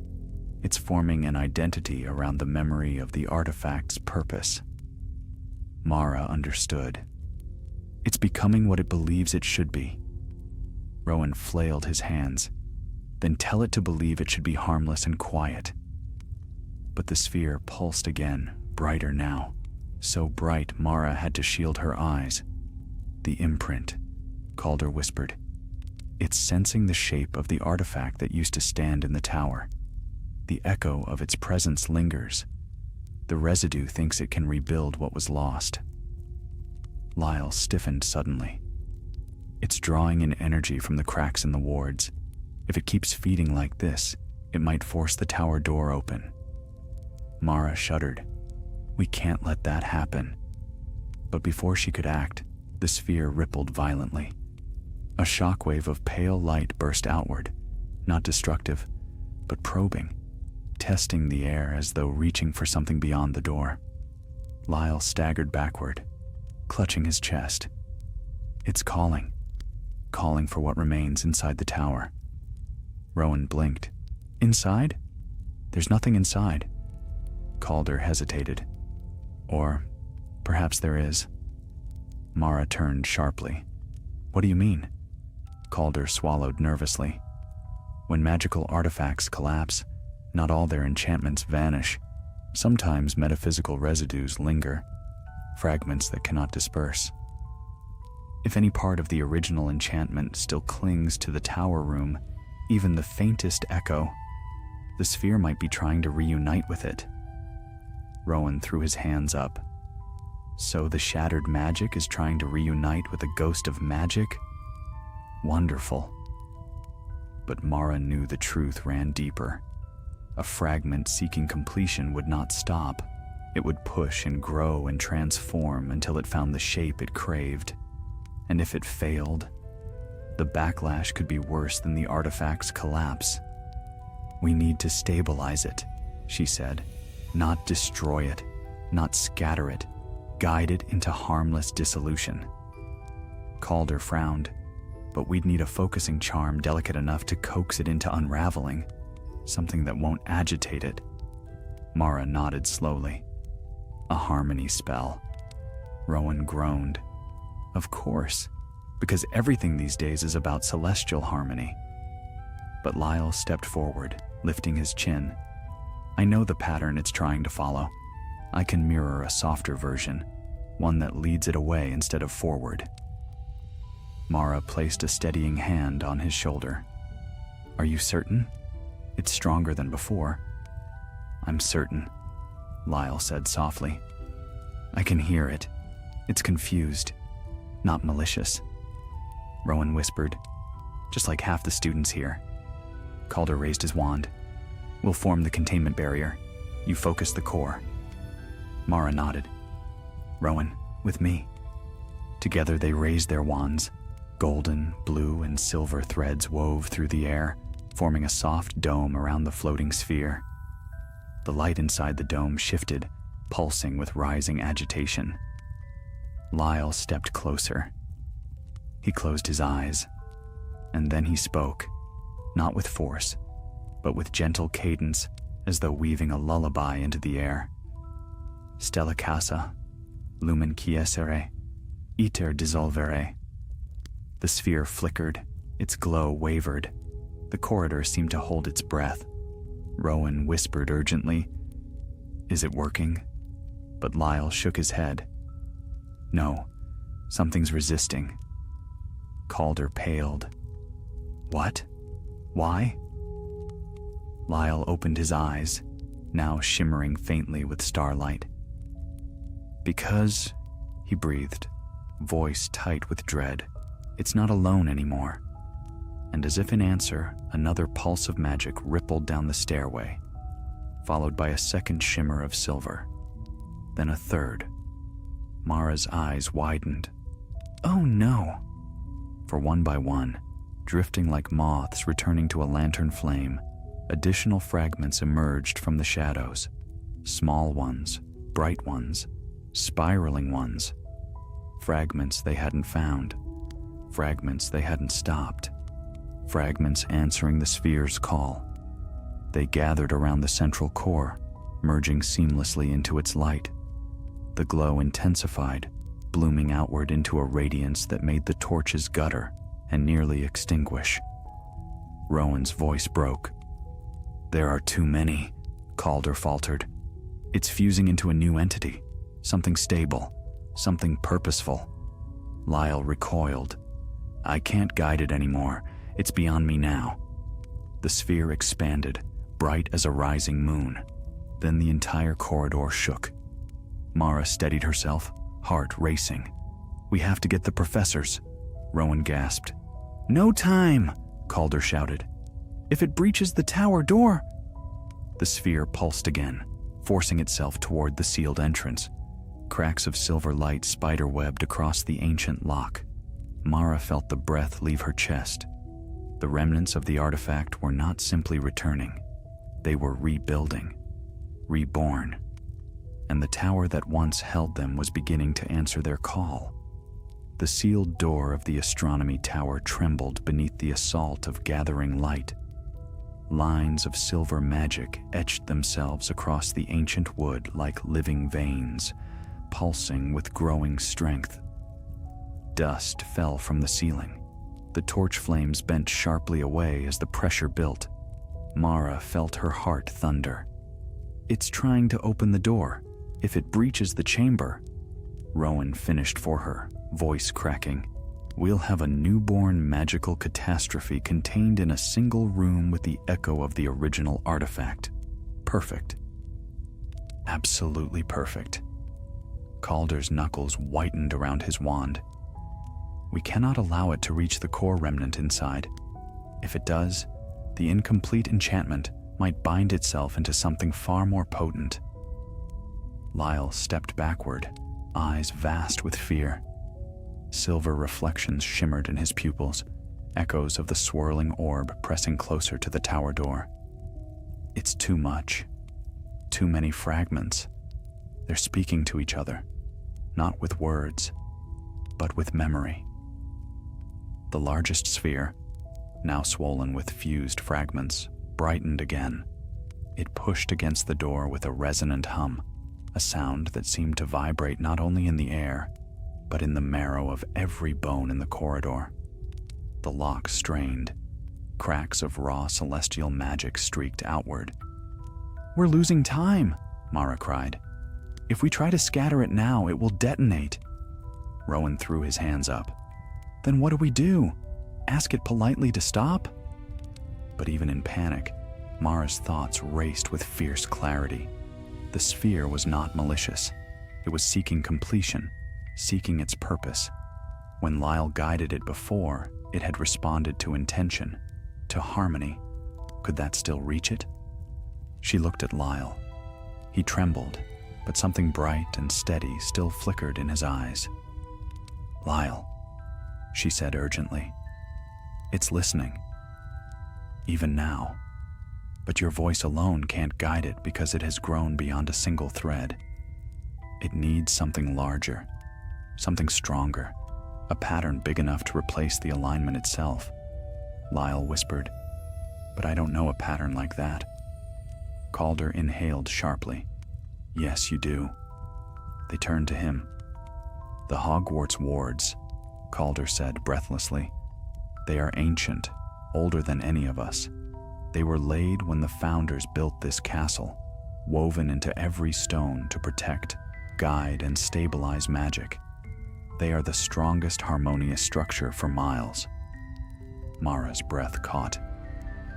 It's forming an identity around the memory of the artifact's purpose." Mara understood. "It's becoming what it believes it should be." Rowan flailed his hands. Then tell it to believe it should be harmless and quiet. But the sphere pulsed again, brighter now. So bright Mara had to shield her eyes. The imprint, Calder whispered. It's sensing the shape of the artifact that used to stand in the tower. The echo of its presence lingers. The residue thinks it can rebuild what was lost. Lyle stiffened suddenly. It's drawing in energy from the cracks in the wards. If it keeps feeding like this, it might force the tower door open. Mara shuddered. We can't let that happen. But before she could act, the sphere rippled violently. A shockwave of pale light burst outward, not destructive, but probing, testing the air as though reaching for something beyond the door. Lyle staggered backward, clutching his chest. It's calling for what remains inside the tower. Rowan blinked. Inside? There's nothing inside. Calder hesitated. Or perhaps there is. Mara turned sharply. What do you mean? Calder swallowed nervously. When magical artifacts collapse, not all their enchantments vanish. Sometimes metaphysical residues linger, fragments that cannot disperse. If any part of the original enchantment still clings to the tower room, even the faintest echo, the sphere might be trying to reunite with it. Rowan threw his hands up. So the shattered magic is trying to reunite with a ghost of magic? Wonderful. But Mara knew the truth ran deeper. A fragment seeking completion would not stop. It would push and grow and transform until it found the shape it craved. And if it failed, the backlash could be worse than the artifact's collapse. We need to stabilize it, she said. Not destroy it, not scatter it, guide it into harmless dissolution. Calder frowned, but we'd need a focusing charm delicate enough to coax it into unraveling, something that won't agitate it. Mara nodded slowly. A harmony spell. Rowan groaned. Of course, because everything these days is about celestial harmony. But Lyle stepped forward, lifting his chin. I know the pattern it's trying to follow. I can mirror a softer version, one that leads it away instead of forward. Mara placed a steadying hand on his shoulder. Are you certain? It's stronger than before. I'm certain, Lyle said softly. I can hear it. It's confused, not malicious. Rowan whispered, just like half the students here. Calder raised his wand. We'll form the containment barrier. You focus the core. Mara nodded. Rowan, with me. Together they raised their wands. Golden, blue, and silver threads wove through the air, forming a soft dome around the floating sphere. The light inside the dome shifted, pulsing with rising agitation. Lyle stepped closer. He closed his eyes, and then he spoke, not with force, but with gentle cadence, as though weaving a lullaby into the air. Stella casa, lumen quiescere, iter dissolvere. The sphere flickered, its glow wavered. The corridor seemed to hold its breath. Rowan whispered urgently, Is it working? But Lyle shook his head. No, something's resisting. Calder paled. What? Why? Lyle opened his eyes, now shimmering faintly with starlight. Because, he breathed, voice tight with dread, it's not alone anymore. And as if in answer, another pulse of magic rippled down the stairway, followed by a second shimmer of silver, then a third. Mara's eyes widened. Oh no! For one by one, drifting like moths returning to a lantern flame, additional fragments emerged from the shadows. Small ones, bright ones, spiraling ones. Fragments they hadn't found. Fragments they hadn't stopped. Fragments answering the sphere's call. They gathered around the central core, merging seamlessly into its light. The glow intensified, blooming outward into a radiance that made the torches gutter and nearly extinguish. Rowan's voice broke. "There are too many," Calder faltered. "It's fusing into a new entity, something stable, something purposeful." Lyle recoiled. "I can't guide it anymore. It's beyond me now." The sphere expanded, bright as a rising moon. Then the entire corridor shook. Mara steadied herself, heart racing. "We have to get the professors," Rowan gasped. "No time," Calder shouted. "If it breaches the tower door." The sphere pulsed again, forcing itself toward the sealed entrance. Cracks of silver light spider-webbed across the ancient lock. Mara felt the breath leave her chest. The remnants of the artifact were not simply returning. They were rebuilding, reborn. And the tower that once held them was beginning to answer their call. The sealed door of the astronomy tower trembled beneath the assault of gathering light. Lines of silver magic etched themselves across the ancient wood like living veins, pulsing with growing strength. Dust fell from the ceiling. The torch flames bent sharply away as the pressure built. Mara felt her heart thunder. "It's trying to open the door. If it breaches the chamber." Rowan finished for her, voice cracking. "We'll have a newborn magical catastrophe contained in a single room with the echo of the original artifact. Perfect. Absolutely perfect." Calder's knuckles whitened around his wand. "We cannot allow it to reach the core remnant inside. If it does, the incomplete enchantment might bind itself into something far more potent." Lyle stepped backward, eyes vast with fear. Silver reflections shimmered in his pupils, echoes of the swirling orb pressing closer to the tower door. "It's too much. Too many fragments. They're speaking to each other, not with words, but with memory." The largest sphere, now swollen with fused fragments, brightened again. It pushed against the door with a resonant hum, a sound that seemed to vibrate not only in the air, but in the marrow of every bone in the corridor. The lock strained. Cracks of raw celestial magic streaked outward. "We're losing time," Mara cried. "If we try to scatter it now, it will detonate." Rowan threw his hands up. "Then what do we do? Ask it politely to stop?" But even in panic, Mara's thoughts raced with fierce clarity. The sphere was not malicious. It was seeking completion, seeking its purpose. When Lyle guided it before, it had responded to intention, to harmony. Could that still reach it? She looked at Lyle. He trembled, but something bright and steady still flickered in his eyes. "Lyle," she said urgently. "It's listening. Even now. But your voice alone can't guide it because it has grown beyond a single thread. It needs something larger, something stronger, a pattern big enough to replace the alignment itself." Lyle whispered, "But I don't know a pattern like that." Calder inhaled sharply. "Yes, you do." They turned to him. "The Hogwarts wards," Calder said breathlessly. "They are ancient, older than any of us. They were laid when the founders built this castle, woven into every stone to protect, guide, and stabilize magic. They are the strongest harmonious structure for miles." Mara's breath caught.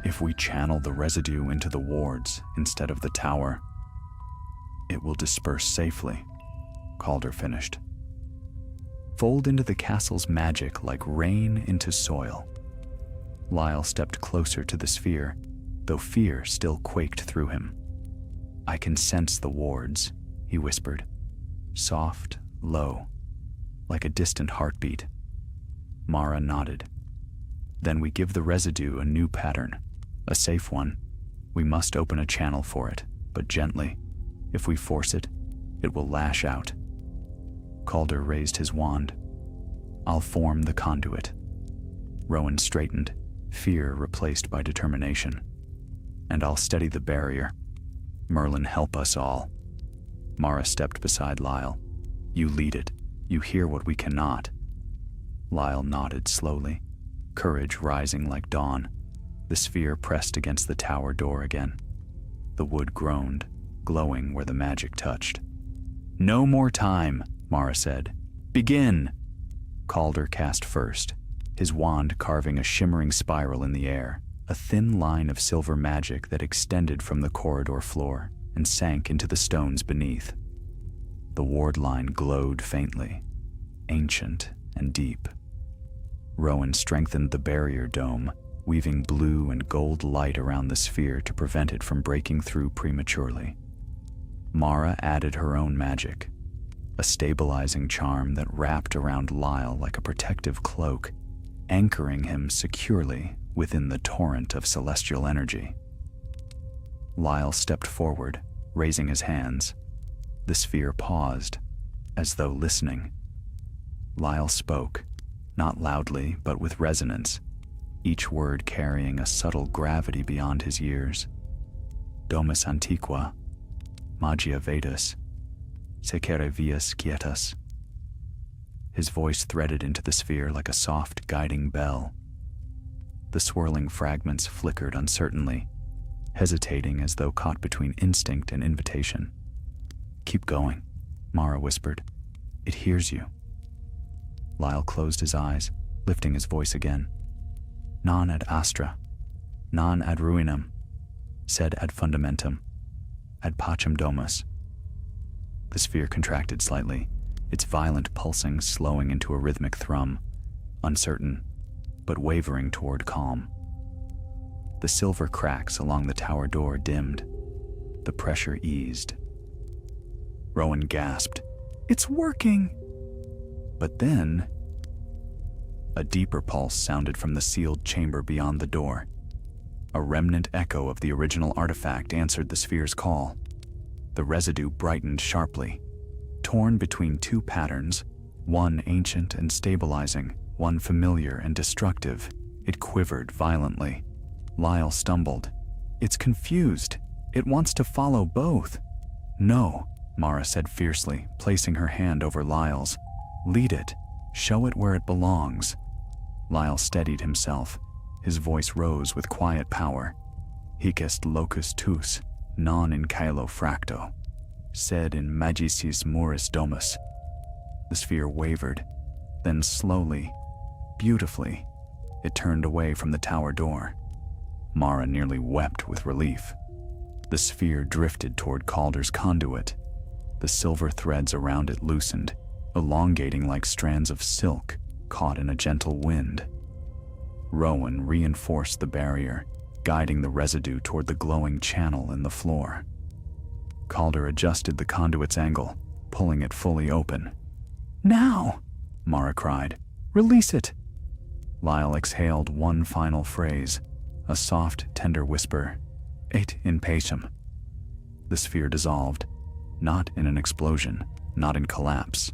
"If we channel the residue into the wards instead of the tower, it will disperse safely," Calder finished. "Fold into the castle's magic like rain into soil." Lyle stepped closer to the sphere, though fear still quaked through him. "I can sense the wards," he whispered. Soft, low, like a distant heartbeat. Mara nodded. "Then we give the residue a new pattern, a safe one. We must open a channel for it, but gently. If we force it, it will lash out." Calder raised his wand. "I'll form the conduit." Rowan straightened, fear replaced by determination. "And I'll steady the barrier. Merlin, help us all." Mara stepped beside Lyle. "You lead it. You hear what we cannot." Lyle nodded slowly. courage rising like dawn. The sphere pressed against the tower door again. The wood groaned, glowing where the magic touched. "No more time," Mara said. "Begin!" Calder cast first, his wand carving a shimmering spiral in the air, a thin line of silver magic that extended from the corridor floor and sank into the stones beneath. The ward line glowed faintly, ancient and deep. Rowan strengthened the barrier dome, weaving blue and gold light around the sphere to prevent it from breaking through prematurely. Mara added her own magic, a stabilizing charm that wrapped around Lyle like a protective cloak, anchoring him securely within the torrent of celestial energy. Lyle stepped forward, raising his hands. The sphere paused, as though listening. Lyle spoke, not loudly but with resonance, each word carrying a subtle gravity beyond his years. Domus antiqua, magia vetus, secere vias quietas. His voice threaded into the sphere like a soft, guiding bell. The swirling fragments flickered uncertainly, hesitating as though caught between instinct and invitation. "Keep going," Mara whispered. "It hears you." Lyle closed his eyes, lifting his voice again. "Non ad astra, non ad ruinam, sed ad fundamentum, ad pacem domus." The sphere contracted slightly, its violent pulsing slowing into a rhythmic thrum, uncertain, but wavering toward calm. The silver cracks along the tower door dimmed. The pressure eased. Rowan gasped, "It's working!" But then, a deeper pulse sounded from the sealed chamber beyond the door. A remnant echo of the original artifact answered the sphere's call. The residue brightened sharply, torn between two patterns, one ancient and stabilizing, one familiar and destructive. It quivered violently. Lyle stumbled. "It's confused. It wants to follow both." "No," Mara said fiercely, placing her hand over Lyle's. "Lead it. Show it where it belongs." Lyle steadied himself. His voice rose with quiet power. "Hic est locus tuus, non in caelo fracto, sed in magicis muris domus." The sphere wavered, then slowly, beautifully, it turned away from the tower door. Mara nearly wept with relief. The sphere drifted toward Calder's conduit. The silver threads around it loosened, elongating like strands of silk caught in a gentle wind. Rowan reinforced the barrier, guiding the residue toward the glowing channel in the floor. Calder adjusted the conduit's angle, pulling it fully open. "Now!" Mara cried. "Release it!" Lyle exhaled one final phrase, a soft, tender whisper. "Et in pacem." The sphere dissolved, not in an explosion, not in collapse,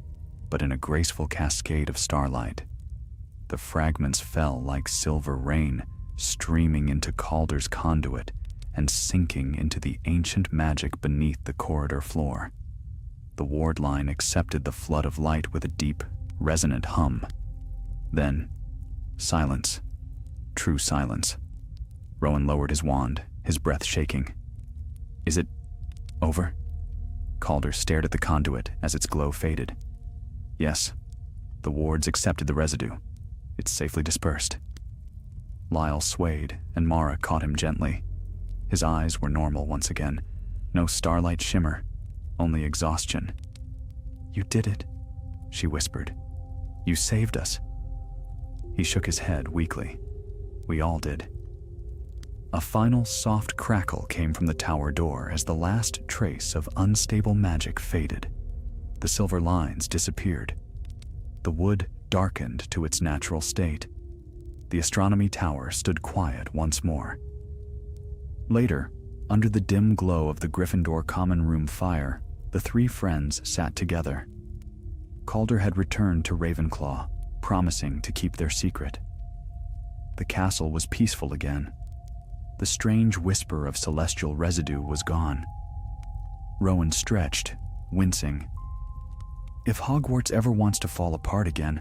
but in a graceful cascade of starlight. The fragments fell like silver rain, streaming into Calder's conduit and sinking into the ancient magic beneath the corridor floor. The ward line accepted the flood of light with a deep, resonant hum. Then, silence. True silence. Rowan lowered his wand, his breath shaking. "Is it over?" Calder stared at the conduit as its glow faded. "Yes, the wards accepted the residue. It's safely dispersed." Lyle swayed, and Mara caught him gently. His eyes were normal once again. No starlight shimmer, only exhaustion. "You did it," she whispered. "You saved us." He shook his head weakly. "We all did." A final soft crackle came from the tower door as the last trace of unstable magic faded. The silver lines disappeared. The wood darkened to its natural state. The astronomy tower stood quiet once more. Later, under the dim glow of the Gryffindor common room fire, the three friends sat together. Calder had returned to Ravenclaw, promising to keep their secret. The castle was peaceful again. The strange whisper of celestial residue was gone. Rowan stretched, wincing. "If Hogwarts ever wants to fall apart again,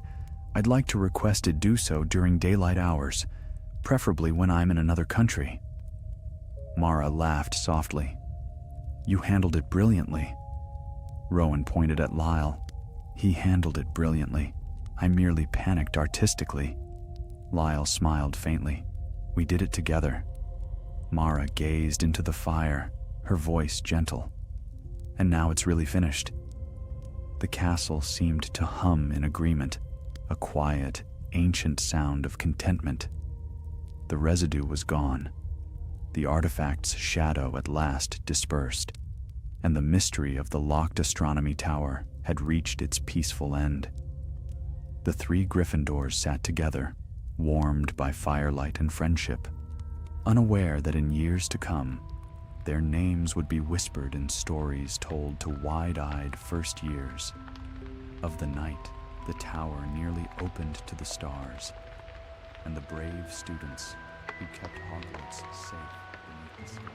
I'd like to request it do so during daylight hours, preferably when I'm in another country." Mara laughed softly. "You handled it brilliantly." Rowan pointed at Lyle. "He handled it brilliantly. I merely panicked artistically." Lyle smiled faintly. "We did it together." Mara gazed into the fire, her voice gentle. "And now it's really finished." The castle seemed to hum in agreement, a quiet, ancient sound of contentment. The residue was gone. The artifact's shadow at last dispersed, and the mystery of the locked astronomy tower had reached its peaceful end. The three Gryffindors sat together, warmed by firelight and friendship, unaware that in years to come, their names would be whispered in stories told to wide-eyed first years. Of the night, the tower nearly opened to the stars, and the brave students who kept Hogwarts safe beneath the sky.